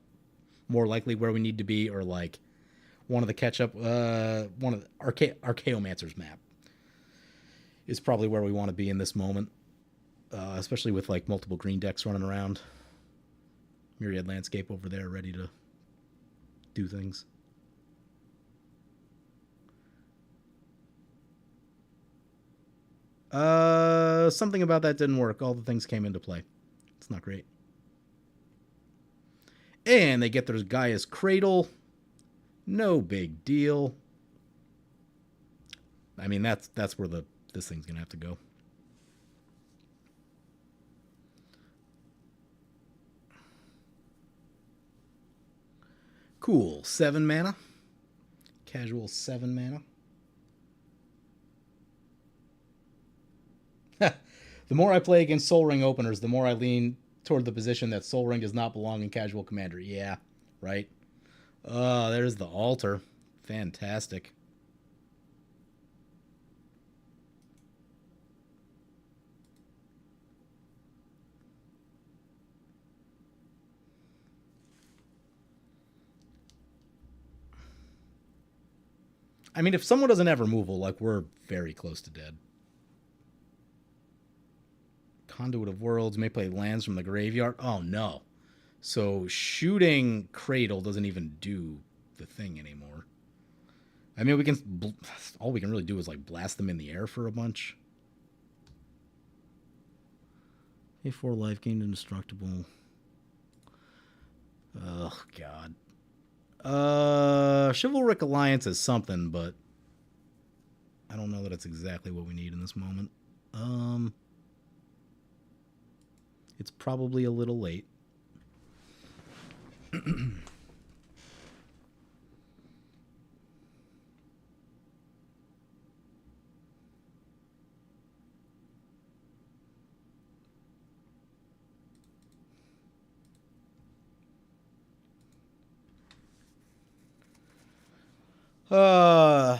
more likely where we need to be, or like one of the catch up, one of the Archaeomancer's map is probably where we want to be in this moment, especially with like multiple green decks running around. Myriad Landscape over there ready to do things. Something about that didn't work. All the things came into play. It's not great. And they get their Gaia's Cradle. No big deal. I mean, that's where this thing's gonna have to go. Cool. 7 mana. Casual 7 mana. The more I play against Soul Ring openers, the more I lean toward the position that Soul Ring does not belong in Casual Commander. Yeah, right. There's the altar. Fantastic. I mean, if someone doesn't have removal, like we're very close to dead. Conduit of Worlds may play lands from the graveyard. Oh no. So shooting Cradle doesn't even do the thing anymore. I mean, we can. All we can really do is like blast them in the air for a bunch. A4 life gained indestructible. Oh God. Chivalric Alliance is something, but I don't know that it's exactly what we need in this moment. It's probably a little late. Uh,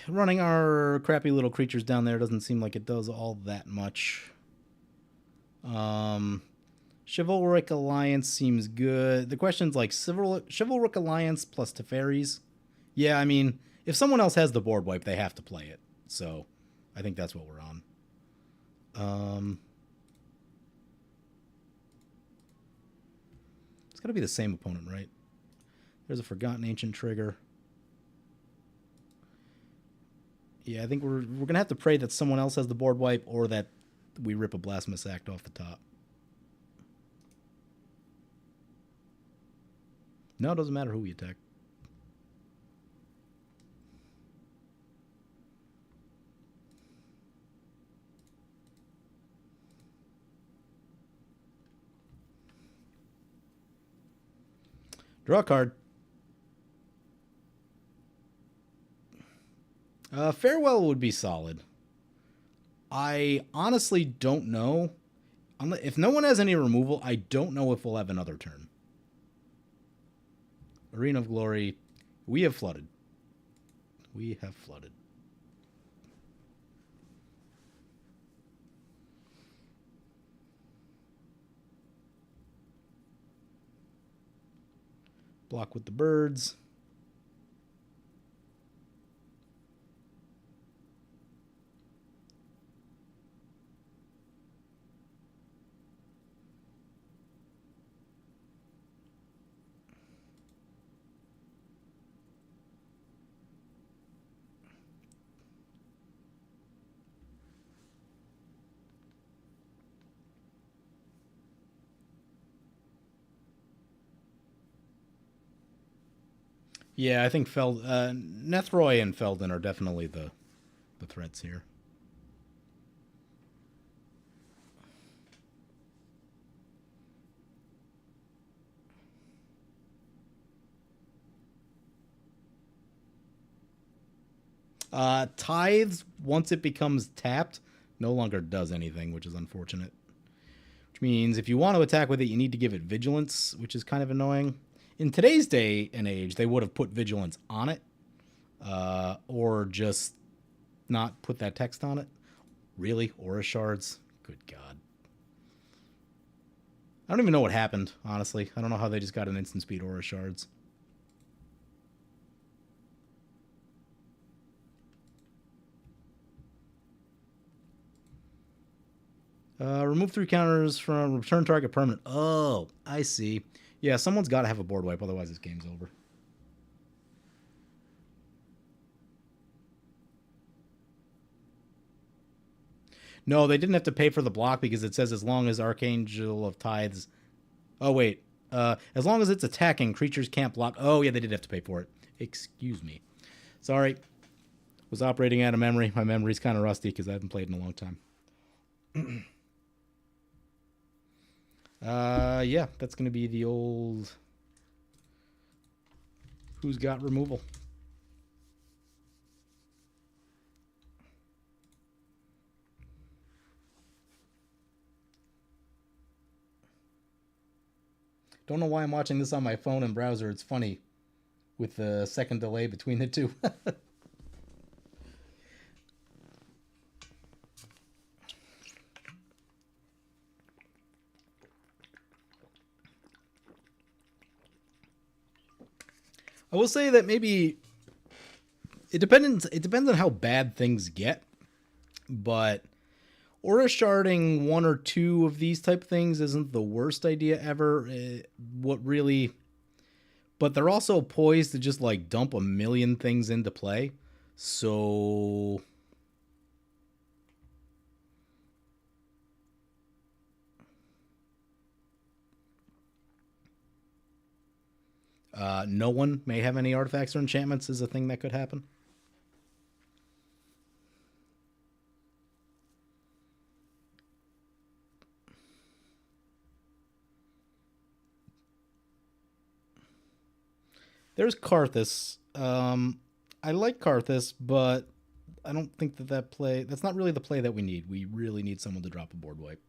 Running our crappy little creatures down there doesn't seem like it does all that much. Chivalric Alliance seems good. The question's like Chivalric Alliance plus Teferis. Yeah, I mean, if someone else has the board wipe, they have to play it. So, I think that's what we're on. It's got to be the same opponent, right? There's a Forgotten Ancient trigger. Yeah, I think we're gonna have to pray that someone else has the board wipe or that we rip a Blasphemous Act off the top. No, it doesn't matter who we attack. Draw a card. Farewell would be solid. I honestly don't know. If no one has any removal, I don't know if we'll have another turn. Arena of Glory. We have flooded. We have flooded. Block with the birds. Yeah, I think Nethroy and Felden are definitely the threats here. Tithes, once it becomes tapped, no longer does anything, which is unfortunate. Which means if you want to attack with it, you need to give it vigilance, which is kind of annoying. In today's day and age, they would have put vigilance on it, or just not put that text on it. Really? Aura shards? Good God. I don't even know what happened, honestly. I don't know how they just got an instant speed aura shards. Remove 3 counters from return target permanent. Oh, I see. Yeah, someone's got to have a board wipe, otherwise this game's over. No, they didn't have to pay for the block because it says as long as Archangel of Tithes. Oh, wait. As long as it's attacking, creatures can't block. Oh, yeah, they did have to pay for it. Excuse me. Sorry. Was operating out of memory. My memory's kind of rusty because I haven't played in a long time. Yeah, that's going to be the old... Who's got removal? Don't know why I'm watching this on my phone and browser. It's funny with the second delay between the two. I will say that maybe it depends. It depends on how bad things get, but aura sharding 1 or 2 of these type of things isn't the worst idea ever. What really, but they're also poised to just like dump a million things into play. So no one may have any artifacts or enchantments is a thing that could happen. There's Karthus. I like Karthus, but I don't think that play... That's not really the play that we need. We really need someone to drop a board wipe.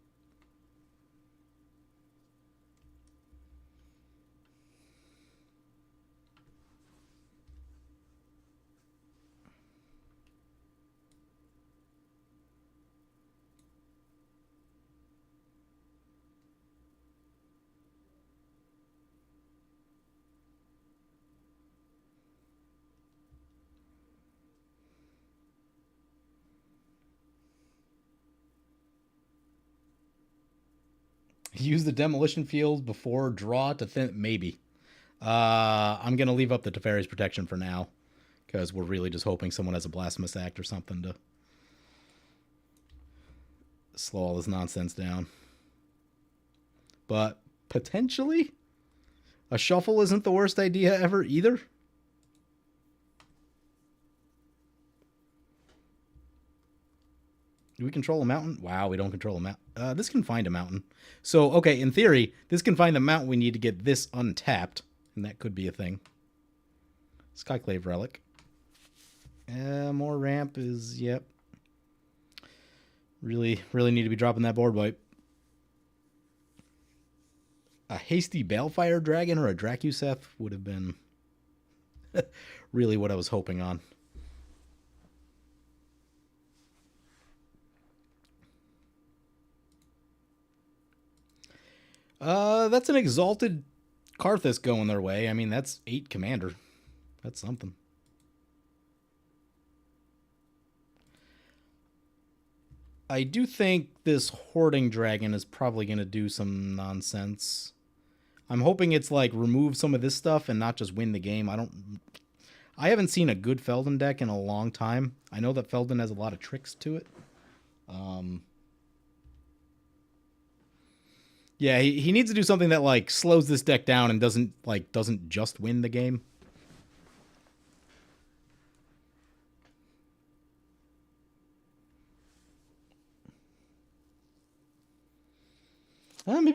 Use the demolition field before draw to thin... Maybe. I'm going to leave up the Teferi's Protection for now, because we're really just hoping someone has a Blasphemous Act or something to slow all this nonsense down. But potentially, a shuffle isn't the worst idea ever either. Do we control a mountain? Wow, we don't control a mountain. This can find a mountain. So, okay, in theory, this can find the mountain we need to get this untapped. And that could be a thing. Skyclave Relic. More ramp is, yep. Really need to be dropping that board wipe. A hasty Balefire Dragon or a Dracuseth would have been really what I was hoping on. That's an Exalted Karthus going their way. I mean, that's 8 commander. That's something. I do think this Hoarding Dragon is probably going to do some nonsense. I'm hoping it's like remove some of this stuff and not just win the game. I haven't seen a good Felden deck in a long time. I know that Felden has a lot of tricks to it. Yeah, he needs to do something that like slows this deck down and doesn't just win the game.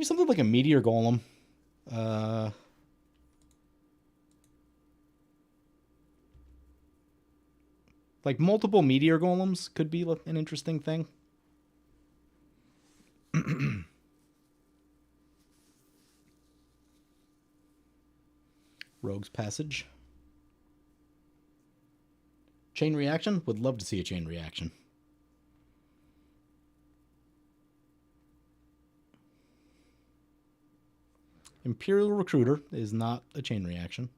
Maybe something like a meteor golem. Like multiple meteor golems could be an interesting thing. Rogue's Passage. Chain reaction? Would love to see a chain reaction. Imperial Recruiter is not a chain reaction.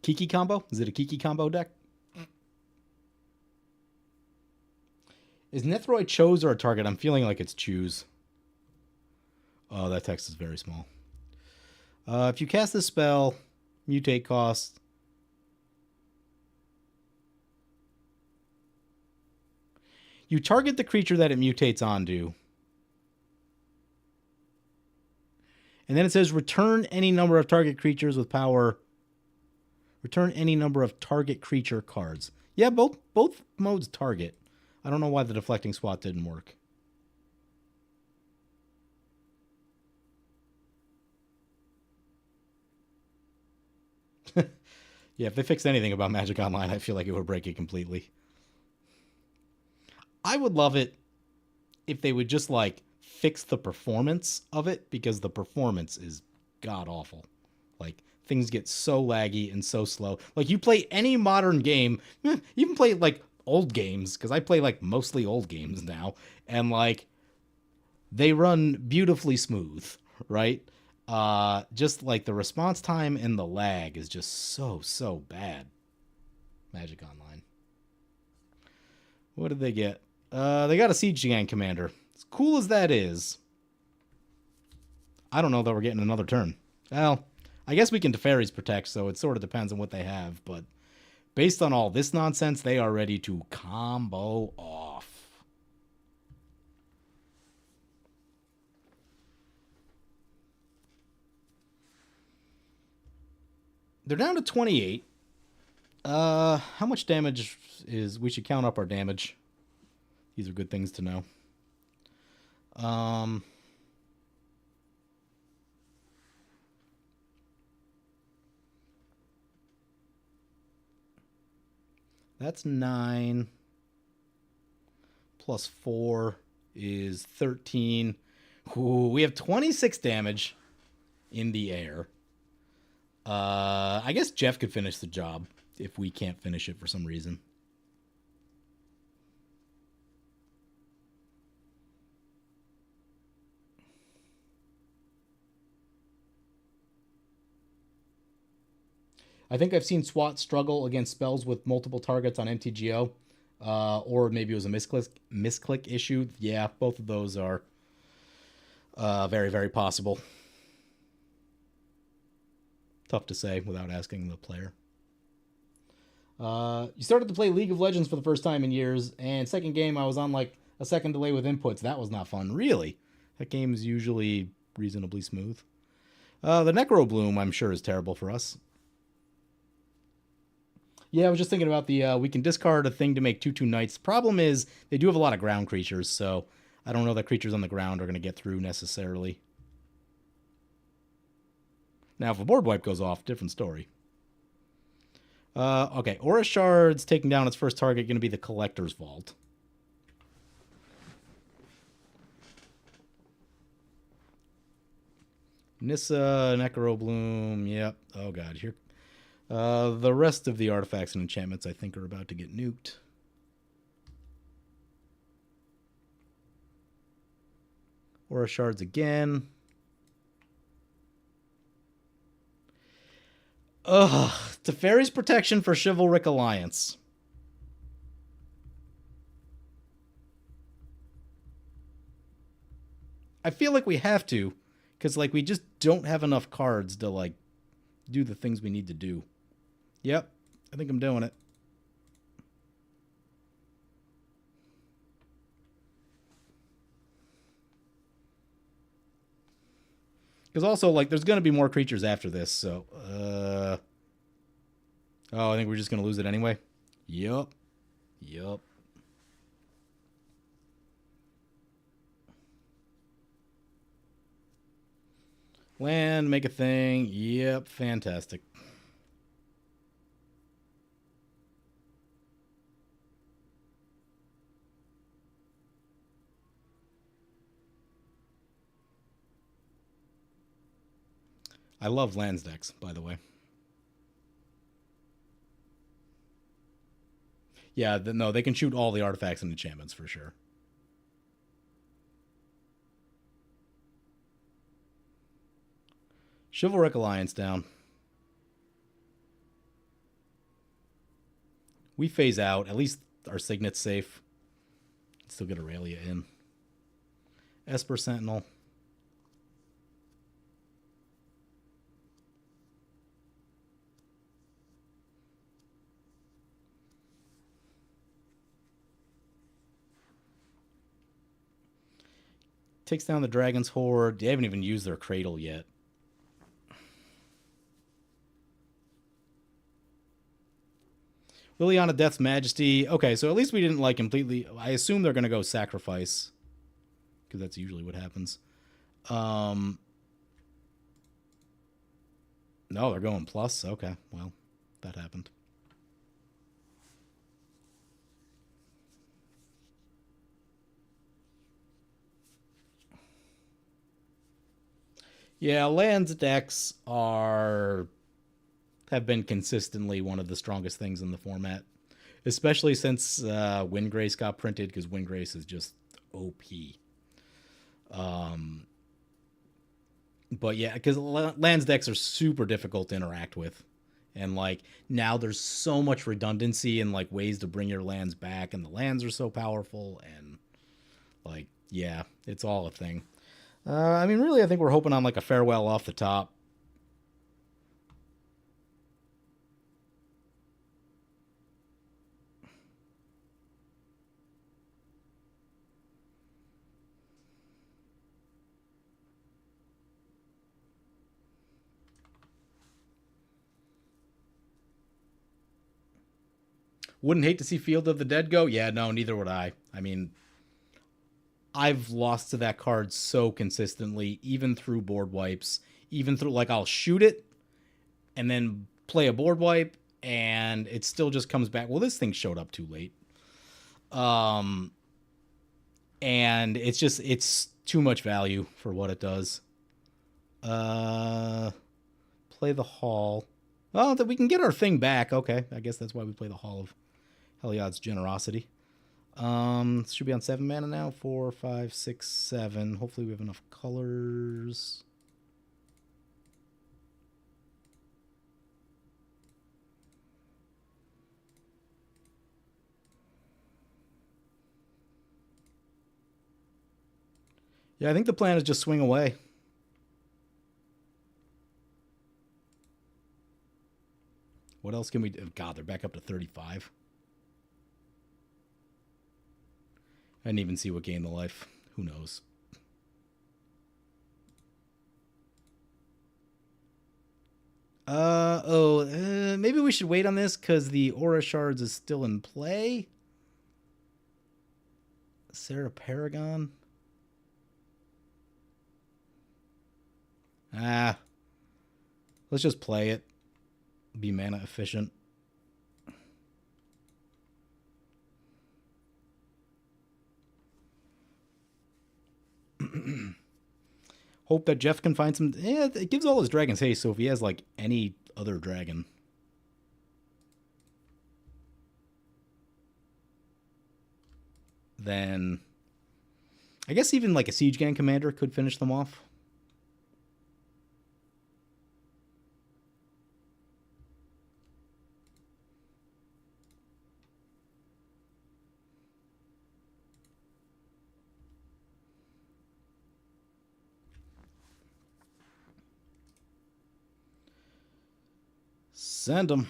Kiki combo? Is it a Kiki combo deck? Is Nethroid Chose or a target? I'm feeling like it's Choose. Oh, that text is very small. If you cast this spell, mutate cost. You target the creature that it mutates onto. And then it says return any number of target creatures with power. Return any number of target creature cards. Yeah, both modes target. I don't know why the deflecting swat didn't work. Yeah, if they fixed anything about Magic Online, I feel like it would break it completely. I would love it if they would just, like, fix the performance of it, because the performance is god-awful. Like, things get so laggy and so slow. Like, you play any modern game, even play, like, old games, because I play, like, mostly old games now, and, like, they run beautifully smooth, right? Just, like, the response time and the lag is just so bad. Magic Online. What did they get? They got a Siege Gang Commander. As cool as that is, I don't know that we're getting another turn. Well, I guess we can Teferi's Protect, so it sort of depends on what they have, but based on all this nonsense, they are ready to combo off. They're down to 28. How much damage is... We should count up our damage. These are good things to know. That's 9. Plus 4 is 13. Ooh, we have 26 damage in the air. I guess Jeff could finish the job if we can't finish it for some reason. I think I've seen SWAT struggle against spells with multiple targets on MTGO. Or maybe it was a misclick issue. Yeah, both of those are very, very possible. Tough to say without asking the player. You started to play League of Legends for the first time in years, and second game I was on like a second delay with inputs. That was not fun. Really? That game is usually reasonably smooth. The Necro Bloom, I'm sure, is terrible for us. Yeah, I was just thinking about the, we can discard a thing to make 2/2 knights. Problem is, they do have a lot of ground creatures, so I don't know that creatures on the ground are going to get through necessarily. Now, if a board wipe goes off, different story. Okay, Aura Shard's taking down its first target, going to be the Collector's Vault. Nissa, Necrobloom, yep. Oh god, here. The rest of the artifacts and enchantments, I think, are about to get nuked. Aura Shards again. Ugh. Teferi's Protection for Chivalric Alliance. I feel like we have to, because, like, we just don't have enough cards to, like, do the things we need to do. Yep, I think I'm doing it. Because also, like, there's going to be more creatures after this, so... Oh, I think we're just going to lose it anyway. Yup. Yup. Land, make a thing. Yep, fantastic. I love lands decks, by the way. Yeah, no, they can shoot all the artifacts and enchantments for sure. Chivalric Alliance down. We phase out. At least our Signet's safe. Still get Aurelia in. Esper Sentinel. Takes down the Dragon's Horde. They haven't even used their Cradle yet. Liliana Death's Majesty. Okay, so at least we didn't like completely... I assume they're going to go Sacrifice. Because that's usually what happens. No, they're going Plus. Okay, well, that happened. Yeah, lands decks have been consistently one of the strongest things in the format, especially since Windgrace got printed, because Windgrace is just OP. But yeah, because lands decks are super difficult to interact with, and like now there's so much redundancy and like ways to bring your lands back, and the lands are so powerful, and like yeah, it's all a thing. I mean, really, I think we're hoping on like a farewell off the top. Wouldn't hate to see Field of the Dead go. Yeah, no, neither would I. I mean, I've lost to that card so consistently, even through board wipes, even through like I'll shoot it and then play a board wipe, and it still just comes back. Well, this thing showed up too late. And it's too much value for what it does. Play the Hall. Oh, that we can get our thing back. Okay, I guess that's why we play the Hall of Heliod's Generosity. Should be on 7 mana now. 4, 5, 6, 7. Hopefully we have enough colors. Yeah, I think the plan is just swing away. What else can we do? God, they're back up to 35. I didn't even see what gained the life. Who knows? Maybe we should wait on this because the Aura Shards is still in play. Sarah Paragon. Let's just play it. Be mana efficient. Hope that Jeff can find some... Yeah, it gives all his dragons haste, so if he has, like, any other dragon... then... I guess even, like, a Siege Gang Commander could finish them off. Send them.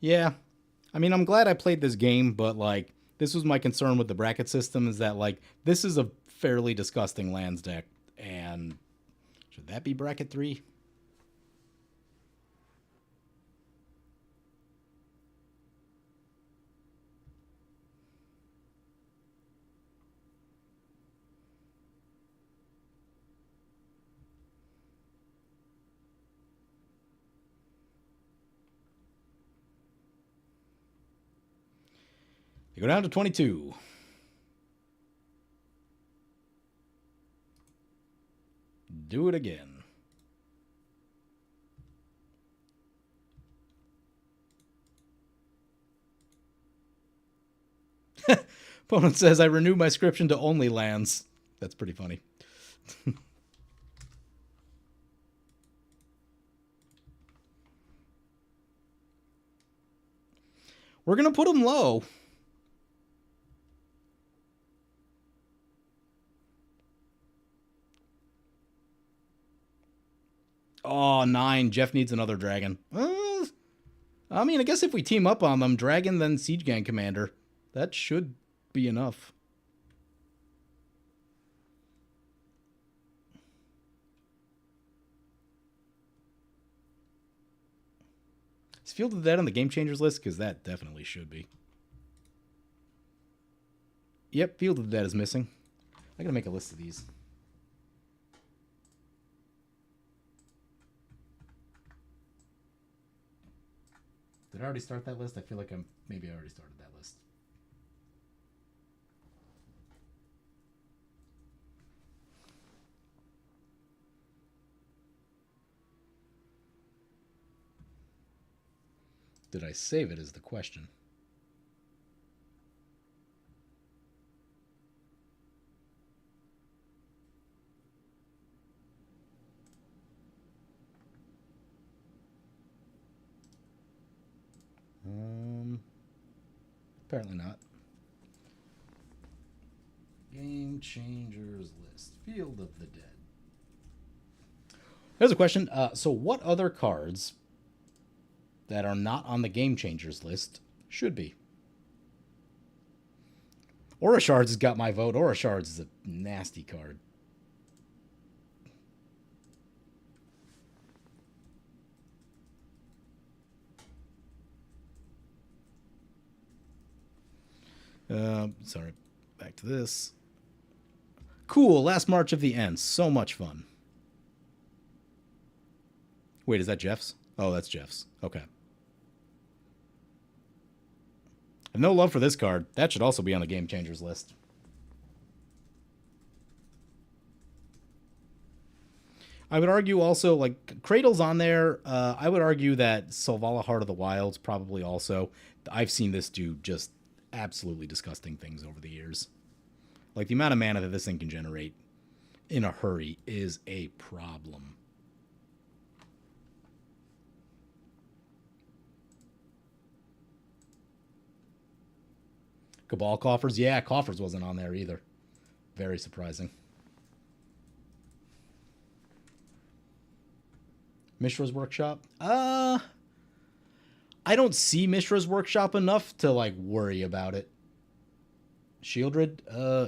Yeah. I mean, I'm glad I played this game, but, like, This was my concern with the bracket system, is that, like, this is a fairly disgusting lands deck, and should that be bracket 3? They go down to 22. Do it again. Opponent says, I renew my subscription to only lands. That's pretty funny. We're going to put him low. Oh, 9. Jeff needs another dragon. I mean, I guess if we team up on them, dragon, then Siege Gang Commander, that should be enough. Is Field of the Dead on the Game Changers list? Because that definitely should be. Yep, Field of the Dead is missing. I gotta make a list of these. Did I already start that list? I feel like maybe I already started that list. Did I save it is the question. Apparently not. Game Changers list. Field of the Dead. There's a question. So what other cards that are not on the Game Changers list should be? Aura Shards has got my vote. Aura Shards is a nasty card. Sorry, back to this. Cool, last March of the Ents. So much fun. Wait, is that Jeff's? Oh, that's Jeff's. Okay. And no love for this card. That should also be on the Game Changers list. I would argue also, like, Cradle's on there. I would argue that Selvala Heart of the Wilds probably also. I've seen this do just absolutely disgusting things over the years. Like, the amount of mana that this thing can generate in a hurry is a problem. Cabal Coffers? Yeah, Coffers wasn't on there either. Very surprising. Mishra's Workshop? I don't see Mishra's Workshop enough to, like, worry about it. Shieldred?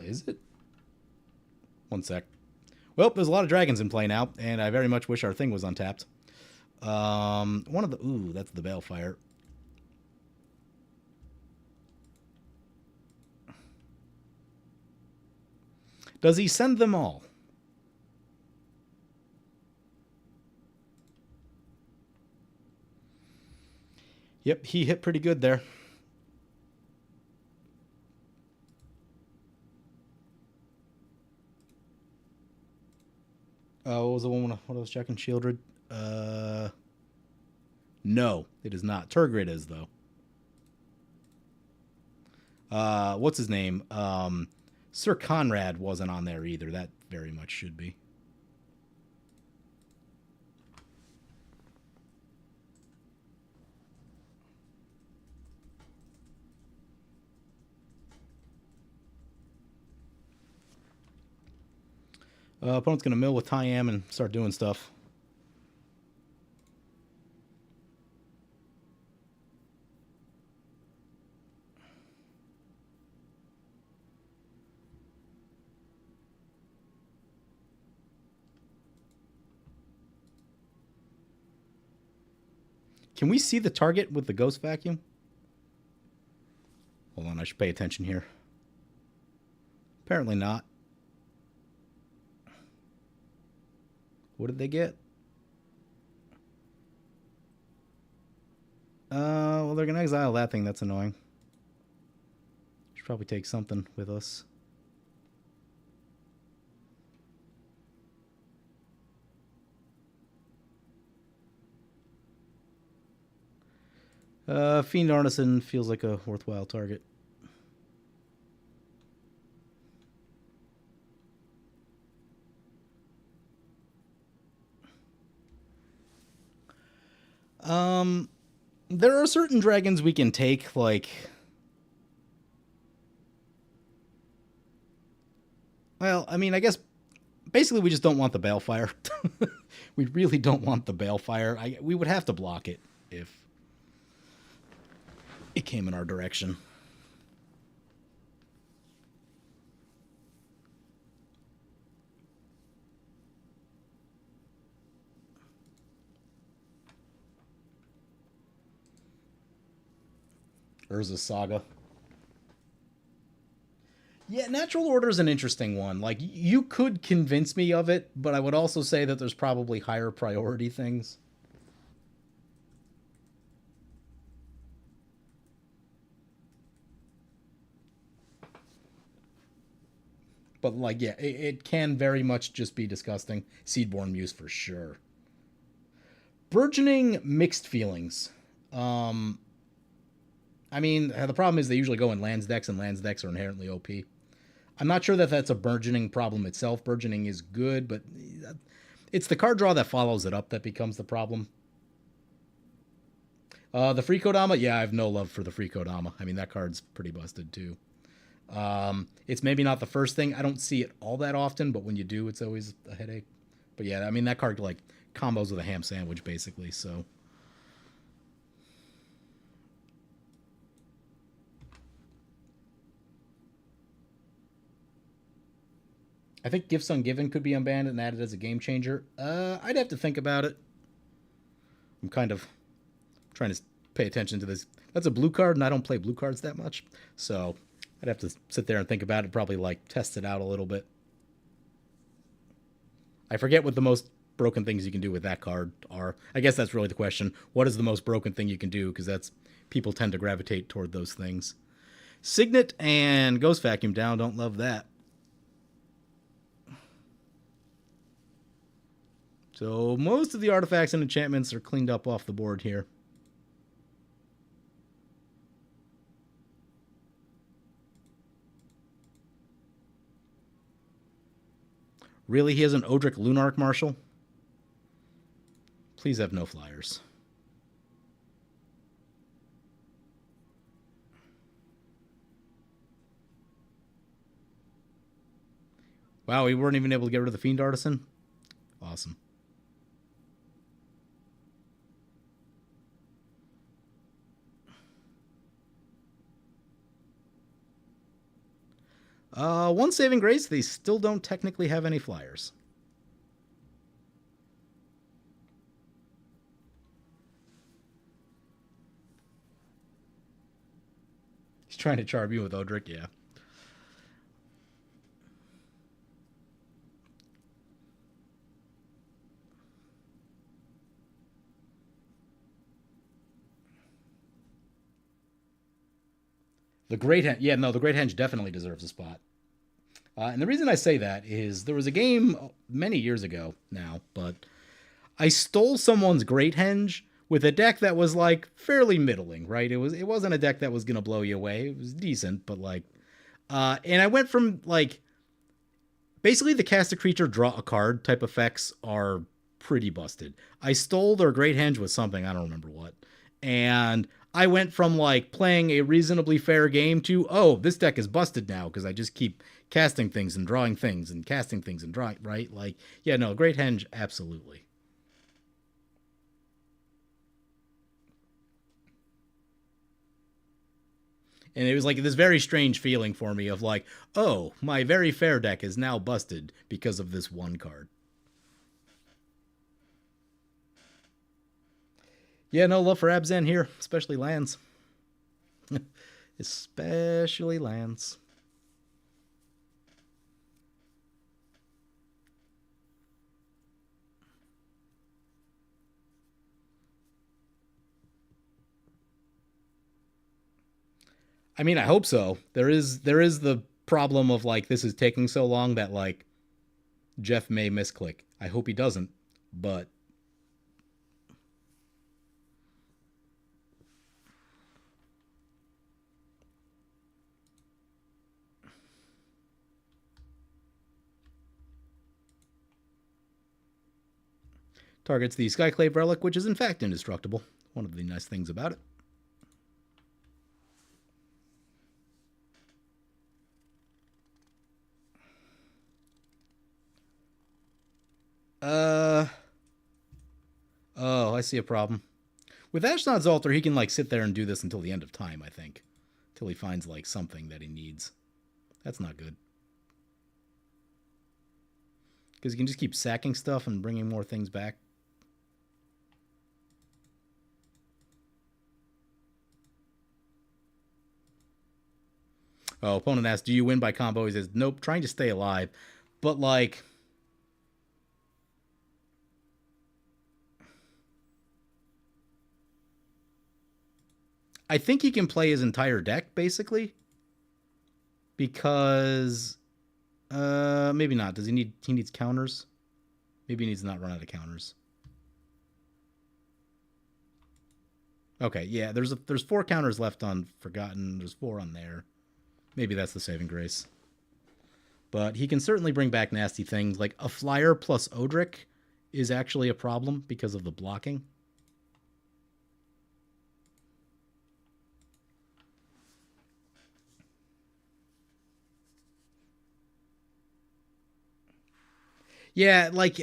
Is it? One sec. Well, there's a lot of dragons in play now, and I very much wish our thing was untapped. One of the... Ooh, that's the Balefire. Does he send them all? Yep, he hit pretty good there. What was the one what I was checking? Shieldred? No, it is not. Tergrid is, though. What's his name? Sir Conrad wasn't on there either. That very much should be. Opponent's going to mill with Tyam and start doing stuff. Can we see the target with the ghost vacuum? Hold on, I should pay attention here. Apparently not. What did they get? Well, they're gonna exile that thing. That's annoying. Should probably take something with us. Fiend Artisan feels like a worthwhile target. There are certain dragons we can take, like... Well, I mean, I guess basically we just don't want the Balefire. We really don't want the Balefire. We would have to block it if it came in our direction. Urza's Saga. Yeah, Natural Order is an interesting one. Like, you could convince me of it, but I would also say that there's probably higher priority things. But, like, yeah, it can very much just be disgusting. Seedborn Muse for sure. Burgeoning Mixed Feelings. I mean, the problem is they usually go in lands decks, and lands decks are inherently OP. I'm not sure that that's a burgeoning problem itself. Burgeoning is good, but it's the card draw that follows it up that becomes the problem. The Free Kodama, yeah, I have no love for the Free Kodama. I mean, that card's pretty busted too. It's maybe not the first thing. I don't see it all that often, but when you do, it's always a headache. But yeah, I mean, that card like combos with a ham sandwich basically. So. I think Gifts Ungiven could be unbanned and added as a game changer. I'd have to think about it. I'm kind of trying to pay attention to this. That's a blue card, and I don't play blue cards that much. So I'd have to sit there and think about it, probably like test it out a little bit. I forget what the most broken things you can do with that card are. I guess that's really the question. What is the most broken thing you can do? Because that's people tend to gravitate toward those things. Signet and Ghost Vacuum down. Don't love that. So most of the artifacts and enchantments are cleaned up off the board here. Really, he has an Odric Lunarch Marshal? Please have no flyers. Wow, we weren't even able to get rid of the Fiend Artisan? Awesome. One saving grace, they still don't technically have any flyers. He's trying to charm you with Odric, yeah. The Great Henge, yeah, no, the Great Henge definitely deserves a spot. And the reason I say that is there was a game many years ago now, but I stole someone's Great Henge with a deck that was like fairly middling, right? It wasn't a deck that was gonna blow you away. It was decent, but like, and I went from like basically the cast a creature, draw a card type effects are pretty busted. I stole their Great Henge with something, I don't remember what. And I went from like playing a reasonably fair game to, oh, this deck is busted now because I just keep casting things and drawing things and casting things and drawing, right? Like, yeah, no, Great Henge, absolutely. And it was like this very strange feeling for me of like, oh, my very fair deck is now busted because of this one card. Yeah, no love for Abzan here, especially lands. Especially lands. I mean, I hope so. There is the problem of like this is taking so long that like Jeff may misclick. I hope he doesn't, but targets the Skyclave Relic, which is in fact indestructible. One of the nice things about it. Uh oh, I see a problem. With Ashnod's Altar, he can like sit there and do this until the end of time, I think. Until he finds like something that he needs. That's not good. Because he can just keep sacking stuff and bringing more things back. Oh, opponent asks, do you win by combo? He says, nope, trying to stay alive. But like, I think he can play his entire deck, basically. Because maybe not. Does he needs counters? Maybe he needs to not run out of counters. Okay, yeah, there's 4 counters left on Forgotten. There's 4 on there. Maybe that's the saving grace. But he can certainly bring back nasty things. Like a flyer plus Odric is actually a problem because of the blocking. Yeah, like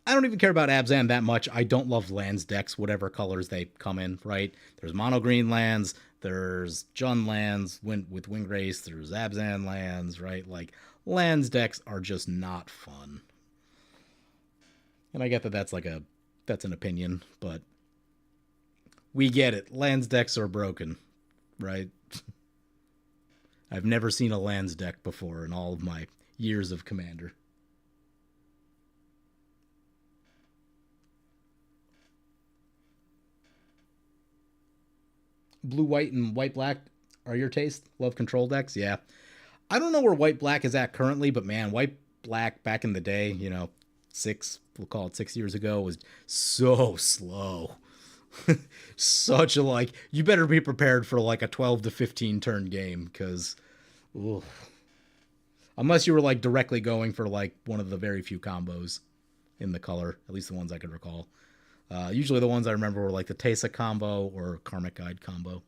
I don't even care about Abzan that much. I don't love lands decks, whatever colors they come in, right? There's mono green lands, there's Jun lands with Winggrace, there's Abzan lands, right? Like lands decks are just not fun. And I get that that's an opinion, but we get it. Lands decks are broken, right? I've never seen a lands deck before in all of my years of Commander. Blue, white, and white, black are your taste? Love control decks? Yeah. I don't know where white, black is at currently, but man, white, black back in the day, we'll call it 6 years ago, was so slow. Such a like, you better be prepared for like a 12 to 15 turn game because, unless you were like directly going for like one of the very few combos in the color, at least the ones I could recall. Usually the ones I remember were like the Tesa combo or Karmic Guide combo.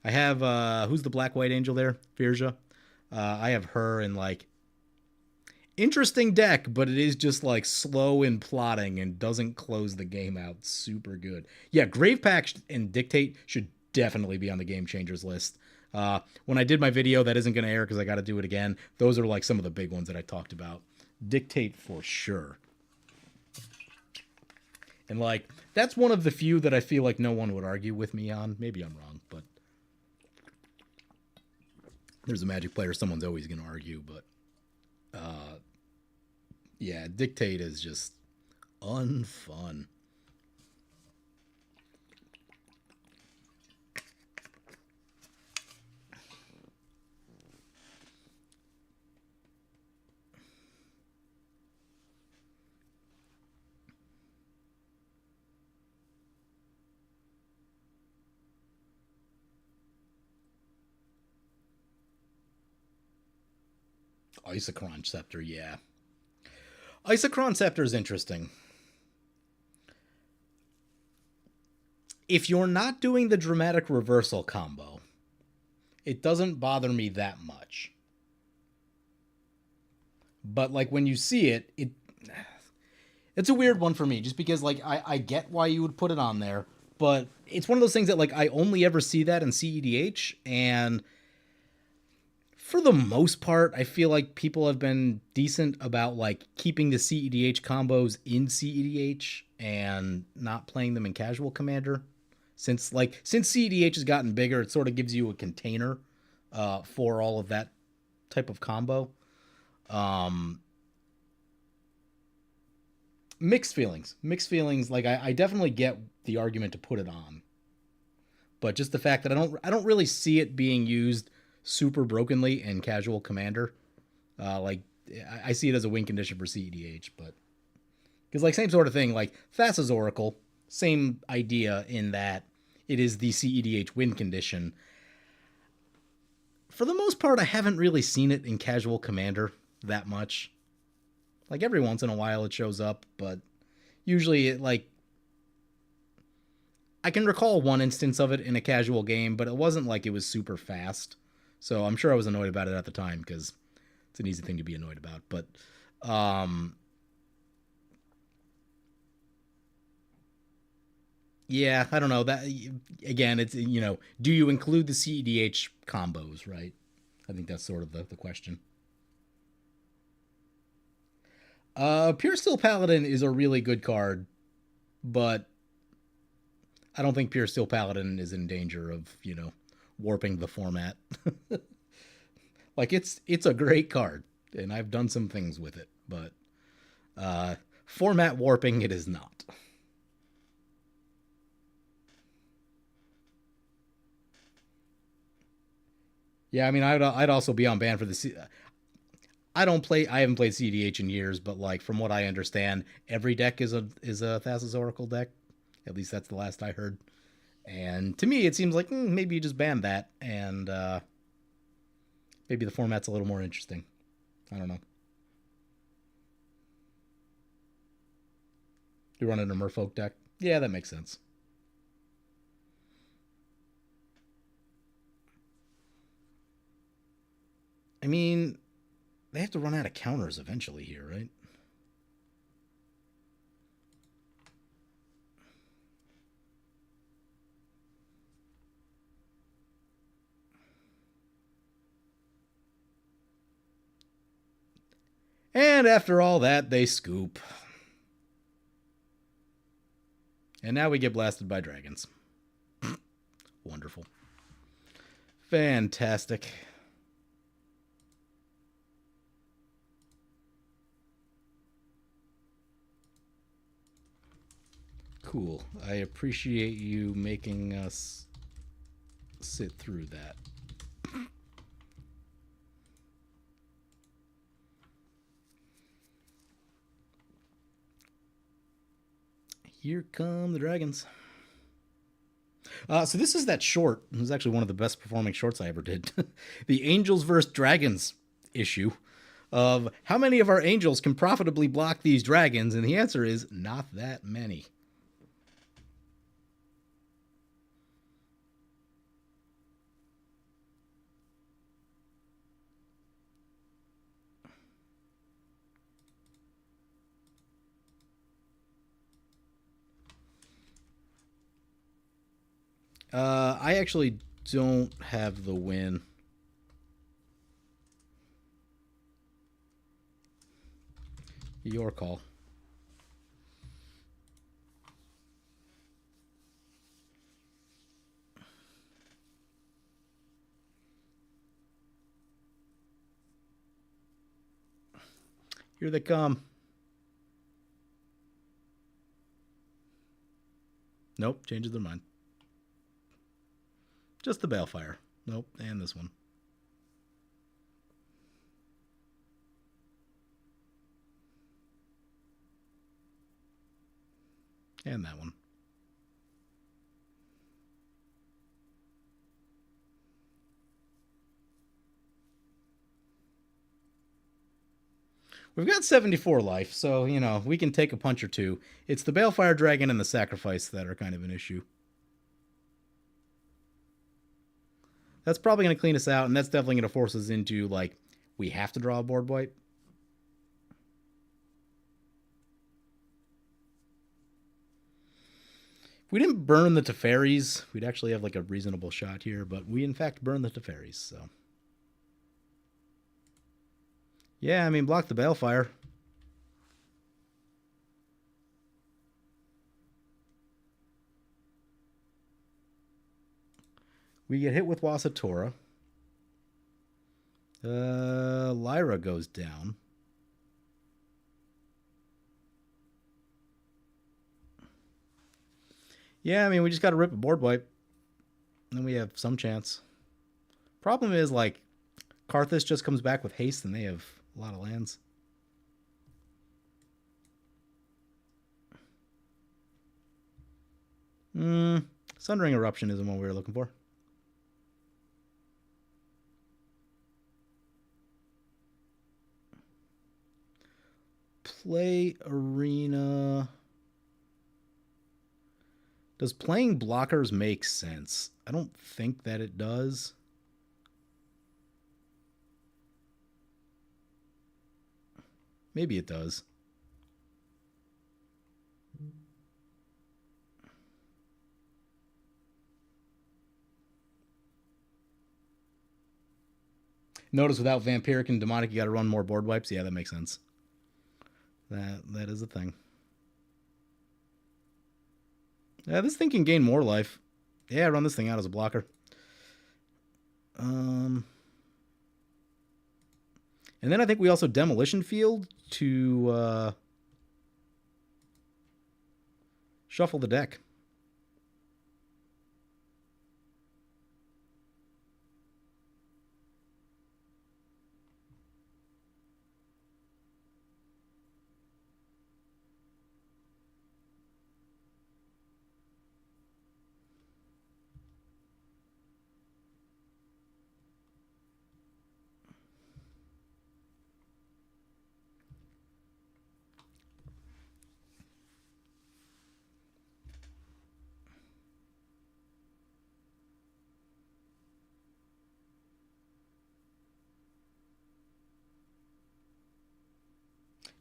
I have who's the black white angel there? Firja. I have her in like interesting deck, but it is just like slow in plotting and doesn't close the game out super good. Yeah, Grave Pact and Dictate should definitely be on the Game Changers list. When I did my video, that isn't going to air because I got to do it again. Those are like some of the big ones that I talked about. Dictate for sure. And like that's one of the few that I feel like no one would argue with me on. Maybe I'm wrong, but there's a Magic player someone's always going to argue. But yeah, Dictate is just unfun. Isochron Scepter, yeah. Isochron Scepter is interesting. If you're not doing the dramatic reversal combo, it doesn't bother me that much. But like when you see it, it's a weird one for me just because like I get why you would put it on there, but it's one of those things that like I only ever see that in CEDH, and For the most part, I feel like people have been decent about like keeping the CEDH combos in CEDH and not playing them in casual commander. Since CEDH has gotten bigger, it sort of gives you a container for all of that type of combo. Um, Mixed feelings. Mixed feelings. Like I definitely get the argument to put it on, but just the fact that I don't really see it being used super brokenly in casual commander. Like I see it as a win condition for CEDH, but because like same sort of thing. Like Thassa's Oracle, same idea in that it is the CEDH win condition. For the most part, I haven't really seen it in casual commander that much. Like every once in a while it shows up, but usually it like I can recall one instance of it in a casual game, but it wasn't like it was super fast. So I'm sure I was annoyed about it at the time because it's an easy thing to be annoyed about. But um, yeah, I don't know that. Again, it's do you include the CEDH combos? Right. I think that's sort of the question. Pure Steel Paladin is a really good card, but I don't think Pure Steel Paladin is in danger of warping the format. Like it's a great card, and I've done some things with it, but uh, format warping it is not. Yeah, I mean, I'd also be on ban for the. I don't play. I haven't played CDH in years, but like from what I understand, every deck is a Thassa's Oracle deck. At least that's the last I heard. And to me, it seems like maybe you just ban that, and maybe the format's a little more interesting. I don't know. You run a Merfolk deck? Yeah, that makes sense. I mean, they have to run out of counters eventually here, right? And after all that, they scoop. And now we get blasted by dragons. Wonderful. Fantastic. Cool. I appreciate you making us sit through that. Here come the dragons. So this is that short. It was actually one of the best performing shorts I ever did. The Angels versus Dragons issue of how many of our angels can profitably block these dragons, and the answer is not that many. I actually don't have the win. Your call. Here they come. Nope, changes their mind. Just the Balefire. Nope, and this one. And that one. We've got 74 life, so, we can take a punch or two. It's the Balefire Dragon and the Sacrifice that are kind of an issue. That's probably going to clean us out, and that's definitely going to force us into, like, we have to draw a board wipe. If we didn't burn the Teferis, we'd actually have, like, a reasonable shot here, but we, in fact, burned the Teferis, so. Yeah, I mean, block the Balefire. We get hit with Wasatora. Lyra goes down. Yeah, I mean, we just got to rip a board wipe. And then we have some chance. Problem is, like, Karthus just comes back with haste and they have a lot of lands. Sundering Eruption isn't what we were looking for. Play Arena. Does playing blockers make sense? I don't think that it does. Maybe it does. Notice without Vampiric and Demonic, you got to run more board wipes. Yeah, that makes sense. That is a thing. Yeah, this thing can gain more life. Yeah, run this thing out as a blocker. And then I think we also Demolition Field to shuffle the deck.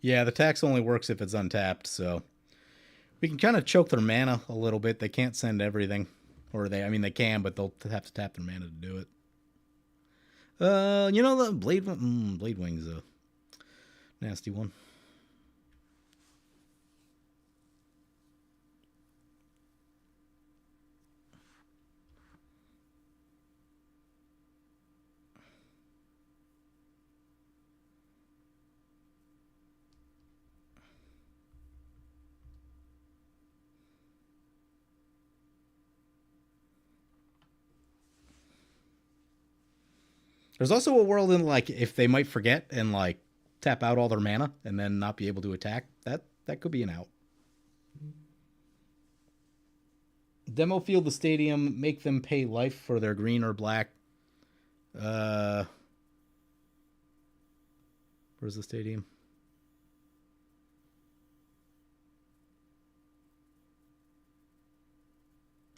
Yeah, the tax only works if it's untapped, so we can kind of choke their mana a little bit. They can't send everything. Or I mean, they can, but they'll have to tap their mana to do it. You know, the Blade Wing's a nasty one. There's also a world in, like, if they might forget and, like, tap out all their mana and then not be able to attack, that could be an out. Demo field the stadium, make them pay life for their green or black. Where's the stadium?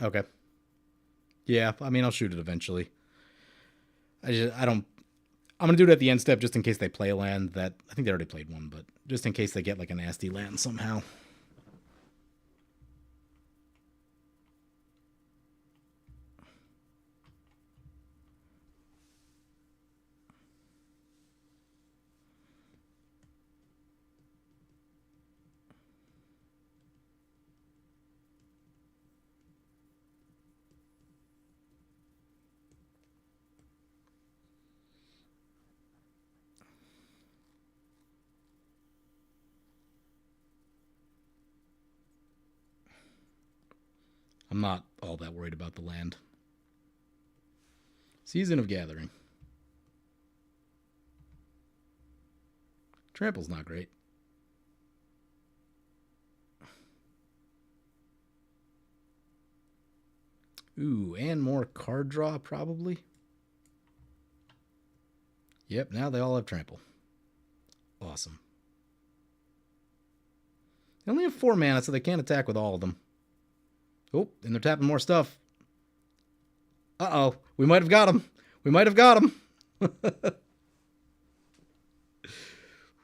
Okay. Yeah, I mean, I'll shoot it eventually. I don't. I'm gonna do it at the end step just in case they play a land that I think they already played one, but just in case they get like a nasty land somehow. I'm not all that worried about the land. Season of Gathering. Trample's not great. Ooh, and more card draw, probably. Yep, now they all have Trample. Awesome. They only have 4 mana, so they can't attack with all of them. Oh, and they're tapping more stuff. Uh-oh. We might have got him. We might have got him.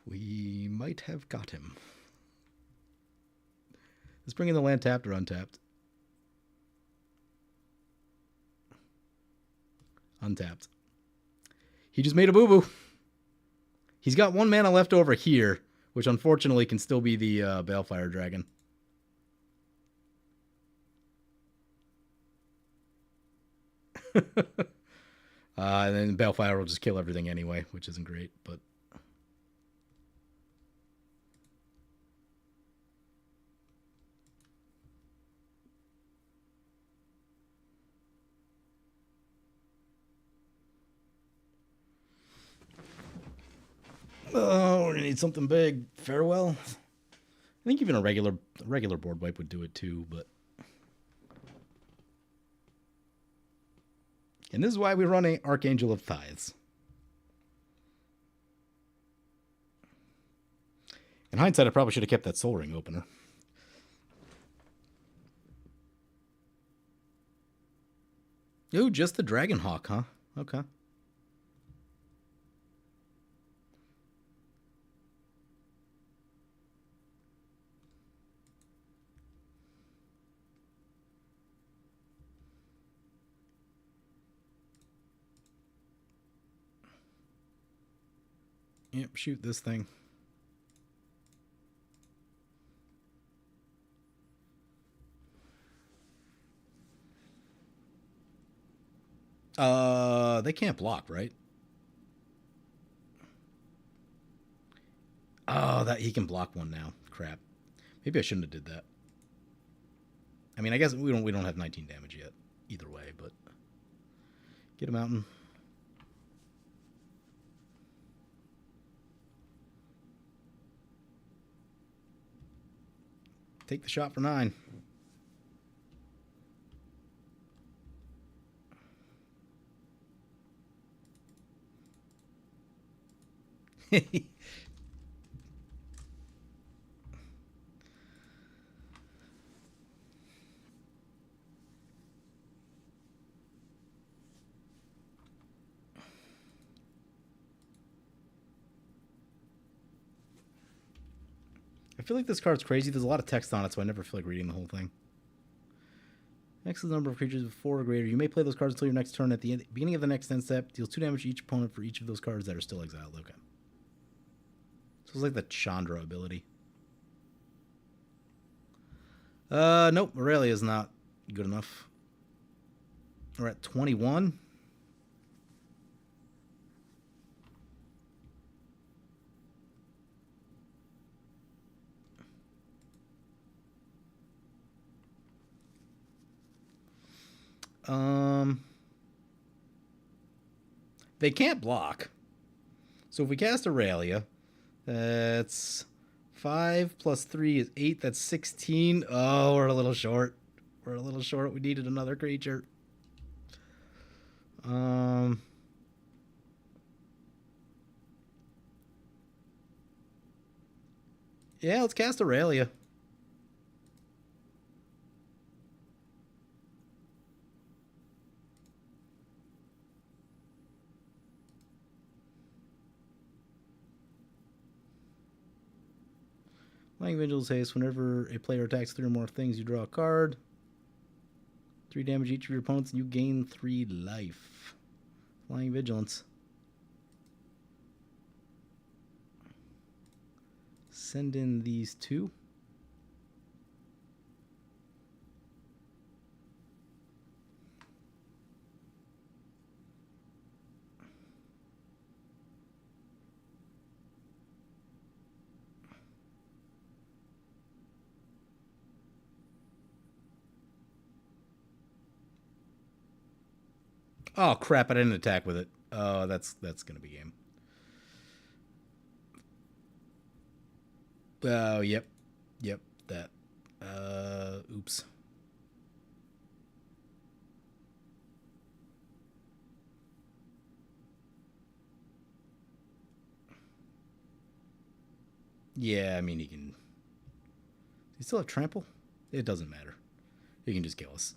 We might have got him. Let's bring in the land tapped or untapped. Untapped. He just made a boo-boo. He's got 1 mana left over here, which unfortunately can still be the Balefire Dragon. And then Balefire will just kill everything anyway, which isn't great, but... Oh, we're gonna need something big. Farewell. I think even a regular board wipe would do it too, but... And this is why we run an Archangel of Tithes. In hindsight, I probably should have kept that Soul Ring opener. Ooh, just the Dragonhawk, huh? Okay. Yep, shoot this thing. They can't block, right? Oh, that he can block one now. Crap. Maybe I shouldn't have did that. I mean, I guess we don't have 19 damage yet, either way, but get a mountain. Take the shot for 9. I feel like this card's crazy. There's a lot of text on it, so I never feel like reading the whole thing. X is the number of creatures with 4 or greater. You may play those cards until your next turn. At the beginning of the next end step, deals 2 damage to each opponent for each of those cards that are still exiled. Okay. So it's like the Chandra ability. Nope. Aurelia is not good enough. We're at 21. They can't block. So if we cast Aurelia, that's 5 plus 3 is 8. That's 16. Oh, we're a little short. We're a little short. We needed another creature. Yeah, let's cast Aurelia. Flying Vigil's haste. Whenever a player attacks 3 or more things, you draw a card. 3 damage each of your opponents, and you gain 3 life. Flying Vigilance. Send in these 2. Oh crap! I didn't attack with it. Oh, that's gonna be game. Oh, yep, that. Oops. Yeah, I mean he can. Does he still have trample? It doesn't matter. He can just kill us.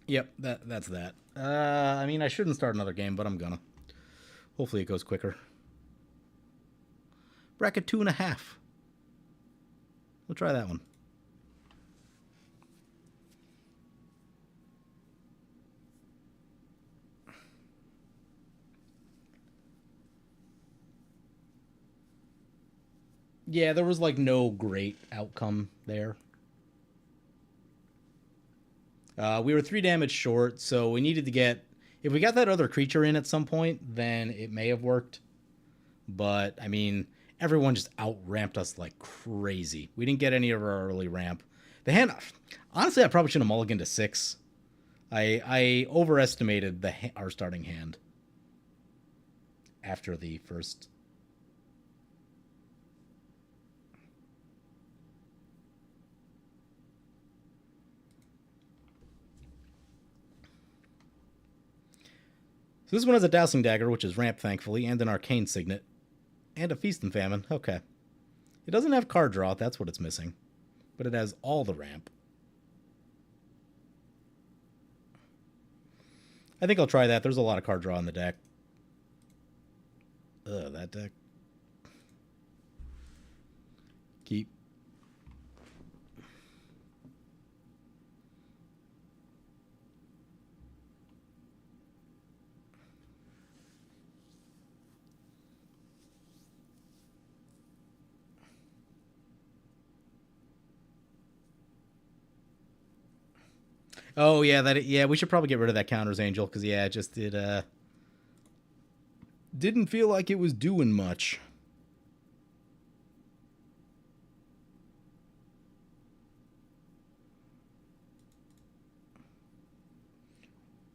Yep, that's that. I mean, I shouldn't start another game, but I'm gonna. Hopefully it goes quicker. Bracket 2.5. We'll try that one. Yeah, there was like no great outcome there. We were 3 damage short, so we needed to get. If we got that other creature in at some point, then it may have worked. But I mean, everyone just out ramped us like crazy. We didn't get any of our early ramp. The hand, honestly, I probably should have mulliganed to 6. I overestimated our starting hand after the first. So this one has a Dowsing Dagger, which is ramp, thankfully, and an Arcane Signet. And a Feast and Famine. Okay. It doesn't have card draw, that's what it's missing. But it has all the ramp. I think I'll try that. There's a lot of card draw in the deck. Ugh, that deck. Keep. Oh yeah, yeah. We should probably get rid of that counters angel because yeah, it just didn't feel like it was doing much.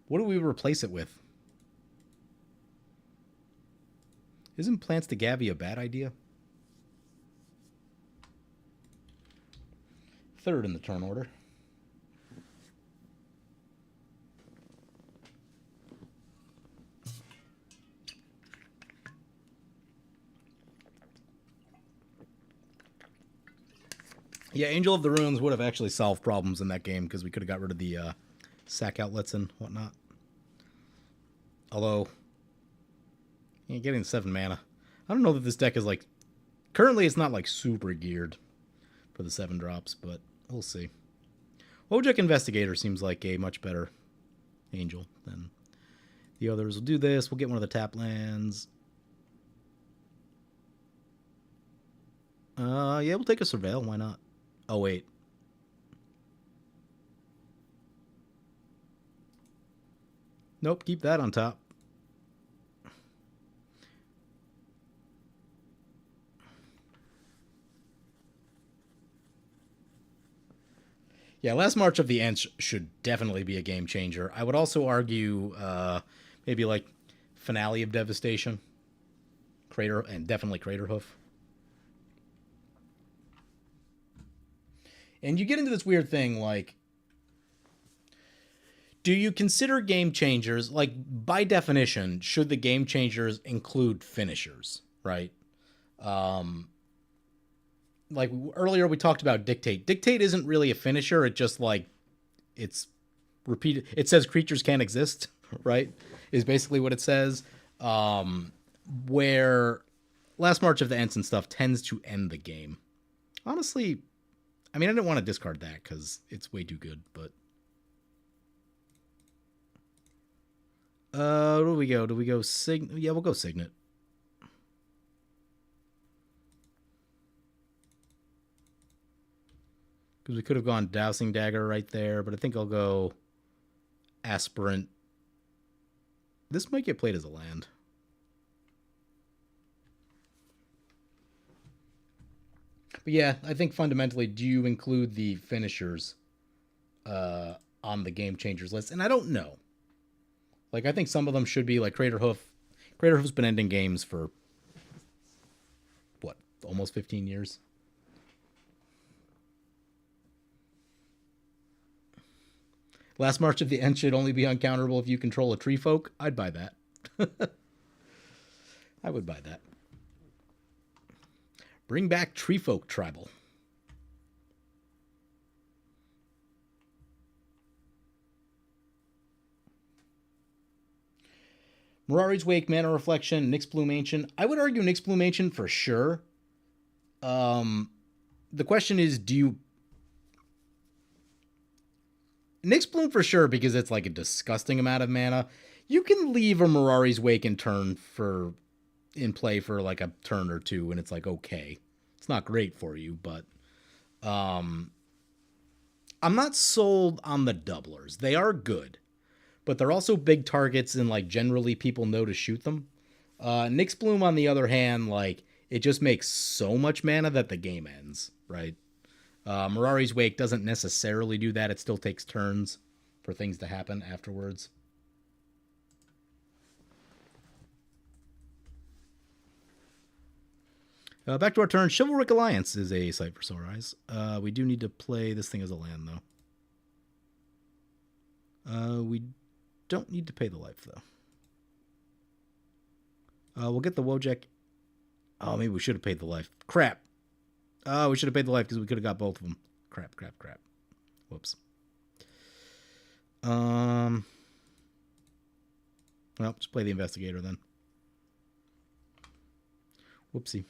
What do we replace it with? Isn't Plants to Gabby a bad idea? Third in the turn order. Yeah, Angel of the Ruins would have actually solved problems in that game because we could have got rid of the sack outlets and whatnot. Although, yeah, getting 7 mana. I don't know that this deck is like... Currently, it's not like super geared for the 7 drops, but we'll see. Wojak Investigator seems like a much better Angel than the others. We'll do this. We'll get one of the tap lands. Yeah, we'll take a Surveil. Why not? Oh, wait. Nope, keep that on top. Yeah, Last March of the Ents should definitely be a game changer. I would also argue maybe like Finale of Devastation. Crater, and definitely Craterhoof. And you get into this weird thing like, do you consider game changers, like by definition, should the game changers include finishers, right? Like earlier we talked about Dictate. Dictate isn't really a finisher, it just like, it's repeated. It says creatures can't exist, right? Is basically what it says. Where Last March of the Ents and stuff tends to end the game. Honestly, I mean, I didn't want to discard that because it's way too good, but... Where do we go? Do we go Signet? Yeah, we'll go Signet. Because we could have gone Dowsing Dagger right there, but I think I'll go Aspirant. This might get played as a land. But yeah, I think fundamentally, do you include the finishers on the game changers list? And I don't know. Like, I think some of them should be like Craterhoof. Craterhoof's been ending games for, what, almost 15 years? Last March of the Ents should only be uncounterable if you control a tree folk. I'd buy that. I would buy that. Bring back Tree Folk Tribal. Mirari's Wake, Mana Reflection, Nyx Bloom Ancient. I would argue Nyx Bloom Ancient for sure. The question is, do you... Nyx Bloom for sure, because it's like a disgusting amount of mana. You can leave a Mirari's Wake in play for like a turn or two, and it's like okay. It's not great for you, but I'm not sold on the doublers. They are good, but they're also big targets, and like generally people know to shoot them. Nyx Bloom, on the other hand, like it just makes so much mana that the game ends, right? Mirari's Wake doesn't necessarily do that. It still takes turns for things to happen afterwards. Back to our turn. Chivalric Alliance is a site for Sore Eyes. We do need to play this thing as a land, though. We don't need to pay the life, though. We'll get the Wojek. Oh, maybe we should have paid the life. Crap. We should have paid the life because we could have got both of them. Crap. Whoops. Well, just play the Investigator then. Whoopsie.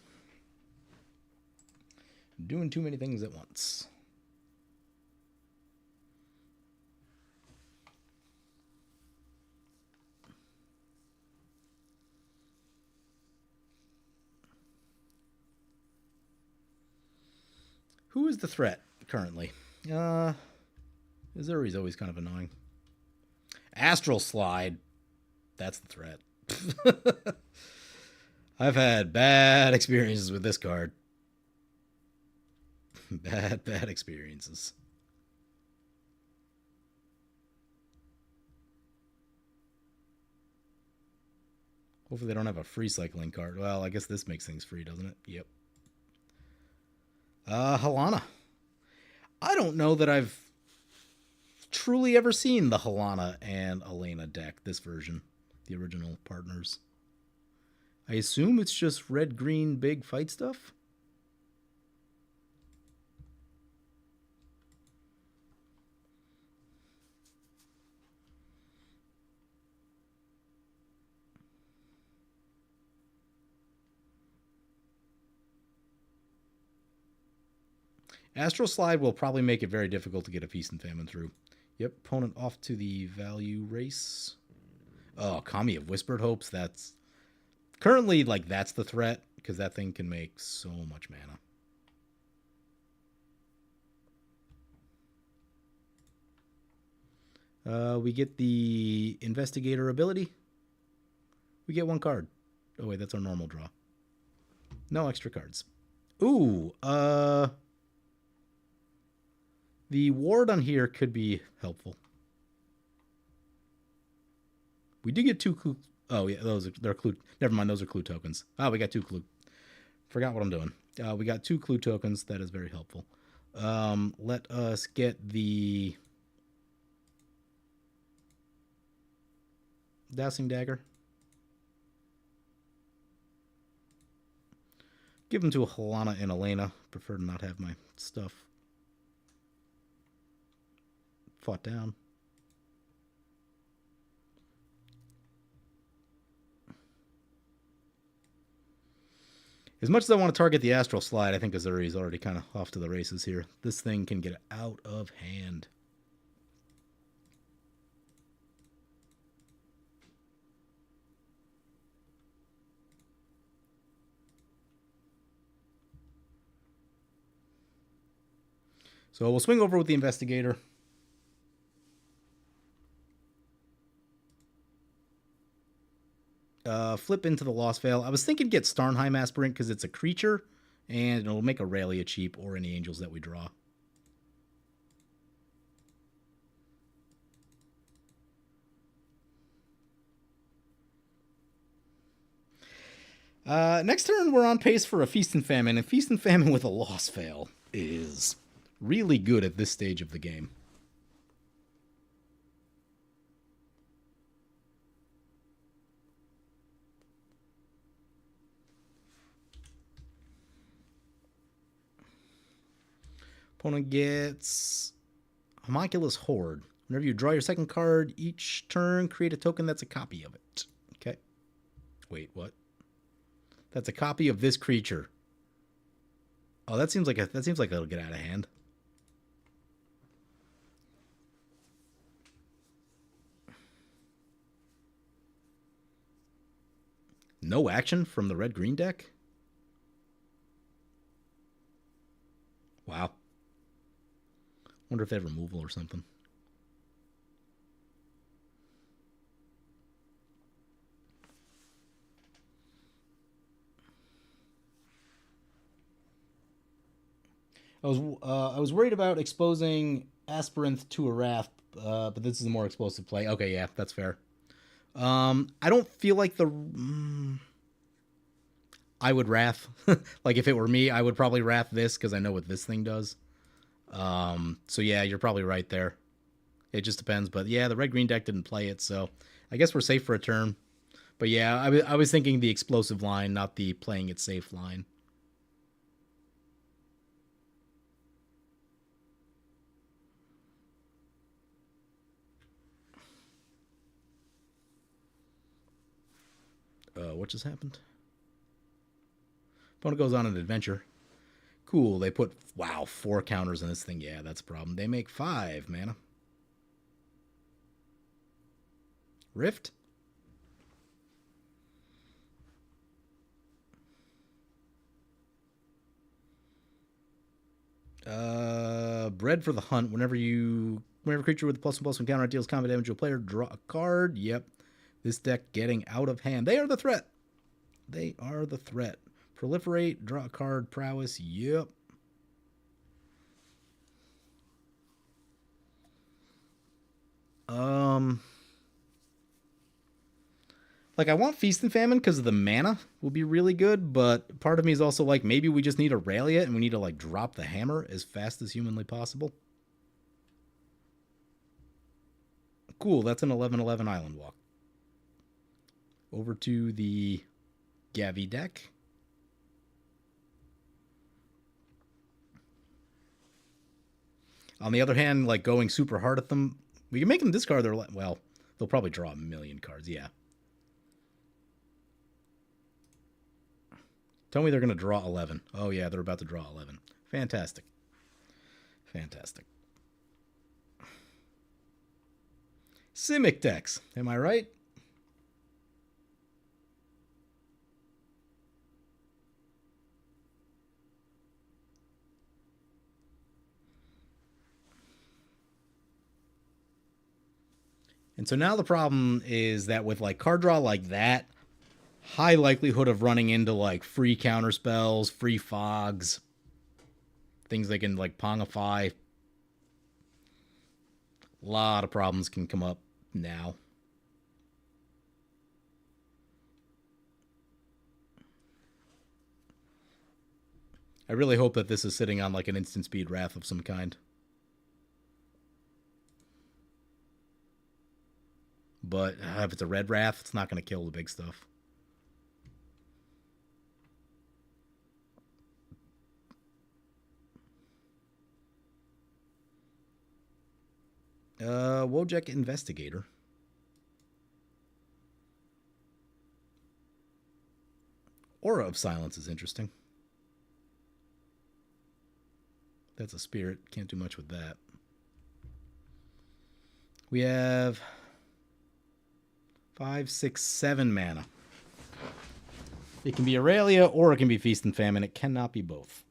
Doing too many things at once. Who is the threat currently? Azuri's always kind of annoying. Astral Slide. That's the threat. I've had bad experiences with this card. Bad experiences. Hopefully they don't have a free cycling card. Well, I guess this makes things free, doesn't it? Yep. Halana. I don't know that I've truly ever seen the Halana and Elena deck, this version. The original partners. I assume it's just red-green big fight stuff? Astral Slide will probably make it very difficult to get a Feast and Famine through. Yep, opponent off to the value race. Oh, Kami of Whispered Hopes. That's currently, like, that's the threat, because that thing can make so much mana. We get the Investigator ability. We get one card. Oh, wait, that's our normal draw. No extra cards. Ooh, the ward on here could be helpful. We do get two clue. Oh, yeah, they're clue. Never mind, those are clue tokens. We got two clue. Forgot what I'm doing. We got two clue tokens. That is very helpful. Let us get the Dowsing Dagger. Give them to a Halana and Elena. Prefer to not have my stuff fought down. As much as I want to target the Astral Slide, I think Azuri is already kind of off to the races here. This thing can get out of hand. So we'll swing over with the Investigator. Flip into the Lost Veil. I was thinking get Starnheim Aspirant because it's a creature, and it'll make Aurelia cheap or any angels that we draw. Next turn, we're on pace for a Feast and Famine, and Feast and Famine with a Lost Veil is really good at this stage of the game. Opponent gets Homunculus Horde. Whenever you draw your second card each turn, create a token that's a copy of it. Okay. Wait, what? That's a copy of this creature. Oh, that seems like it'll get out of hand. No action from the red-green deck? Wonder if they have removal or something. I was worried about exposing Aspirant to a Wrath, but this is a more explosive play. Okay, yeah, that's fair. I don't feel like I would Wrath. Like if it were me, I would probably Wrath this because I know what this thing does. So yeah, you're probably right there. It just depends, but yeah, the red green deck didn't play it, so I guess we're safe for a turn. But yeah, I was thinking the explosive line, not the playing it safe line. What just happened? Opponent goes on an adventure. Cool. They put, wow, 4 counters in this thing. Yeah, that's a problem. They make 5 mana. Rift? Bread for the hunt. Whenever creature with a +1/+1 counter deals combat damage to a player, draw a card. Yep. This deck getting out of hand. They are the threat. They are the threat. Proliferate, draw a card, prowess. Yep. Like, I want Feast and Famine because of the mana will be really good, but part of me is also like, maybe we just need Aurelia and we need to, like, drop the hammer as fast as humanly possible. Cool, that's an 11/11 Island Walk. Over to the Gavi deck. On the other hand, like, going super hard at them, we can make them discard their... Well, they'll probably draw a million cards, yeah. Tell me they're going to draw 11. Oh, yeah, they're about to draw 11. Fantastic. Fantastic. Simic decks. Am I right? And so now the problem is that with, like, card draw like that, high likelihood of running into, like, free counter spells, free fogs, things they can, like, pongify. A lot of problems can come up now. I really hope that this is sitting on, like, an instant speed Wrath of some kind. But if it's a red Wrath, it's not going to kill the big stuff. Wojek Investigator. Aura of Silence is interesting. That's a spirit. Can't do much with that. We have 5, 6, 7 mana. It can be Aurelia or it can be Feast and Famine. It cannot be both.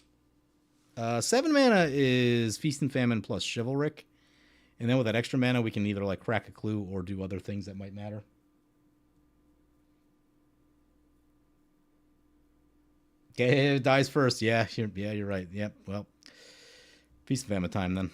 7 mana is Feast and Famine plus Chivalric. And then with that extra mana, we can either, like, crack a clue or do other things that might matter. Okay, it dies first. Yeah, you're right. Yep, well, Feast and Famine time then.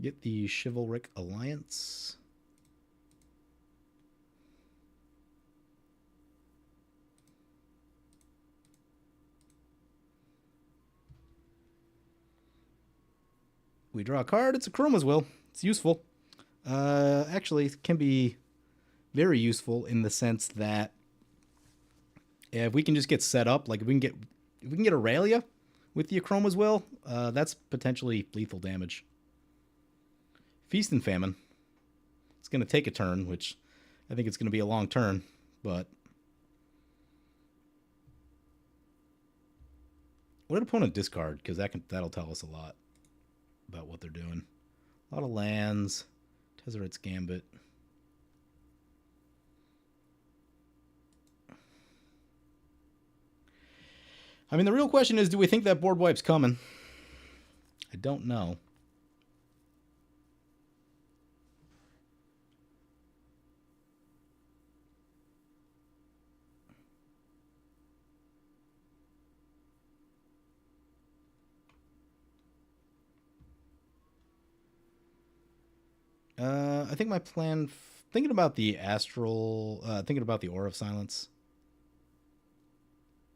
Get the Chivalric Alliance. We draw a card. It's a Chroma's Will. It's useful. Actually, it can be very useful in the sense that if we can just get set up, like if we can get Aurelia with the Chroma's Will, that's potentially lethal damage. Feast and Famine. It's going to take a turn, which I think it's going to be a long turn, but What did opponent discard? Because that'll tell us a lot about what they're doing. A lot of lands. Tezzeret's Gambit. I mean, the real question is, do we think that board wipe's coming? I don't know. I think my plan, thinking about the astral, thinking about the Aura of Silence.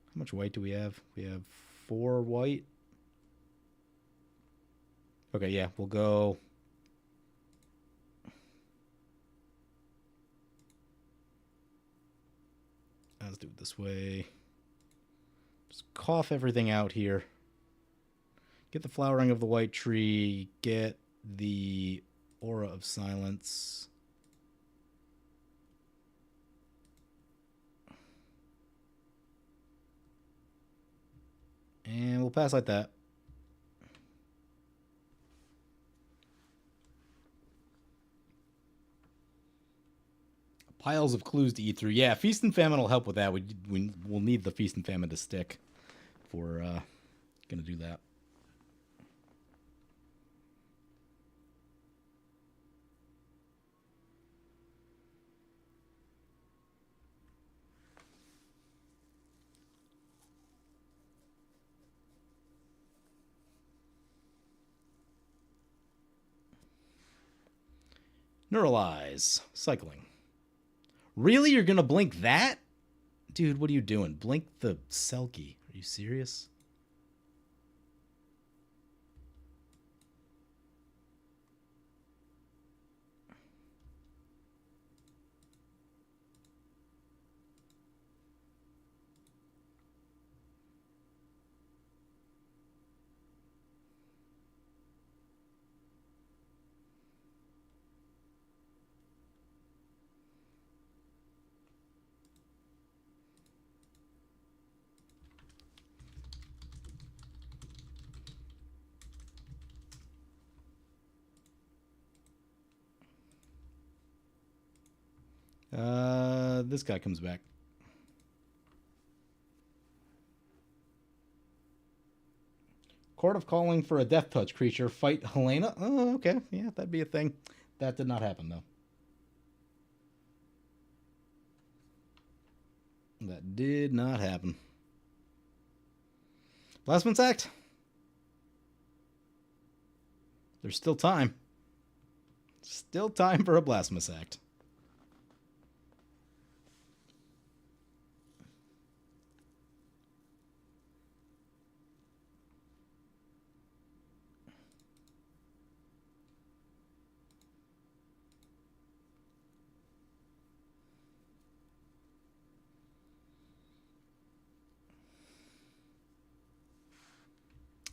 How much white do we have? We have 4 white. Okay, yeah, we'll go. Let's do it this way. Just cough everything out here. Get the flowering of the white tree. Get the Aura of Silence. And we'll pass like that. Piles of clues to eat through. Yeah, Feast and Famine will help with that. We'll need the Feast and Famine to stick if we're going to do that. Neuralize. Cycling. Really? You're going to blink that? Dude, what are you doing? Blink the Selkie. Are you serious? This guy comes back. Court of Calling for a Death Touch creature. Fight Helena. Oh, okay. Yeah, that'd be a thing. That did not happen, though. That did not happen. Blasphemous Act. There's still time. Still time for a Blasphemous Act.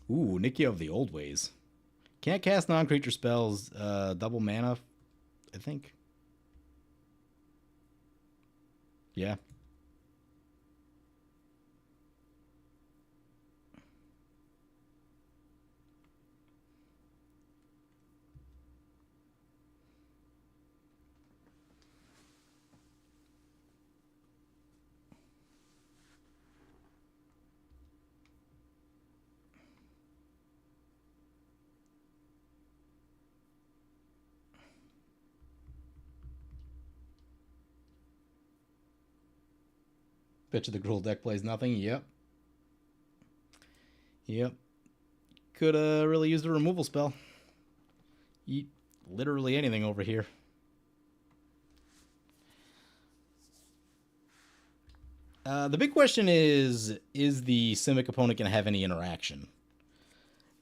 Ooh, Nikki of the Old Ways. Can't cast non-creature spells, double mana, I think. Yeah. Bet you the Gruul deck plays nothing. Yep. Yep. Could really use the removal spell. Eat literally anything over here. The big question is the Simic opponent going to have any interaction?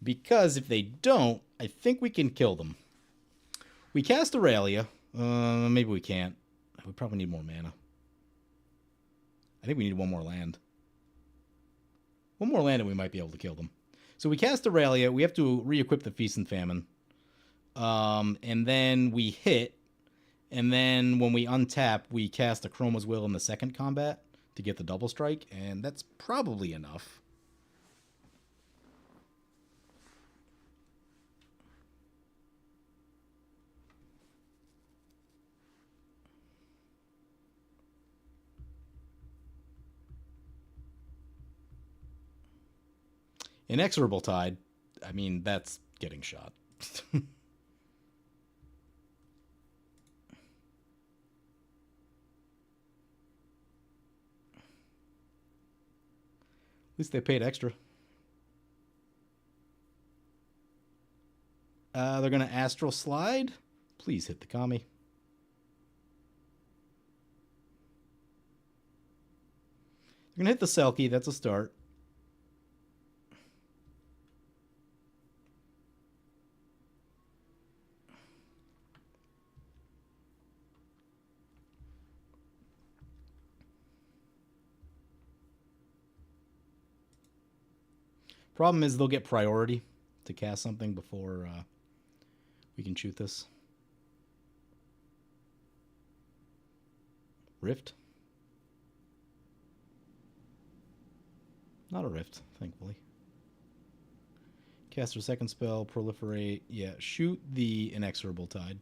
Because if they don't, I think we can kill them. We cast Aurelia. Maybe we can't. We probably need more mana. I think we need one more land. One more land and we might be able to kill them. So we cast Aurelia. We have to re-equip the Feast and Famine. And then we hit. And then when we untap, we cast a Chroma's Will in the second combat to get the double strike. And that's probably enough. Inexorable Tide, I mean, that's getting shot. At least they paid extra. They're going to Astral Slide. Please hit the Kami. They're going to hit the Selkie. That's a start. Problem is they'll get priority to cast something before we can shoot this. Rift? Not a Rift, thankfully. Cast their second spell, Proliferate. Yeah, shoot the Inexorable Tide.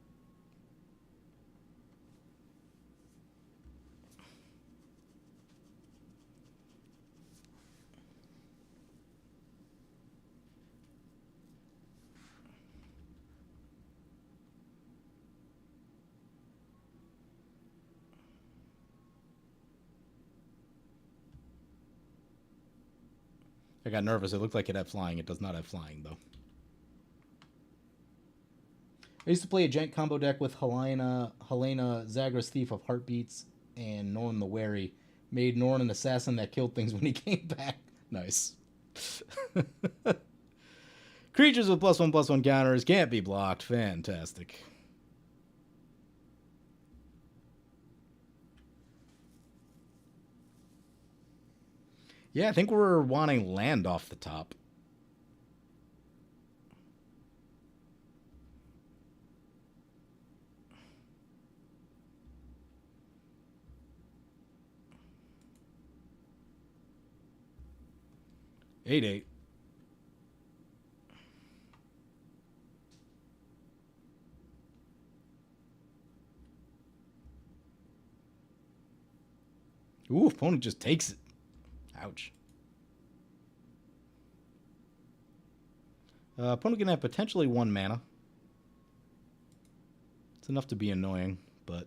I got nervous. It looked like it had flying. It does not have flying, though. I used to play a Gent combo deck with Helena, Zagras Thief of Heartbeats, and Norn the Wary. Made Norn an assassin that killed things when he came back. Nice. Creatures with +1/+1 counters can't be blocked. Fantastic. Yeah, I think we're wanting land off the top. Eight. Ooh, opponent just takes it. Ouch. Opponent can have potentially 1 mana. It's enough to be annoying, but...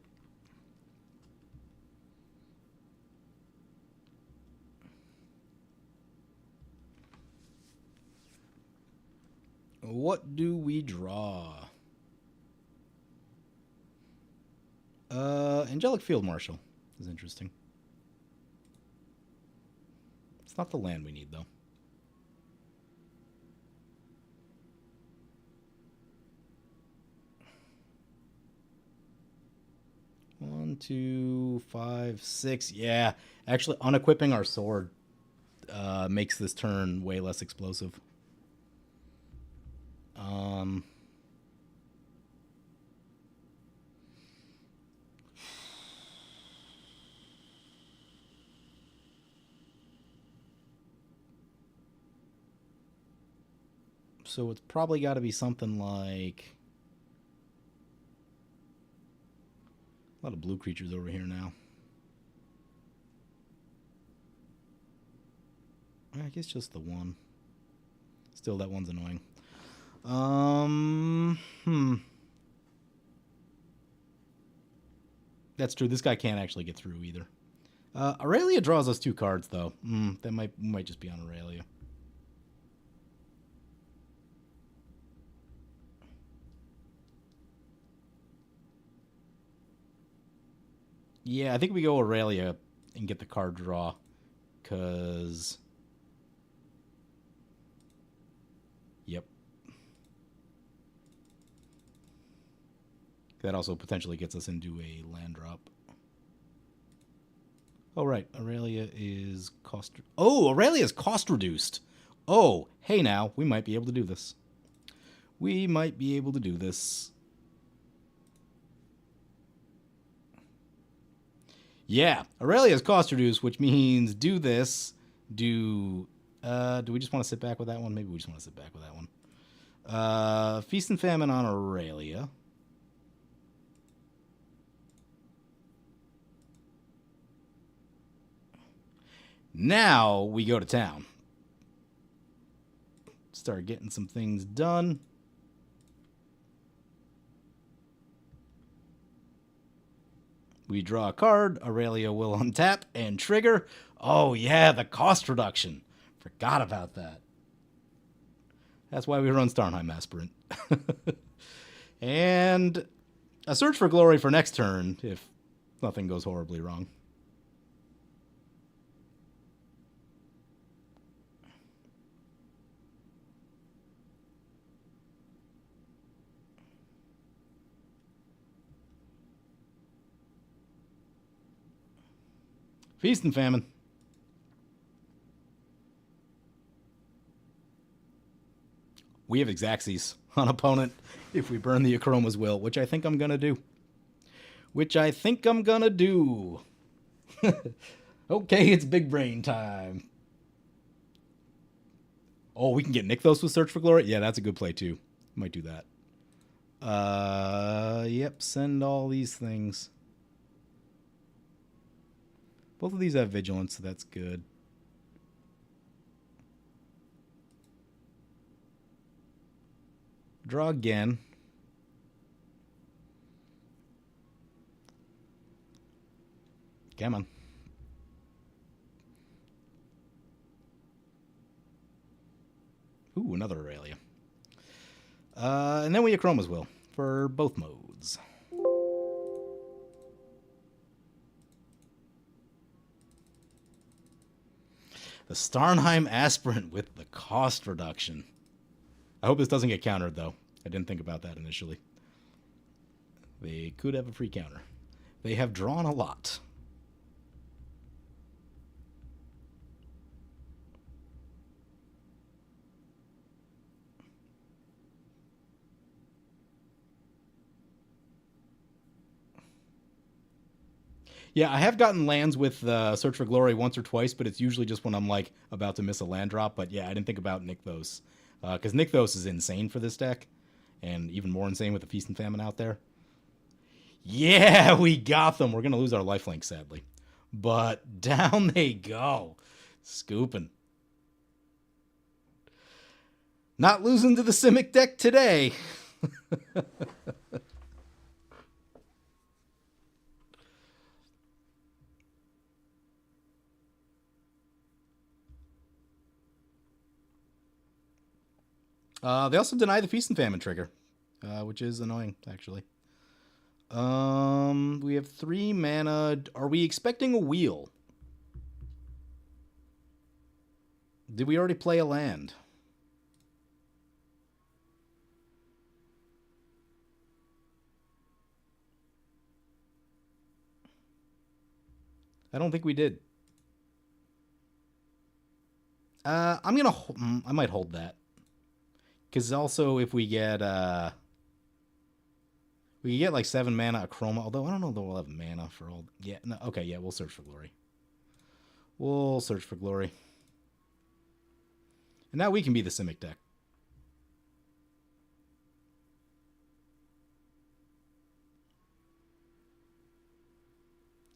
What do we draw? Angelic Field Marshal is interesting. It's not the land we need, though. One, 2, 5, 6. Yeah, actually, unequipping our sword makes this turn way less explosive. So it's probably got to be something like... A lot of blue creatures over here now. I guess just the one. Still, that one's annoying. That's true. This guy can't actually get through either. Aurelia draws us 2 cards, though. That might just be on Aurelia. Yeah, I think we go Aurelia and get the card draw, because... Yep. That also potentially gets us into a land drop. Oh, right. Aurelia is cost... Oh, Aurelia is cost reduced. Oh, hey now. We might be able to do this. We might be able to do this. Yeah, Aurelia is cost reduced, which means do this. Do we just want to sit back with that one? Maybe we just want to sit back with that one. Feast and Famine on Aurelia. Now we go to town. start getting some things done. We draw a card. Aurelia will untap and trigger. Oh, yeah, the cost reduction. Forgot about that. That's why we run Starnheim Aspirant. And a Search for Glory for next turn, if nothing goes horribly wrong. Feast and Famine. We have Exaxes on opponent if we burn the Akroma's Will, which I think I'm going to do. Okay, it's big brain time. Oh, we can get Nykthos with Search for Glory? Yeah, that's a good play, too. Might do that. Yep, send all these things. Both of these have Vigilance, so that's good. Draw again. Come on. Ooh, another Aurelia. And then we Akroma's Will for both modes. The Starnheim Aspirant with the cost reduction. I hope this doesn't get countered, though. I didn't think about that initially. They could have a free counter. They have drawn a lot. Yeah, I have gotten lands with Search for Glory once or twice, but it's usually just when I'm like about to miss a land drop. But yeah, I didn't think about Nykthos. Because Nykthos is insane for this deck. And even more insane with the Feast and Famine out there. Yeah, we got them. We're going to lose our lifelink, sadly. But down they go. Scooping. Not losing to the Simic deck today. They also deny the Feast and Famine trigger, which is annoying, actually. We have 3 mana. Are we expecting a wheel? Did we already play a land? I don't think we did. I'm gonna. I might hold that. Because also, if we get we can get like 7 mana Akroma. Although I don't know that we'll have mana for all. Yeah. No. Okay. Yeah. We'll Search for Glory. We'll Search for Glory. And now we can be the Simic deck.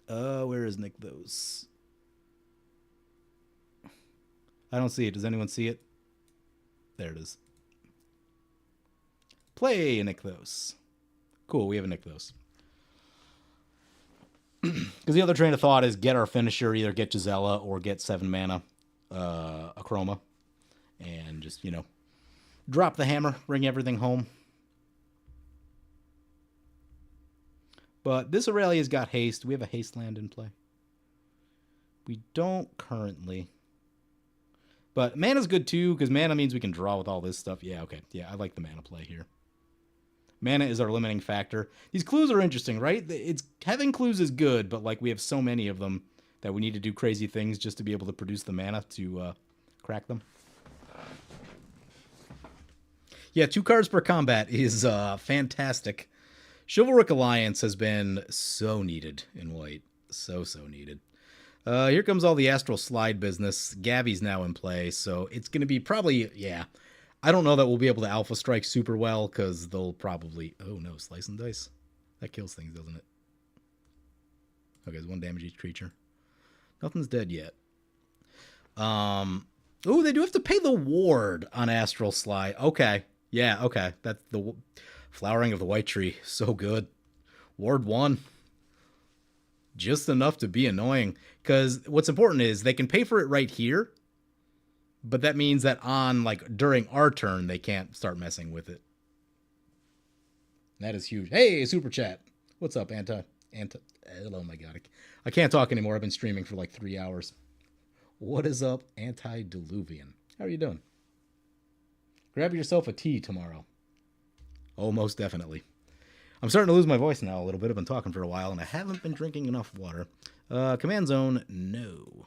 Where is Nykthos? I don't see it. Does anyone see it? There it is. Play a Nykthos. Cool, we have a Nykthos. Because the other train of thought is get our finisher, either get Gisela or get 7 mana Akroma. And just, you know, drop the hammer, bring everything home. But this Aurelia's got haste. We have a haste land in play. We don't currently. But mana's good too, because mana means we can draw with all this stuff. Yeah, okay. Yeah, I like the mana play here. Mana is our limiting factor. These clues are interesting, right? It's having clues is good, but like we have so many of them that we need to do crazy things just to be able to produce the mana to crack them. Yeah, 2 cards per combat is fantastic. Chivalric Alliance has been so needed in white. So needed. Here comes all the Astral Slide business. Gabby's now in play, so it's going to be probably, yeah. I don't know that we'll be able to Alpha Strike super well, because they'll probably... Oh, no, Slice and Dice. That kills things, doesn't it? Okay, it's 1 damage each creature. Nothing's dead yet. Oh, they do have to pay the ward on Astral Slide. Okay. Yeah, okay. That's the flowering of the white tree. So good. Ward 1. Just enough to be annoying. Because what's important is they can pay for it right here, but that means that on, like, during our turn, they can't start messing with it. That is huge. Hey, super chat. What's up, Anti? Oh my god. I can't talk anymore. I've been streaming for like 3 hours. What is up, Antediluvian? How are you doing? Grab yourself a tea tomorrow. Oh, most definitely. I'm starting to lose my voice now a little bit. I've been talking for a while, and I haven't been drinking enough water. Command zone, no.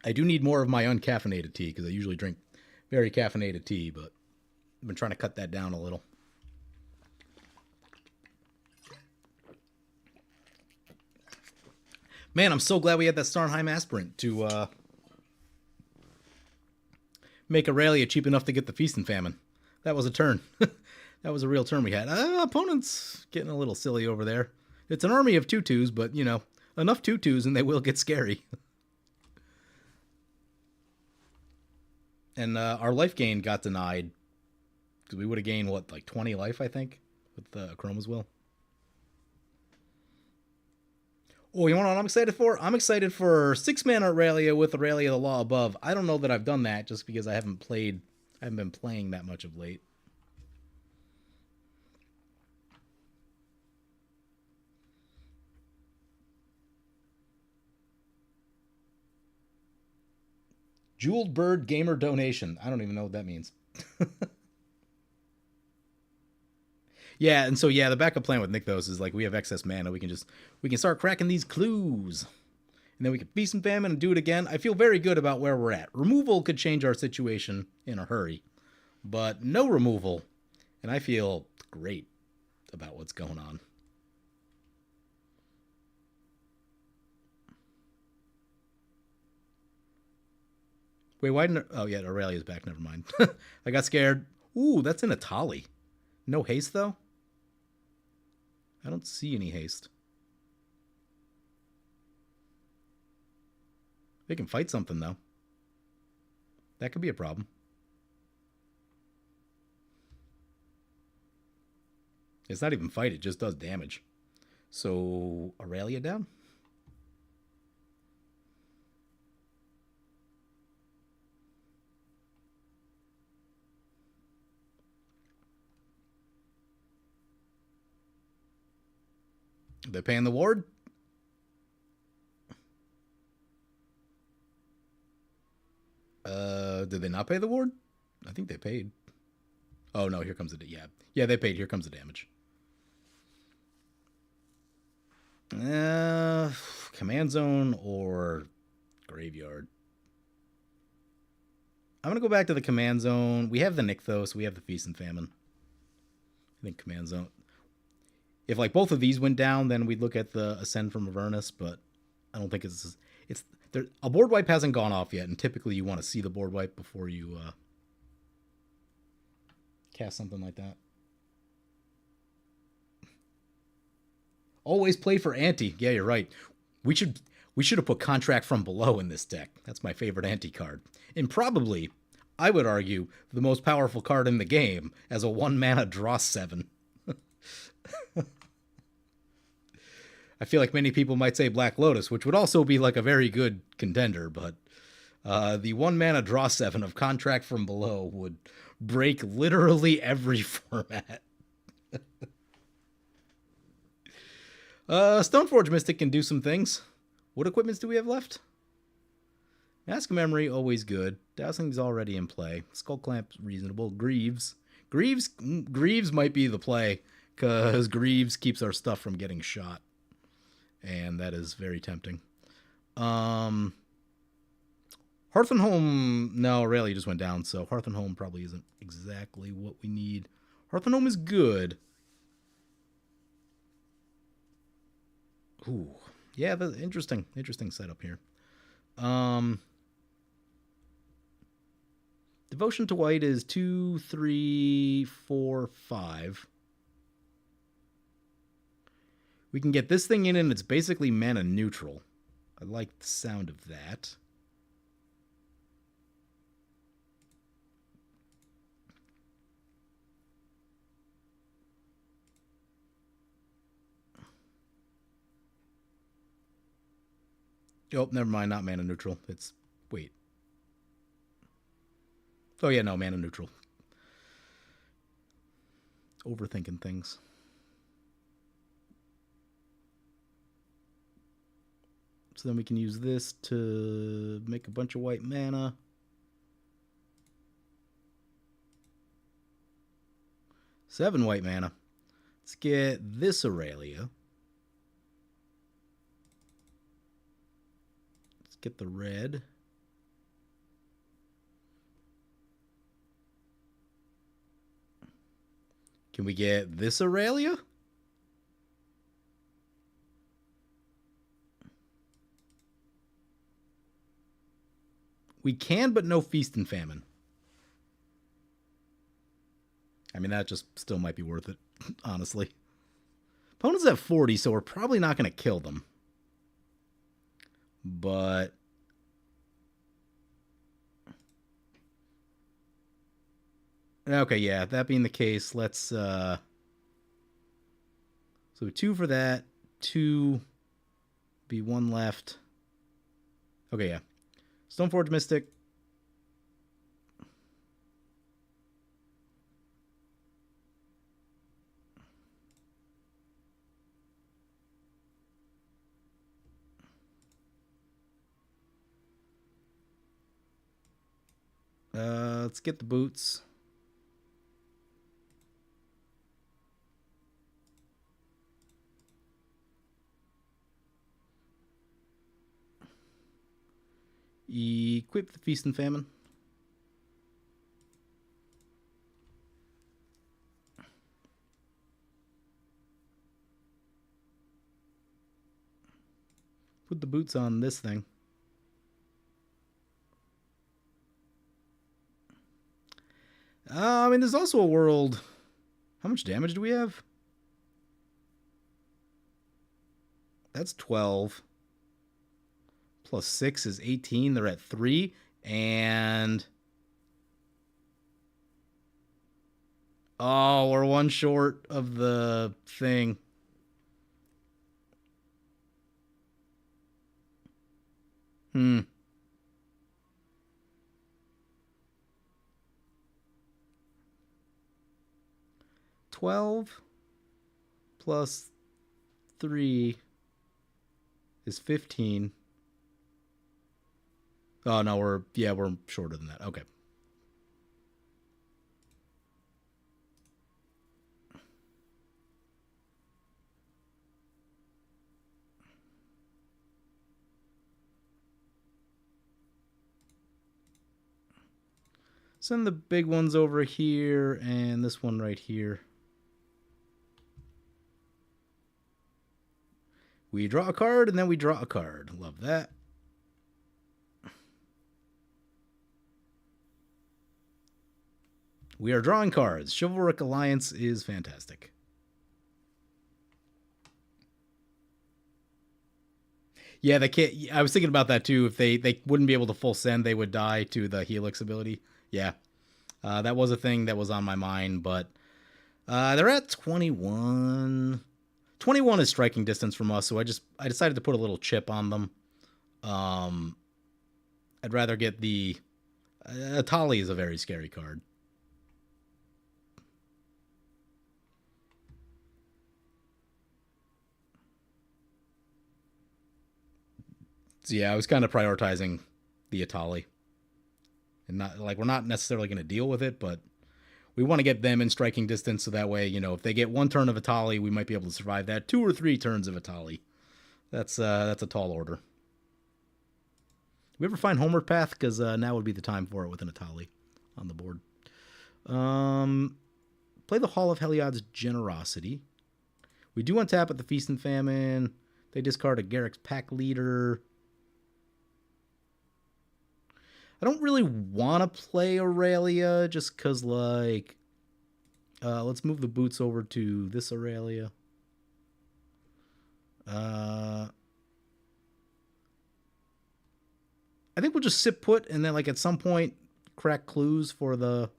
I do need more of my uncaffeinated tea, because I usually drink very caffeinated tea, but I've been trying to cut that down a little. Man, I'm so glad we had that Starnheim aspirant to make Aurelia cheap enough to get the Feast and Famine. That was a turn. That was a real turn we had. Opponent's getting a little silly over there. It's an army of tutus, but, you know, enough tutus and they will get scary. And our life gain got denied. Because we would have gained, what, like 20 life, I think? With Chroma's Will. Oh, you want what I'm excited for? I'm excited for 6-mana Aurelia with Aurelia the Law above. I don't know that I've done that just because I haven't been playing that much of late. Jeweled Bird Gamer Donation. I don't even know what that means. Yeah, and so yeah, the backup plan with Nykthos is like we have excess mana. We can start cracking these clues. And then we can Feast and Famine and do it again. I feel very good about where we're at. Removal could change our situation in a hurry. But no removal. And I feel great about what's going on. Wait, why didn't... Oh, yeah, Aurelia's back. Never mind. I got scared. Ooh, that's in Atali. No haste, though? I don't see any haste. They can fight something, though. That could be a problem. It's not even fight, it just does damage. So, Aurelia down? They're paying the ward? Did they not pay the ward? I think they paid. Oh, no, here comes the... Yeah. Yeah, they paid. Here comes the damage. Command zone or graveyard? I'm going to go back to the command zone. We have the Nykthos. We have the Feast and Famine. I think command zone. If like both of these went down, then we'd look at the Ascend from Avernus, but I don't think it's there. A board wipe hasn't gone off yet, and typically you want to see the board wipe before you cast something like that. Always play for anti. Yeah, you're right. We should have put Contract from Below in this deck. That's my favorite anti card, and probably I would argue the most powerful card in the game as a 1-mana draw 7. I feel like many people might say Black Lotus, which would also be like a very good contender, but the 1-mana draw 7 of Contract from Below would break literally every format. Stoneforge Mystic can do some things. What equipments do we have left? Mask of Memory, always good. Dowsing's already in play. Skull Clamp's reasonable. Greaves might be the play, because Greaves keeps our stuff from getting shot. And that is very tempting. Hearth and Home, no, Aurelia just went down, so Hearth and Home probably isn't exactly what we need. Hearth and Home is good. Ooh, yeah, that's interesting setup here. Devotion to White is 2, 3, 4, 5. We can get this thing in, and it's basically mana neutral. I like the sound of that. Oh, never mind. Not mana neutral. It's... Wait. Oh, yeah, no, mana neutral. Overthinking things. So then we can use this to make a bunch of white mana. Seven white mana. Let's get this Aurelia. Let's get the red. Can we get this Aurelia? We can, but no Feast and Famine. I mean, that just still might be worth it, honestly. Opponents have 40, so we're probably not going to kill them. But... Okay, yeah, that being the case, let's... So 2 for that, 2... Be 1 left. Okay, yeah. Stoneforge Mystic. Let's get the boots. Equip the Feast and Famine. Put the boots on this thing. I mean, there's also a world... How much damage do we have? That's 12. Plus 6 is 18. They're at 3. And... Oh, we're 1 short of the thing. Hmm. $12 plus 3 is 15. Oh, no, we're shorter than that. Okay. Send the big ones over here and this one right here. We draw a card and then we draw a card. Love that. We are drawing cards. Chivalric Alliance is fantastic. Yeah, they can't. I was thinking about that too. If they wouldn't be able to full send, they would die to the Helix ability. Yeah, that was a thing that was on my mind, but they're at 21. 21 is striking distance from us, so I decided to put a little chip on them. I'd rather get the Atali is a very scary card. So yeah, I was kind of prioritizing the Atali. And not like we're not necessarily going to deal with it, but we want to get them in striking distance so that way, you know, if they get 1 turn of Atali, we might be able to survive that. 2 or 3 turns of Atali. That's a tall order. We ever find Homeward Path? Because now would be the time for it with an Atali on the board. Play the Hall of Heliod's Generosity. We do untap at the Feast and Famine. They discard a Garrick's Pack Leader. I don't really want to play Aurelia just because, like, let's move the boots over to this Aurelia. Uh, I think we'll just sit put and then like at some point crack clues for the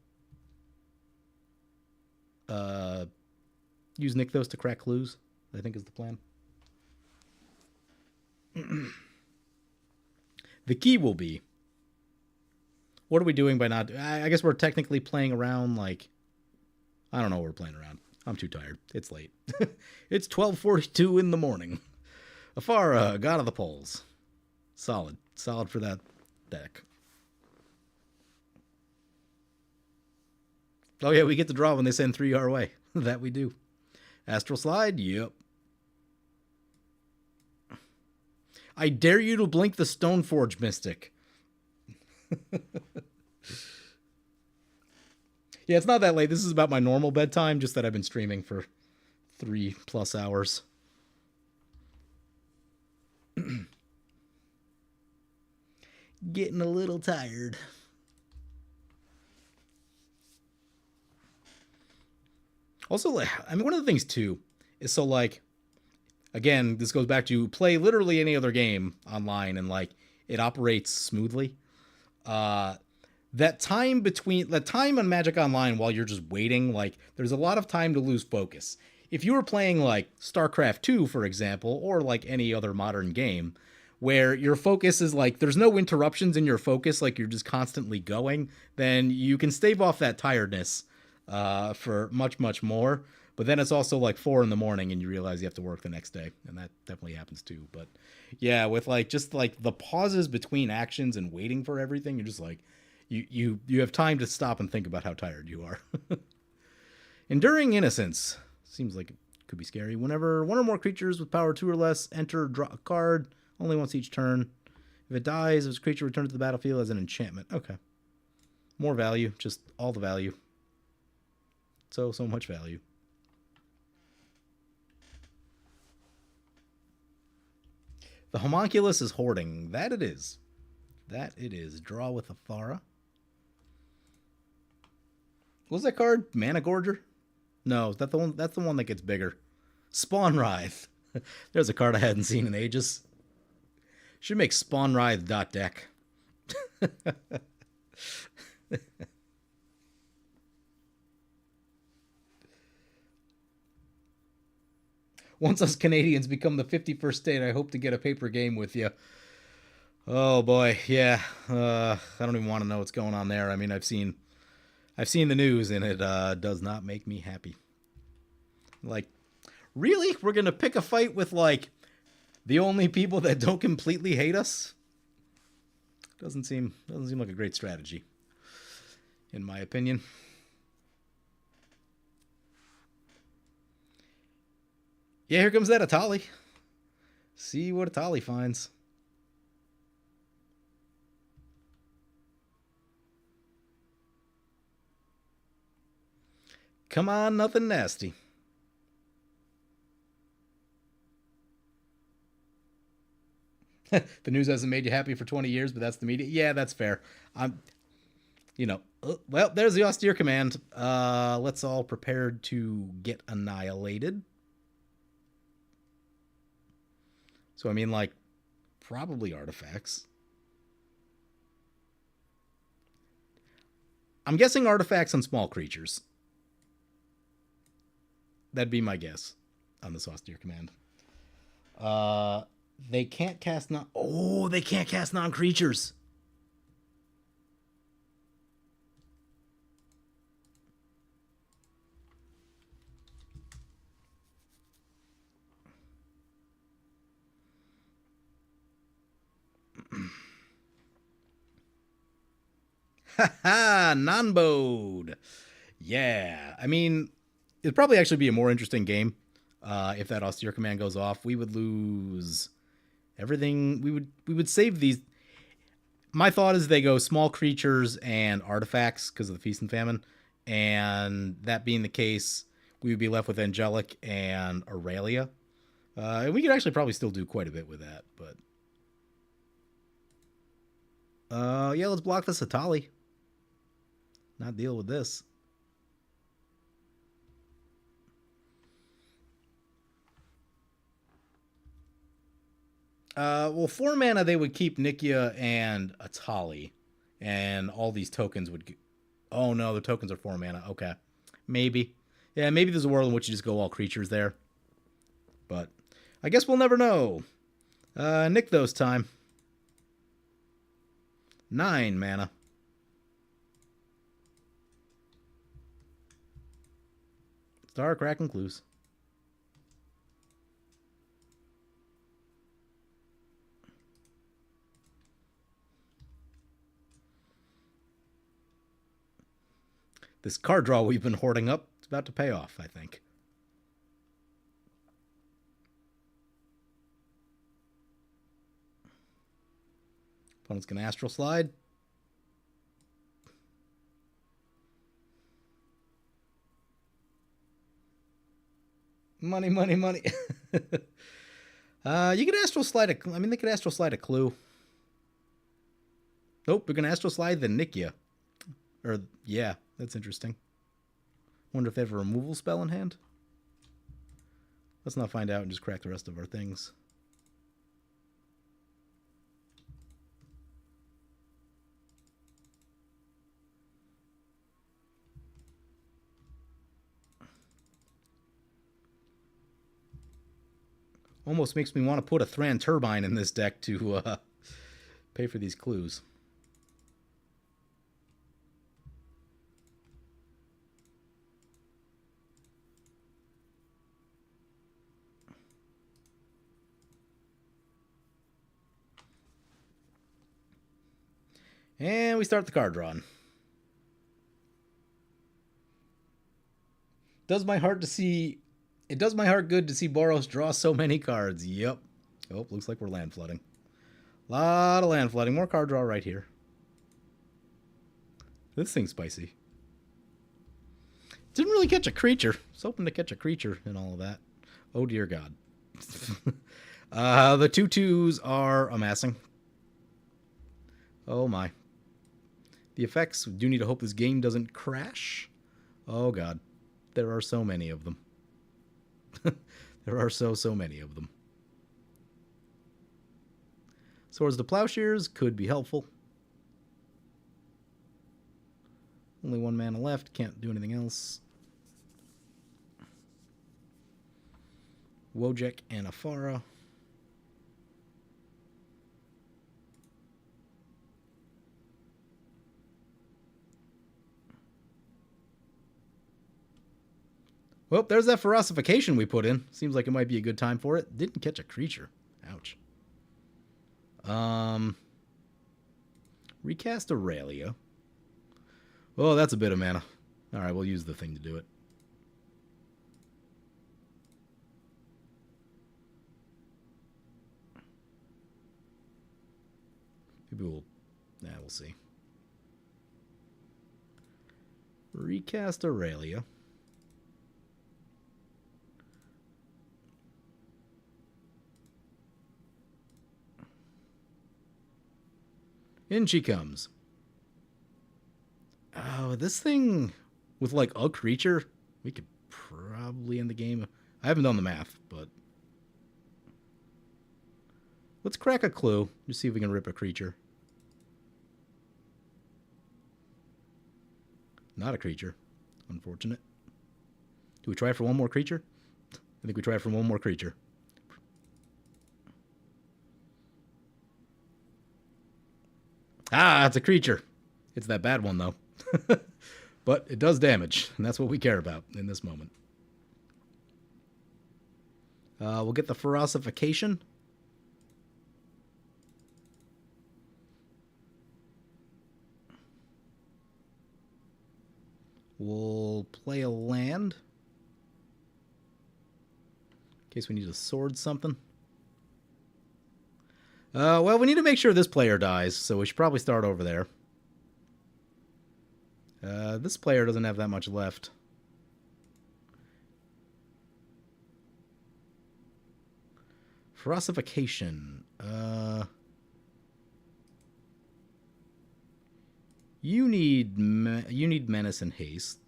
uh use Nykthos to crack clues. I think is the plan. The key will be what are we doing by not? I guess we're technically playing around. Like I don't know what we're playing around. I'm too tired. It's late. It's 12:42 in the morning. Afara, God of the Poles. Solid. Solid for that deck. Oh, yeah, we get to draw when they send 3 our way. That we do. Astral Slide? Yep. I dare you to blink the Stoneforge Mystic. Yeah, it's not that late. This is about my normal bedtime, just that I've been streaming for 3+ hours. Getting a little tired. Also, I mean, one of the things too is so like, again, this goes back to play literally any other game online and like it operates smoothly. Uh, that time on Magic Online while you're just waiting, like there's a lot of time to lose focus. If you were playing like StarCraft 2, for example, or like any other modern game, where your focus is like there's no interruptions in your focus, like you're just constantly going, then you can stave off that tiredness for much, much more. But then it's also like 4 in the morning and you realize you have to work the next day. And that definitely happens too. But yeah, with like just like the pauses between actions and waiting for everything, you're just like, you have time to stop and think about how tired you are. Enduring Innocence. Seems like it could be scary. Whenever one or more creatures with power 2 or less enter, draw a card only once each turn. If it dies, this creature returns to the battlefield as an enchantment. Okay. More value. Just all the value. So much value. The Homunculus is hoarding. That it is. That it is. Draw with Afara. What was that card? Mana Gorger? No, is that the one? That's the one that gets bigger. Spawn Writhe. There's a card I hadn't seen in ages. Should make Spawn Writhe .deck. Once us Canadians become the 51st state, I hope to get a paper game with you. Oh boy, yeah. I don't even want to know what's going on there. I mean, I've seen the news, and it does not make me happy. Like, really? We're gonna pick a fight with like the only people that don't completely hate us? Doesn't seem like a great strategy, in my opinion. Yeah, here comes that Atali. See what Atali finds. Come on, nothing nasty. The news hasn't made you happy for 20 years, but that's the media. Yeah, that's fair. Well, there's the austere command. Let's all prepare to get annihilated. So, I mean, like, probably artifacts. I'm guessing artifacts on small creatures. That'd be my guess on this austere command. They can't cast non. Oh, they can't cast non-creatures. Haha, non-bode. Yeah, I mean, it'd probably actually be a more interesting game if that austere command goes off. We would lose everything. We would save these. My thought is they go small creatures and artifacts because of the feast and famine, and that being the case, we would be left with angelic and Aurelia. And we could actually probably still do quite a bit with that, but yeah, let's block the Satali. Not deal with this. Well, 4 mana they would keep Nikia and Atali, and all these tokens would. Oh no, the tokens are 4 mana. Okay, maybe. Yeah, maybe there's a world in which you just go all creatures there, but I guess we'll never know. Nykthos time. 9 mana. Star, Crack, and Clues. This card draw we've been hoarding up, it's about to pay off, I think. Opponent's going to Astral Slide. Money, money, money. You could Astral Slide a... I mean, they could Astral Slide a Clue. Nope, we're going to Astral Slide the Nikia. Or, yeah, that's interesting. Wonder if they have a removal spell in hand? Let's not find out and just crack the rest of our things. Almost makes me want to put a Thran Turbine in this deck to pay for these clues. And we start the card drawn. Does my heart to see... It does my heart good to see Boros draw so many cards. Yep. Oh, looks like we're land flooding. Lot of land flooding. More card draw right here. This thing's spicy. Didn't really catch a creature. I was hoping to catch a creature in all of that. Oh, dear God. The 2/2s are amassing. Oh, my. The effects, do need to hope this game doesn't crash. Oh, God. There are so many of them. There are so many of them. Swords to Plowshares could be helpful. Only 1 mana left. Can't do anything else. Wojek and Afara. Well, there's that Ferocification we put in. Seems like it might be a good time for it. Didn't catch a creature. Ouch. Recast Aurelia. Oh, that's a bit of mana. Alright, we'll use the thing to do it. Maybe we'll... we'll see. Recast Aurelia. In she comes. Oh, this thing with like a creature, we could probably end the game. I haven't done the math, but let's crack a clue. Just see if we can rip a creature. Not a creature. Unfortunate. Do we try for one more creature? I think we try for one more creature. Ah, it's a creature. It's that bad one, though. But it does damage, and that's what we care about in this moment. We'll get the Ferocification. We'll play a land. In case we need to sword something. Well, we need to make sure this player dies, so we should probably start over there. This player doesn't have that much left. Ferocification. You need menace and haste.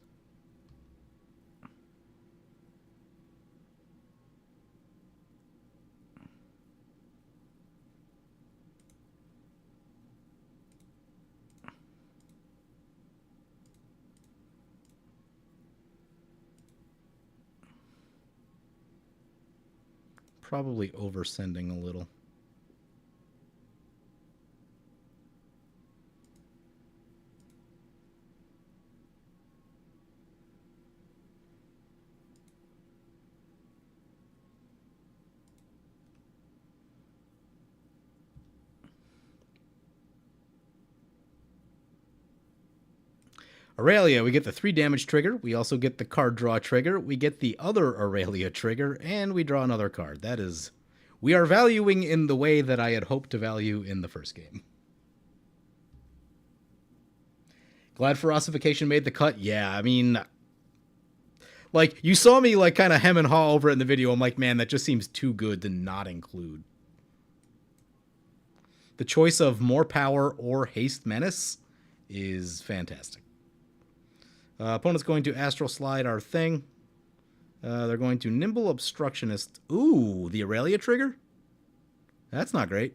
Probably oversending a little. Aurelia, we get the 3 damage trigger. We also get the card draw trigger. We get the other Aurelia trigger, and we draw another card. That is... We are valuing in the way that I had hoped to value in the first game. Glad for ossification made the cut. Yeah, I mean... Like, you saw me, like, kind of hem and haw over it in the video. I'm like, man, that just seems too good to not include. The choice of more power or haste menace is fantastic. Opponent's going to astral slide our thing. They're going to nimble obstructionist. Ooh, the Aurelia trigger? That's not great.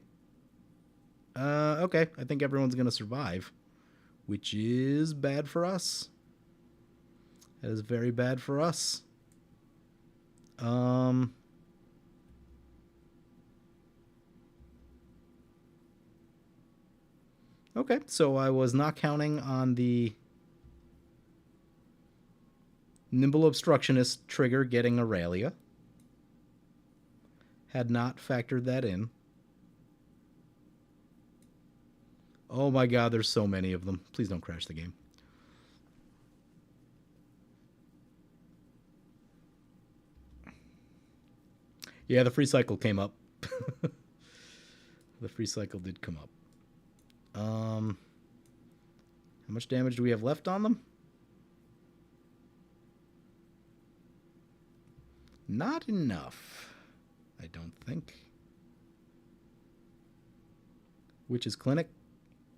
Okay, I think everyone's going to survive, which is bad for us. That is very bad for us. Okay, so I was not counting on the Nimble Obstructionist trigger getting Aurelia. Had not factored that in. Oh my god, there's so many of them. Please don't crash the game. Yeah, the free cycle came up. The free cycle did come up. How much damage do we have left on them? Not enough, I don't think. Witch's Clinic.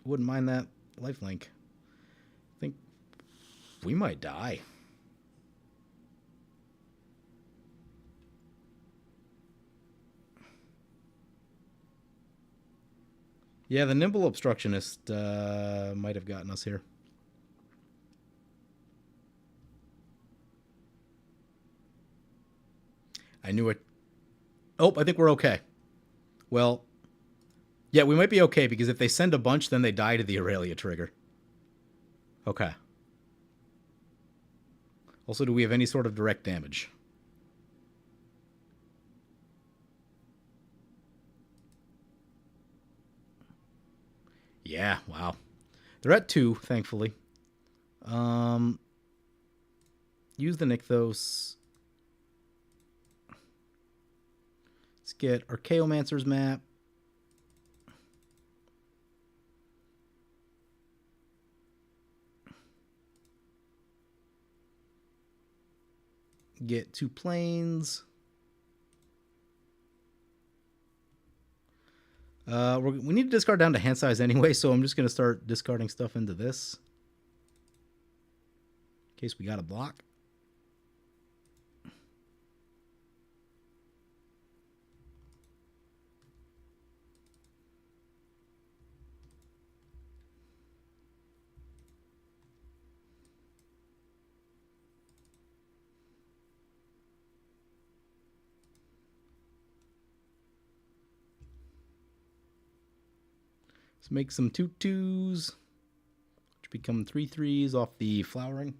Wouldn't mind that. Lifelink. I think we might die. Yeah, the Nimble Obstructionist might have gotten us here. I knew it. Oh, I think we're okay. Well, yeah, we might be okay, because if they send a bunch, then they die to the Aurelia trigger. Okay. Also, do we have any sort of direct damage? Yeah, wow. They're at 2, thankfully. Use the Nykthos. Let's get Archaeomancer's map. Get 2 planes. We need to discard down to hand size anyway, so I'm just going to start discarding stuff into this. In case we got a block. Let's make some 2/2s, which become 3/3s off the flowering.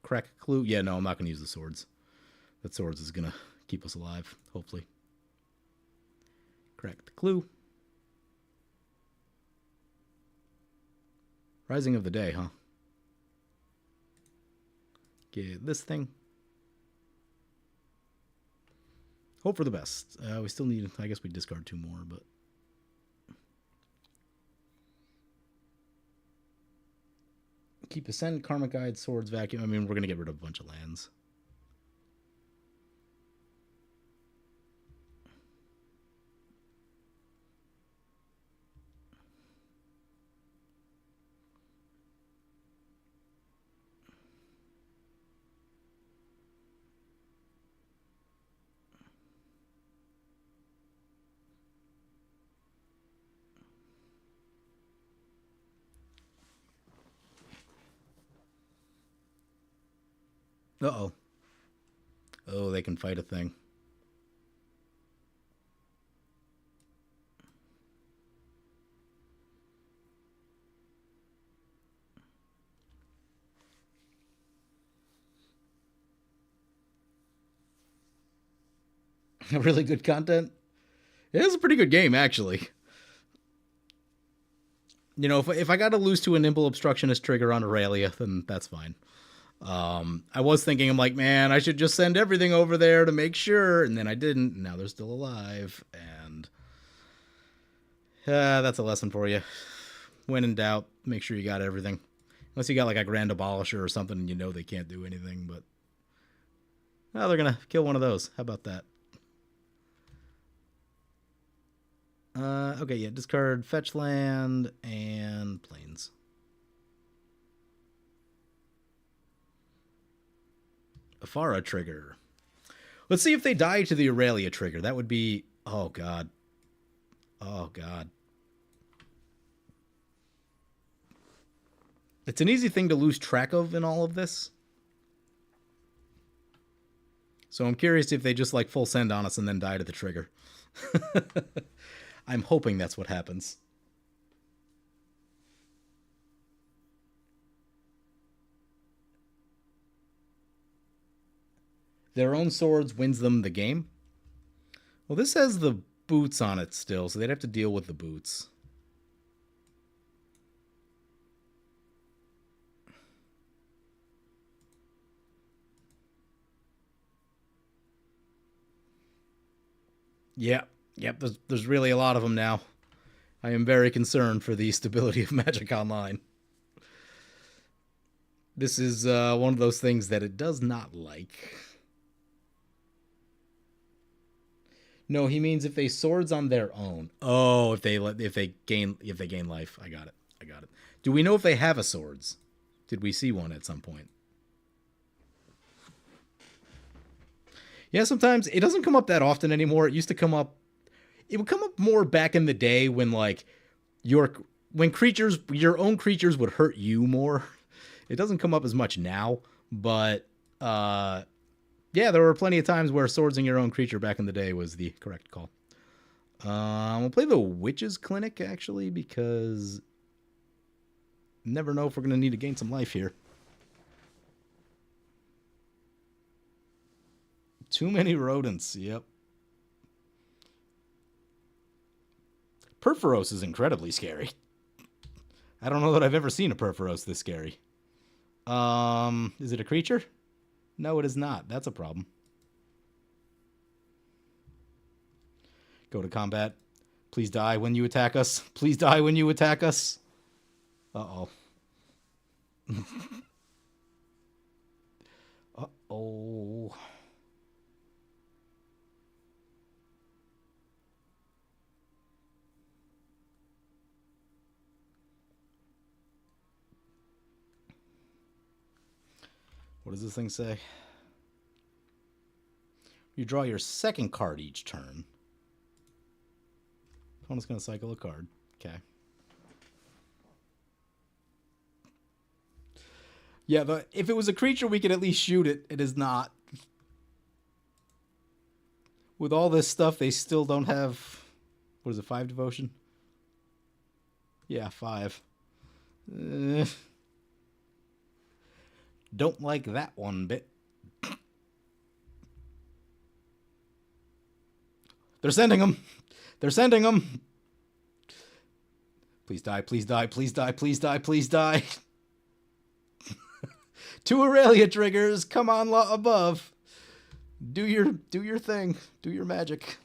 Crack a clue. Yeah, no, I'm not going to use the swords. That swords is going to keep us alive, hopefully. Crack the clue. Rising of the Day, huh? Get this thing. Hope for the best. We still need, I guess we discard 2 more, but... Keep Ascend, Karmic Guide, Swords, Vacuum. I mean, we're going to get rid of a bunch of lands. Uh-oh. Oh, they can fight a thing. Really good content. It is a pretty good game, actually. You know, if I got to lose to a nimble obstructionist trigger on Aurelia, then that's fine. I was thinking, I'm like, man, I should just send everything over there to make sure, and then I didn't. And now they're still alive, and that's a lesson for you. When in doubt, make sure you got everything. Unless you got like a Grand Abolisher or something, and you know they can't do anything, but they're gonna kill one of those. How about that? Okay, yeah, discard fetch land and plains. Afara trigger. Let's see if they die to the Aurelia trigger. That would be... Oh, God. Oh, God. It's an easy thing to lose track of in all of this. So I'm curious if they just, like, full send on us and then die to the trigger. I'm hoping that's what happens. Their own swords wins them the game. Well, this has the boots on it still, so they'd have to deal with the boots. Yeah, yep, there's really a lot of them now. I am very concerned for the stability of Magic Online. This is one of those things that it does not like. No, he means if they swords on their own. Oh, if they gain life. I got it. Do we know if they have a swords? Did we see one at some point? Yeah, sometimes it doesn't come up that often anymore. It used to come up. It would come up more back in the day when like your own creatures would hurt you more. It doesn't come up as much now, but yeah, there were plenty of times where swords in your own creature back in the day was the correct call. We'll play the Witch's Clinic, actually, because never know if we're going to need to gain some life here. Too many rodents, yep. Perforos is incredibly scary. I don't know that I've ever seen a Perforos this scary. Is it a creature? No, it is not. That's a problem. Go to combat. Please die when you attack us. Please die when you attack us. Uh-oh. Uh-oh. What does this thing say? You draw your second card each turn. Opponent's going to cycle a card. Okay. Yeah, but if it was a creature, we could at least shoot it. It is not. With all this stuff, they still don't have... What is it, 5 devotion? Yeah, 5. Don't like that one bit. They're sending them. They're sending them. Please die, please die, please die, please die, please die. 2 Aurelia triggers. Come on, law above. Do your thing. Do your magic.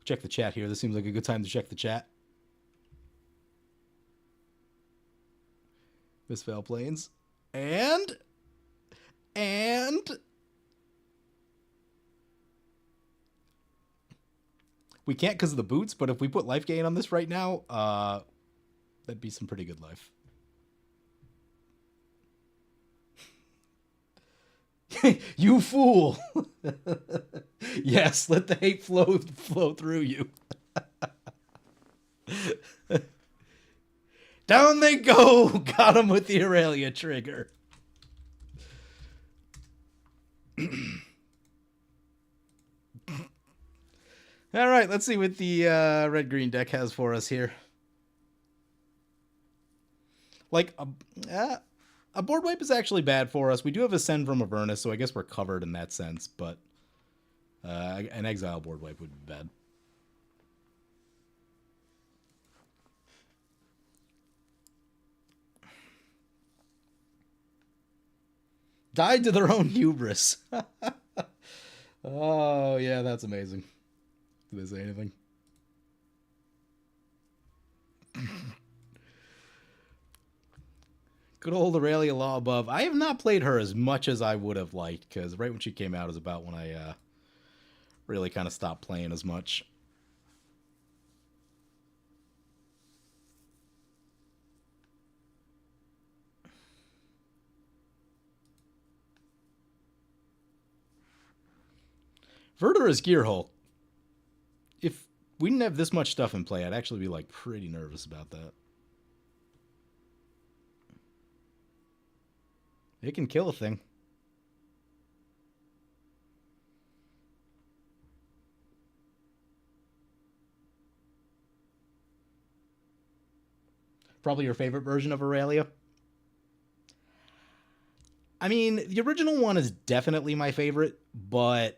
Check the chat here. This seems like a good time to check the chat. Misfell Plains. And we can't because of the boots, but if we put life gain on this right now, that'd be some pretty good life. You fool. Yes, let the hate flow through you. Down they go. Got him with the Aurelia trigger. All right, let's see what the red-green deck has for us here. Like, a board wipe is actually bad for us. We do have Ascend from Avernus, so I guess we're covered in that sense, but an Exile board wipe would be bad. Died to their own hubris. Oh, yeah, that's amazing. Did they say anything? Good old Aurelia Law Above. I have not played her as much as I would have liked, because right when she came out is about when I really kind of stopped playing as much. Verdurous Gearhulk. If we didn't have this much stuff in play, I'd actually be like pretty nervous about that. It can kill a thing. Probably your favorite version of Aurelia? I mean, the original one is definitely my favorite, but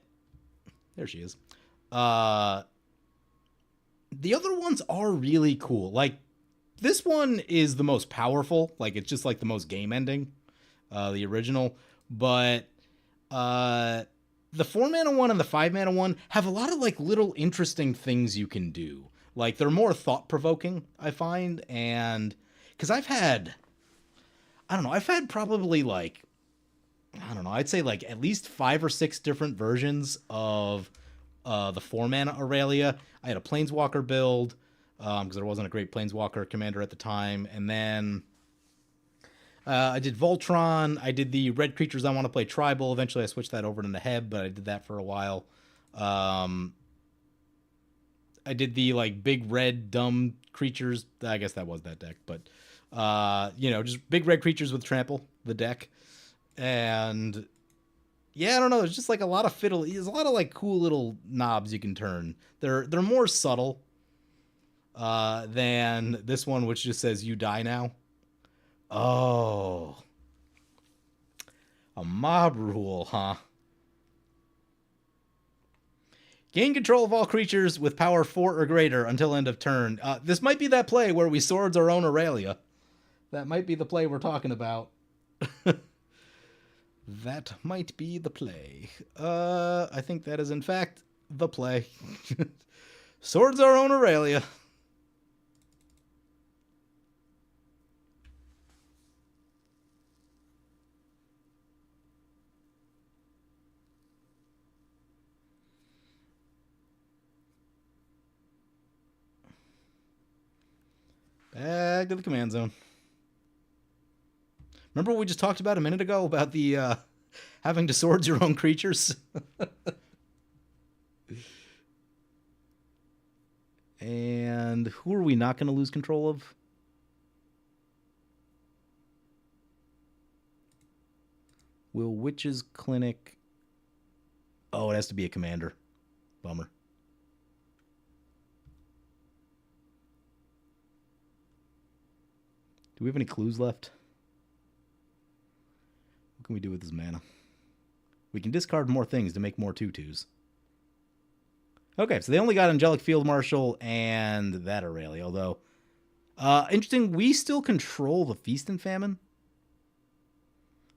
there she is. The other ones are really cool. Like, this one is the most powerful. Like, it's just like the most game ending, the original. But the 4-mana one and the 5-mana one have a lot of like little interesting things you can do. Like, they're more thought-provoking, I find. And because I've had probably like, I'd say like at least 5 or 6 different versions of the 4-mana Aurelia. I had a Planeswalker build, because there wasn't a great Planeswalker commander at the time. And then I did Voltron. I did the red creatures I want to play tribal. Eventually I switched that over to Neheb, but I did that for a while. I did the like big red dumb creatures. I guess that was that deck, but just big red creatures with trample, the deck. And yeah, I don't know. There's just like a lot of fiddle. There's a lot of like cool little knobs you can turn. They're more subtle than this one, which just says you die now. Oh, a mob rule, huh? Gain control of all creatures with power 4 or greater until end of turn. This might be that play where we swords our own Aurelia. That might be the play we're talking about. That might be the play. I think that is in fact the play. Swords our own Aurelia. Back to the command zone. Remember what we just talked about a minute ago about the having to swords your own creatures? And who are we not going to lose control of? Will Witch's Clinic... Oh, it has to be a commander. Bummer. Do we have any clues left? What can we do with this mana? We can discard more things to make more 2/2s. Okay, so they only got Angelic Field Marshal and that Aurelia, although... interesting, we still control the Feast and Famine.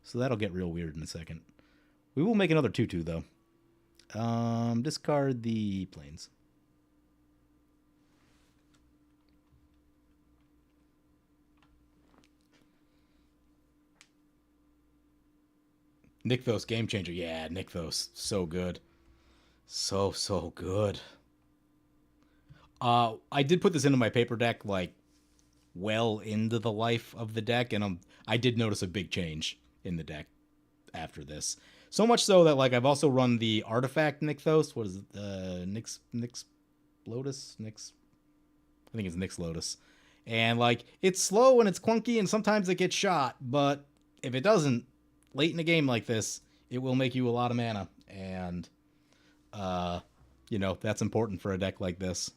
So that'll get real weird in a second. We will make another 2/2, though. Discard the planes. Nykthos Game Changer. Yeah, Nykthos. So good. So good. I did put this into my paper deck, like, well into the life of the deck, and I did notice a big change in the deck after this. So much so that, like, I've also run the Artifact Nykthos. What is it? Nyx Lotus? I think it's Nyx Lotus. And like it's slow and it's clunky and sometimes it gets shot, but if it doesn't, late in a game like this, it will make you a lot of mana. And uh that's important for a deck like this.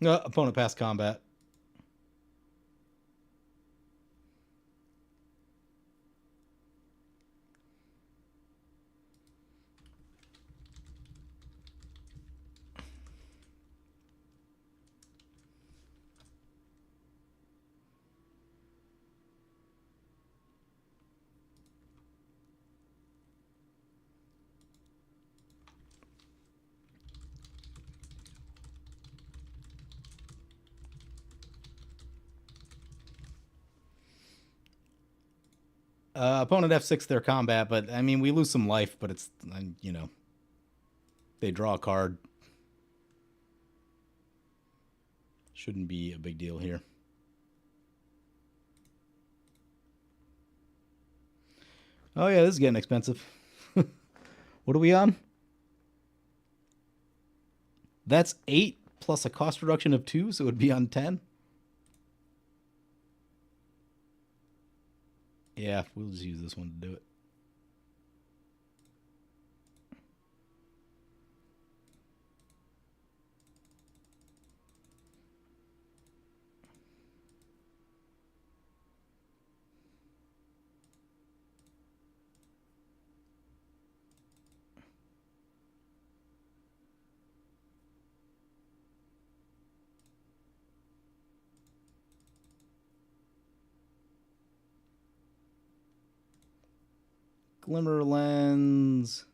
Opponent pass combat. Opponent F6 their combat, but I mean we lose some life, but it's they draw a card. Shouldn't be a big deal here. Oh yeah, this is getting expensive. What are we on? That's 8 plus a cost reduction of 2, so it would be on 10. Yeah, we'll just use this one to do it. Glimmer lens.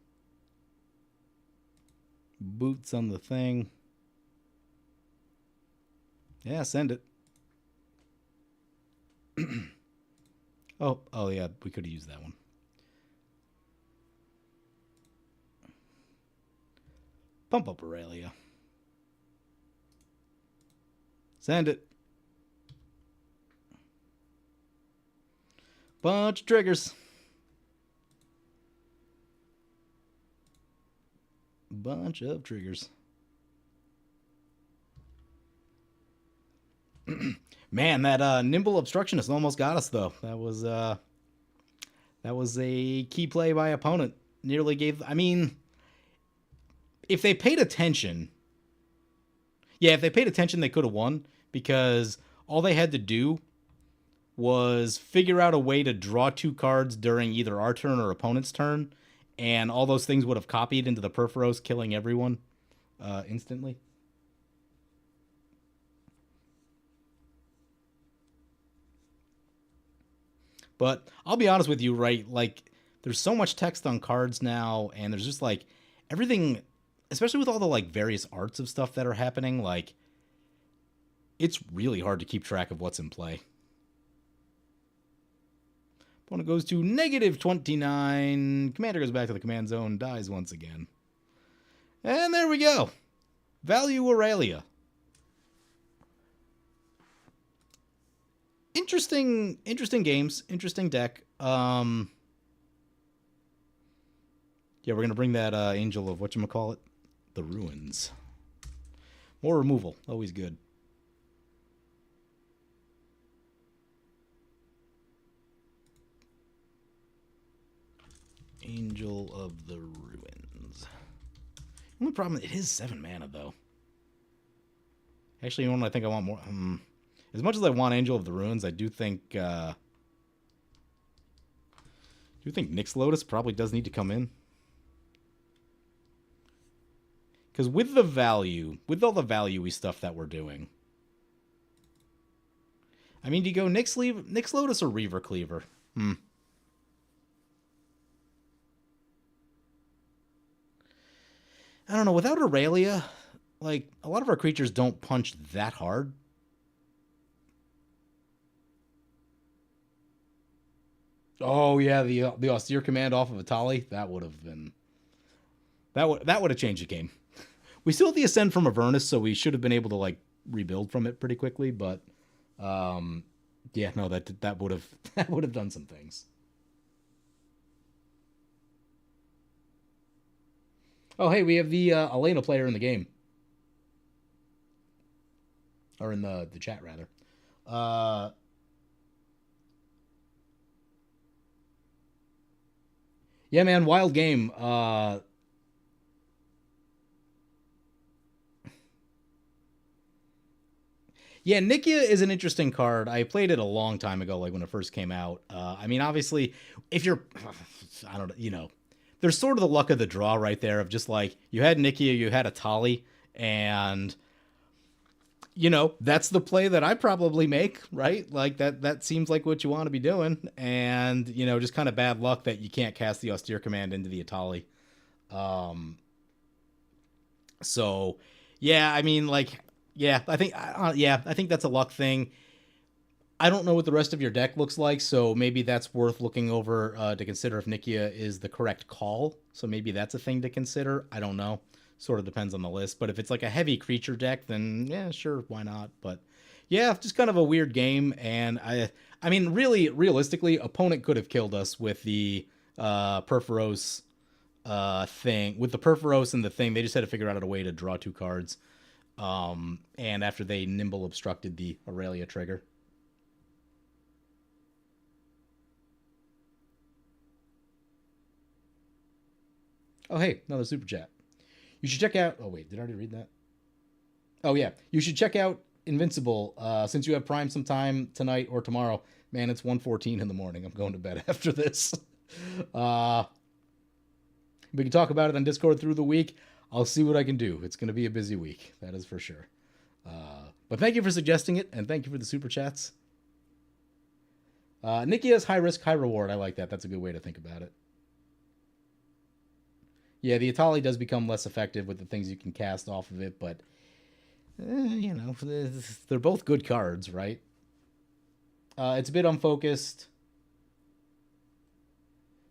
Boots on the thing. Yeah, send it. Oh yeah, we could have used that one. Pump up Aurelia. Send it. Bunch of triggers. Bunch of triggers. Man, that nimble obstructionist almost got us though. That was a key play by opponent. Nearly gave. I mean, if they paid attention, yeah, if they paid attention, they could have won because all they had to do was figure out a way to draw 2 cards during either our turn or opponent's turn, and all those things would have copied into the Perforos, killing everyone instantly. But I'll be honest with you, right? Like, there's so much text on cards now, and there's just like everything, especially with all the like various arts of stuff that are happening. Like, it's really hard to keep track of what's in play. Opponent goes to -29. Commander goes back to the command zone, dies once again. And there we go. Value Aurelia. Interesting games, interesting deck. Yeah, we're gonna bring that Angel of whatchamacallit? The Ruins. More removal, always good. Angel of the Ruins. Only problem, it is 7 mana though. Actually, you know what I think I want more. As much as I want Angel of the Ruins, I do think Nyx Lotus probably does need to come in. Because with all the value-y stuff that we're doing, I mean, do you go Nyx Lotus or Reaver Cleaver? I don't know. Without Aurelia, like, a lot of our creatures don't punch that hard. Oh, yeah, the austere command off of Atali. That would have been... That would have changed the game. We still have the Ascend from Avernus, so we should have been able to like rebuild from it pretty quickly. But yeah, no, that would have that would have done some things. Oh, hey, we have the Elena player in the game, or in the chat rather. Uh, yeah, man, wild game. Yeah, Nikia is an interesting card. I played it a long time ago, like when it first came out. I mean, obviously, if you're, I don't know, there's sort of the luck of the draw right there of just like you had Nikia, you had a Tali, and that's the play that I probably make, right? Like that seems like what you want to be doing, and just kind of bad luck that you can't cast the Austere Command into the Atali. Um, so yeah, I mean, like, yeah, I think that's a luck thing. I don't know what the rest of your deck looks like, so maybe that's worth looking over to consider if Nikia is the correct call. So maybe that's a thing to consider. I don't know. Sort of depends on the list. But if it's like a heavy creature deck, then yeah, sure, why not? But yeah, just kind of a weird game. And I mean, really, realistically, opponent could have killed us with the Perforos thing. With the Perforos and the thing, they just had to figure out a way to draw two cards. And after they nimble obstructed the Aurelia trigger. Oh, hey, another super chat. You should check out. Oh, wait, did I already read that? Oh, yeah. You should check out Invincible since you have Prime sometime tonight or tomorrow. Man, it's 1:14 in the morning. I'm going to bed after this. uh, we can talk about it on Discord through the week. I'll see what I can do. It's going to be a busy week. That is for sure. But thank you for suggesting it, and thank you for the super chats. Nikia's high risk, high reward. I like that. That's a good way to think about it. Yeah, the Atali does become less effective with the things you can cast off of it, but they're both good cards, right? It's a bit unfocused.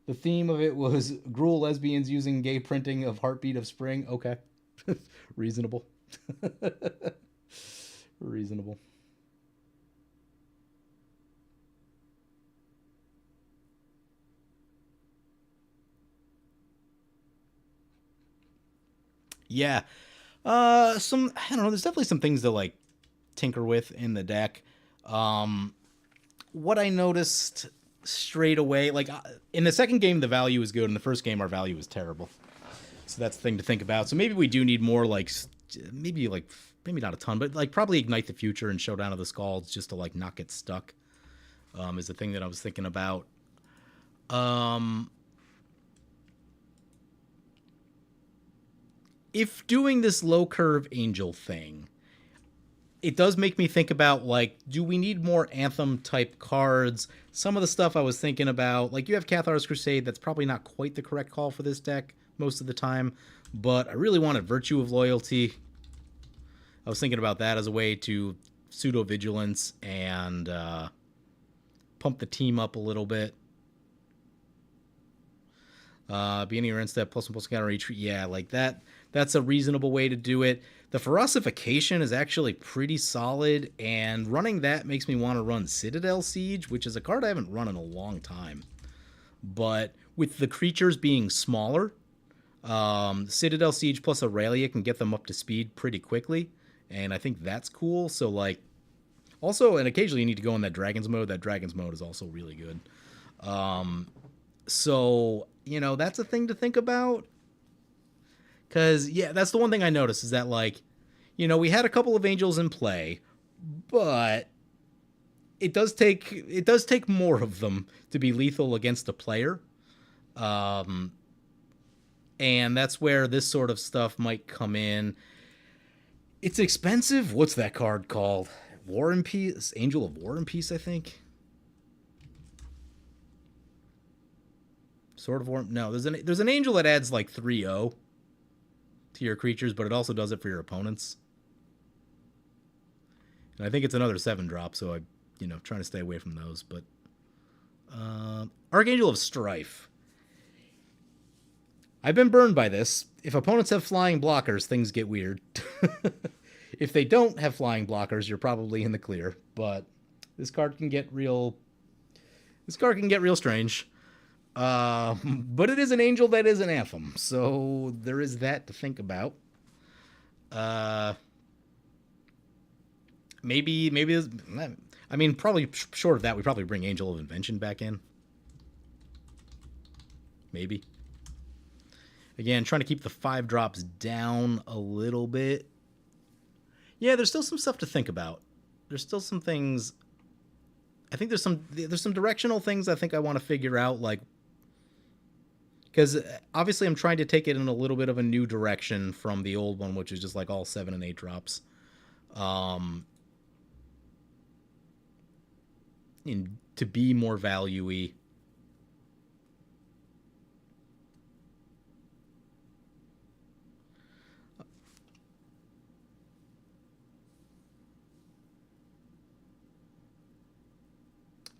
The theme of it was gruel lesbians using gay printing of Heartbeat of Spring. Okay. Reasonable. Reasonable. Yeah. Some I don't know, there's definitely some things to like tinker with in the deck. What I noticed straight away, like in the second game the value was good, in the first game our value was terrible. So that's the thing to think about. So maybe we do need more maybe like maybe not a ton, but like probably Ignite the Future and Showdown of the Scalds just to like not get stuck. Is the thing that I was thinking about. Um if doing this low curve angel thing, it does make me think about like, do we need more anthem type cards? Some of the stuff I was thinking about, like you have Cathar's Crusade, that's probably not quite the correct call for this deck most of the time, but I really wanted Virtue of Loyalty. I was thinking about that as a way to pseudo vigilance and pump the team up a little bit. Beginning your end step plus counter retreat. Yeah, like that. That's a reasonable way to do it. The Ferocification is actually pretty solid, and running that makes me want to run Citadel Siege, which is a card I haven't run in a long time. But with the creatures being smaller, Citadel Siege plus Aurelia can get them up to speed pretty quickly, and I think that's cool. So, like, also, and occasionally you need to go in that Dragon's mode. That Dragon's mode is also really good. So, that's a thing to think about. Because, yeah, that's the one thing I noticed is that, like, we had a couple of angels in play, but it does take more of them to be lethal against a player. And that's where this sort of stuff might come in. It's expensive. What's that card called? War and Peace? Angel of War and Peace, I think. Sword of War. No, there's an angel that adds like 3/0 to your creatures, but it also does it for your opponents. And I think it's another 7-drop, so trying to stay away from those. But Archangel of Strife. I've been burned by this. If opponents have flying blockers, things get weird. If they don't have flying blockers, you're probably in the clear. But this card can get real. This card can get real strange. But it is an angel that is an anthem, so there is that to think about. Uh, maybe. I mean, probably short of that, we probably bring Angel of Invention back in. Maybe. Again, trying to keep the 5 drops down a little bit. Yeah, there's still some stuff to think about. There's still some things. I think there's some directional things I think I want to figure out, like, because obviously I'm trying to take it in a little bit of a new direction from the old one, which is just like all 7 and 8 drops. To be more value-y.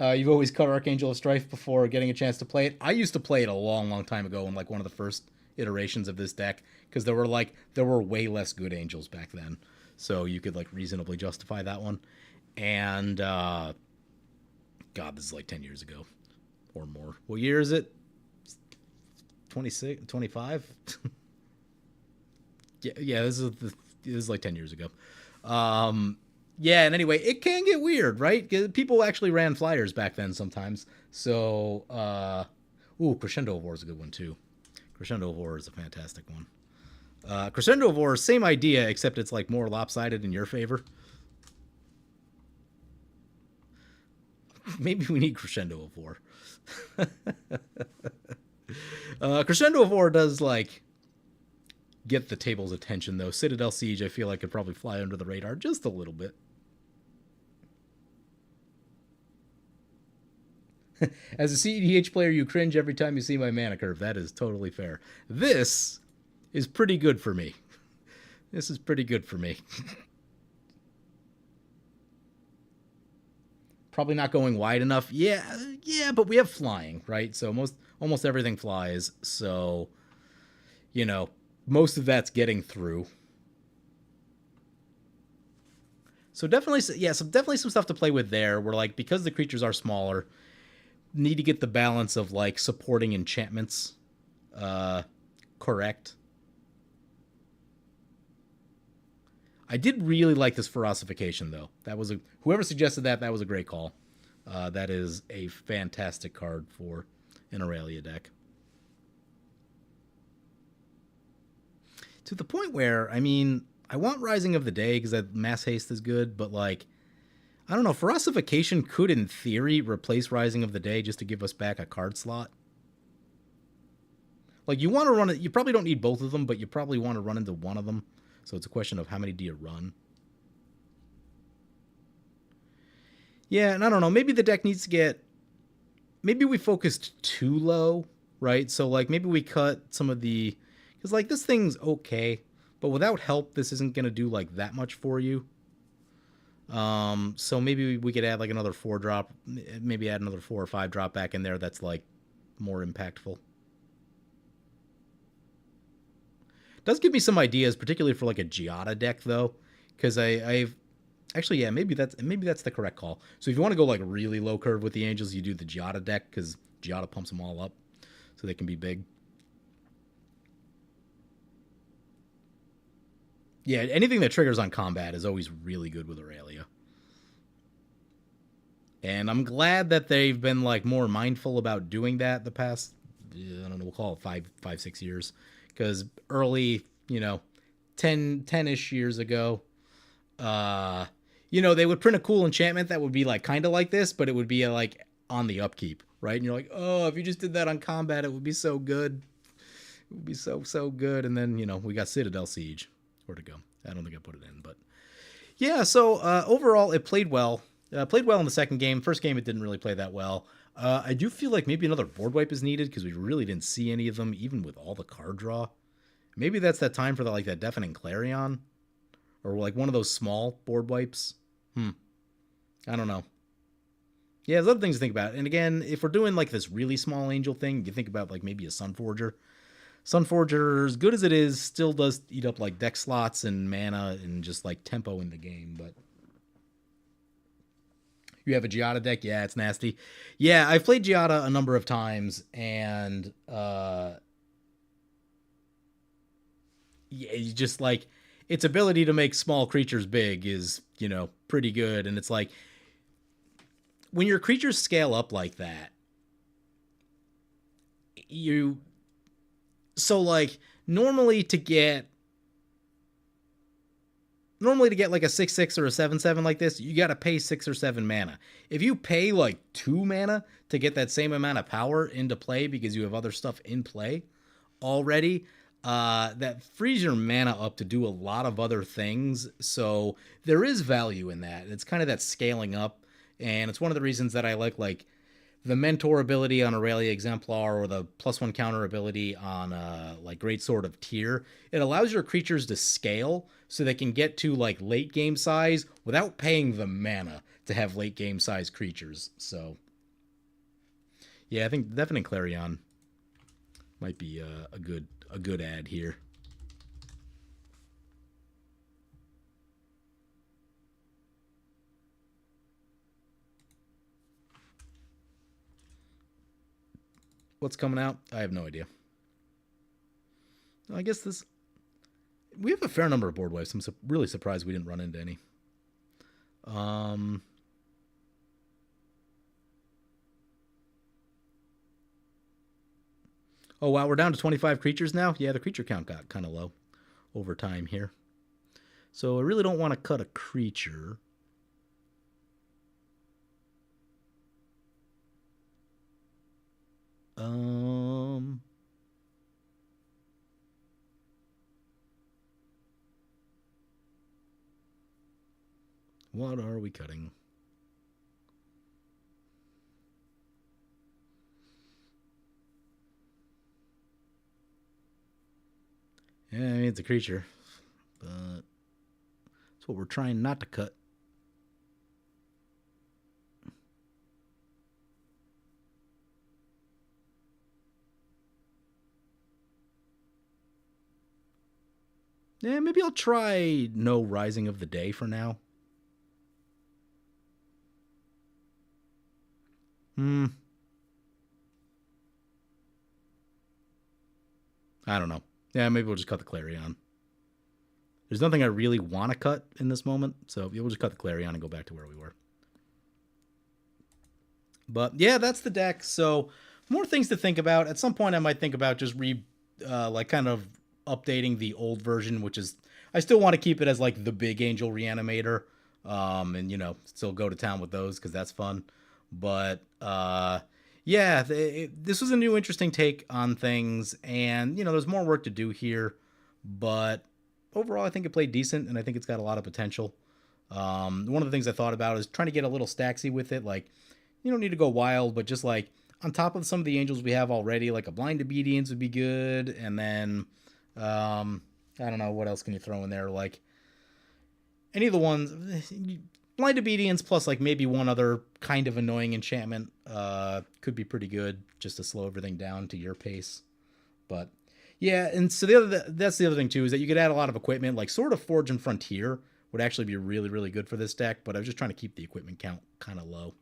You've always cut Archangel of Strife before getting a chance to play it. I used to play it a long, long time ago in like one of the first iterations of this deck, because there were way less good angels back then, so you could like reasonably justify that one. And God, this is like 10 years ago or more. What year is it? 26, 25? Yeah. This is like 10 years ago. Yeah, and anyway, it can get weird, right? People actually ran flyers back then sometimes. So, Crescendo of War is a good one, too. Crescendo of War is a fantastic one. Crescendo of War, same idea, except it's like more lopsided in your favor. Maybe we need Crescendo of War. Crescendo of War does, like, get the table's attention, though. Citadel Siege, I feel like, could probably fly under the radar just a little bit. As a CEDH player, you cringe every time you see my mana curve. That is totally fair. This is pretty good for me. This is pretty good for me. Probably not going wide enough. Yeah, but we have flying, right? So almost everything flies. So, most of that's getting through. So definitely some stuff to play with there. Where like, because the creatures are smaller, need to get the balance of like supporting enchantments correct. I did really like this Ferocification, though. Whoever suggested that was a great call. That is a fantastic card for an Aurelia deck. To the point where, I mean, I want Rising of the Day because that mass haste is good, but like, I don't know, Ferocification could, in theory, replace Rising of the Day just to give us back a card slot. Like, you want to run it, you probably don't need both of them, but you probably want to run into one of them. So it's a question of how many do you run. Yeah, and I don't know, maybe the deck needs to get... Maybe we focused too low, right? So, like, maybe we cut some of the... Because, like, this thing's okay, but without help, this isn't going to do, like, that much for you. So maybe we could add, like, another 4-drop, maybe add another 4 or 5-drop back in there that's, like, more impactful. Does give me some ideas, particularly for like a Giada deck, though, because I've actually, yeah, maybe that's the correct call. So if you want to go like really low curve with the Angels, you do the Giada deck, because Giada pumps them all up, so they can be big. Yeah, anything that triggers on combat is always really good with Aurelia. And I'm glad that they've been like more mindful about doing that the past, I don't know, we'll call it 5-6 years. Because early, 10-ish years ago, they would print a cool enchantment that would be like kind of like this, but it would be like on the upkeep, right? And you're like, oh, if you just did that on combat, it would be so good. It would be so good. And then, we got Citadel Siege. Where to go? I don't think I put it in, but yeah. So overall, it played well. Played well in the second game. First game, it didn't really play that well. I do feel like maybe another board wipe is needed, because we really didn't see any of them, even with all the card draw. Maybe that's that time for that Deafening Clarion, or like one of those small board wipes. I don't know. Yeah, there's other things to think about. And again, if we're doing like this really small angel thing, you think about like maybe a Sunforger. Sunforger, as good as it is, still does eat up like deck slots and mana and just like tempo in the game. But you have a Giada deck, yeah, it's nasty. Yeah, I've played Giada a number of times, and yeah, you just like its ability to make small creatures big is pretty good, and it's like when your creatures scale up like that, you so like normally to get like a 6/6 or a 7/7 like this, you got to pay 6 or 7 mana. If you pay like 2 mana to get that same amount of power into play because you have other stuff in play already, that frees your mana up to do a lot of other things. So there is value in that. It's kind of that scaling up, and it's one of the reasons that I like the mentor ability on Aurelia Exemplar or the +1 counter ability on like Great Sword of Tyr. It allows your creatures to scale so they can get to like late game size without paying the mana to have late game size creatures. So yeah, I think definitely Clarion might be a good ad here. What's coming out? I have no idea. I guess we have a fair number of board waves. I'm really surprised we didn't run into any. Oh wow, we're down to 25 creatures now. Yeah, the creature count got kind of low over time here. So I really don't want to cut a creature. What are we cutting? Yeah, I mean, it's a creature, but that's what we're trying not to cut. Yeah, maybe I'll try no Rising of the Day for now. I don't know. Yeah, maybe we'll just cut the Clarion. There's nothing I really want to cut in this moment, so we'll just cut the Clarion and go back to where we were. But yeah, that's the deck. So more things to think about. At some point, I might think about just like kind of updating the old version, which is I still want to keep it as like the big Angel Reanimator, and still go to town with those because that's fun. But yeah, this was a new interesting take on things, and there's more work to do here, but overall, I think it played decent, and I think it's got a lot of potential. One of the things I thought about is trying to get a little staxy with it. Like, you don't need to go wild, but just like on top of some of the angels we have already, like a blind obedience would be good, and then I don't know what else can you throw in there. Like any of the ones, blind obedience plus like maybe one other kind of annoying enchantment could be pretty good just to slow everything down to your pace. But yeah, and so that's the other thing too is that you could add a lot of equipment, like Sword of Forge and Frontier would actually be really, really good for this deck, but I was just trying to keep the equipment count kind of low.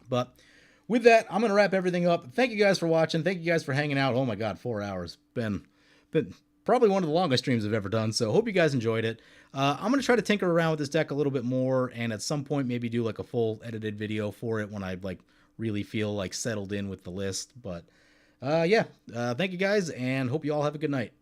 But with that, I'm going to wrap everything up. Thank you guys for watching. Thank you guys for hanging out. Oh my God, 4 hours. Been probably one of the longest streams I've ever done, so hope you guys enjoyed it. I'm going to try to tinker around with this deck a little bit more, and at some point maybe do like a full edited video for it when I like really feel like settled in with the list. But yeah, thank you guys, and hope you all have a good night.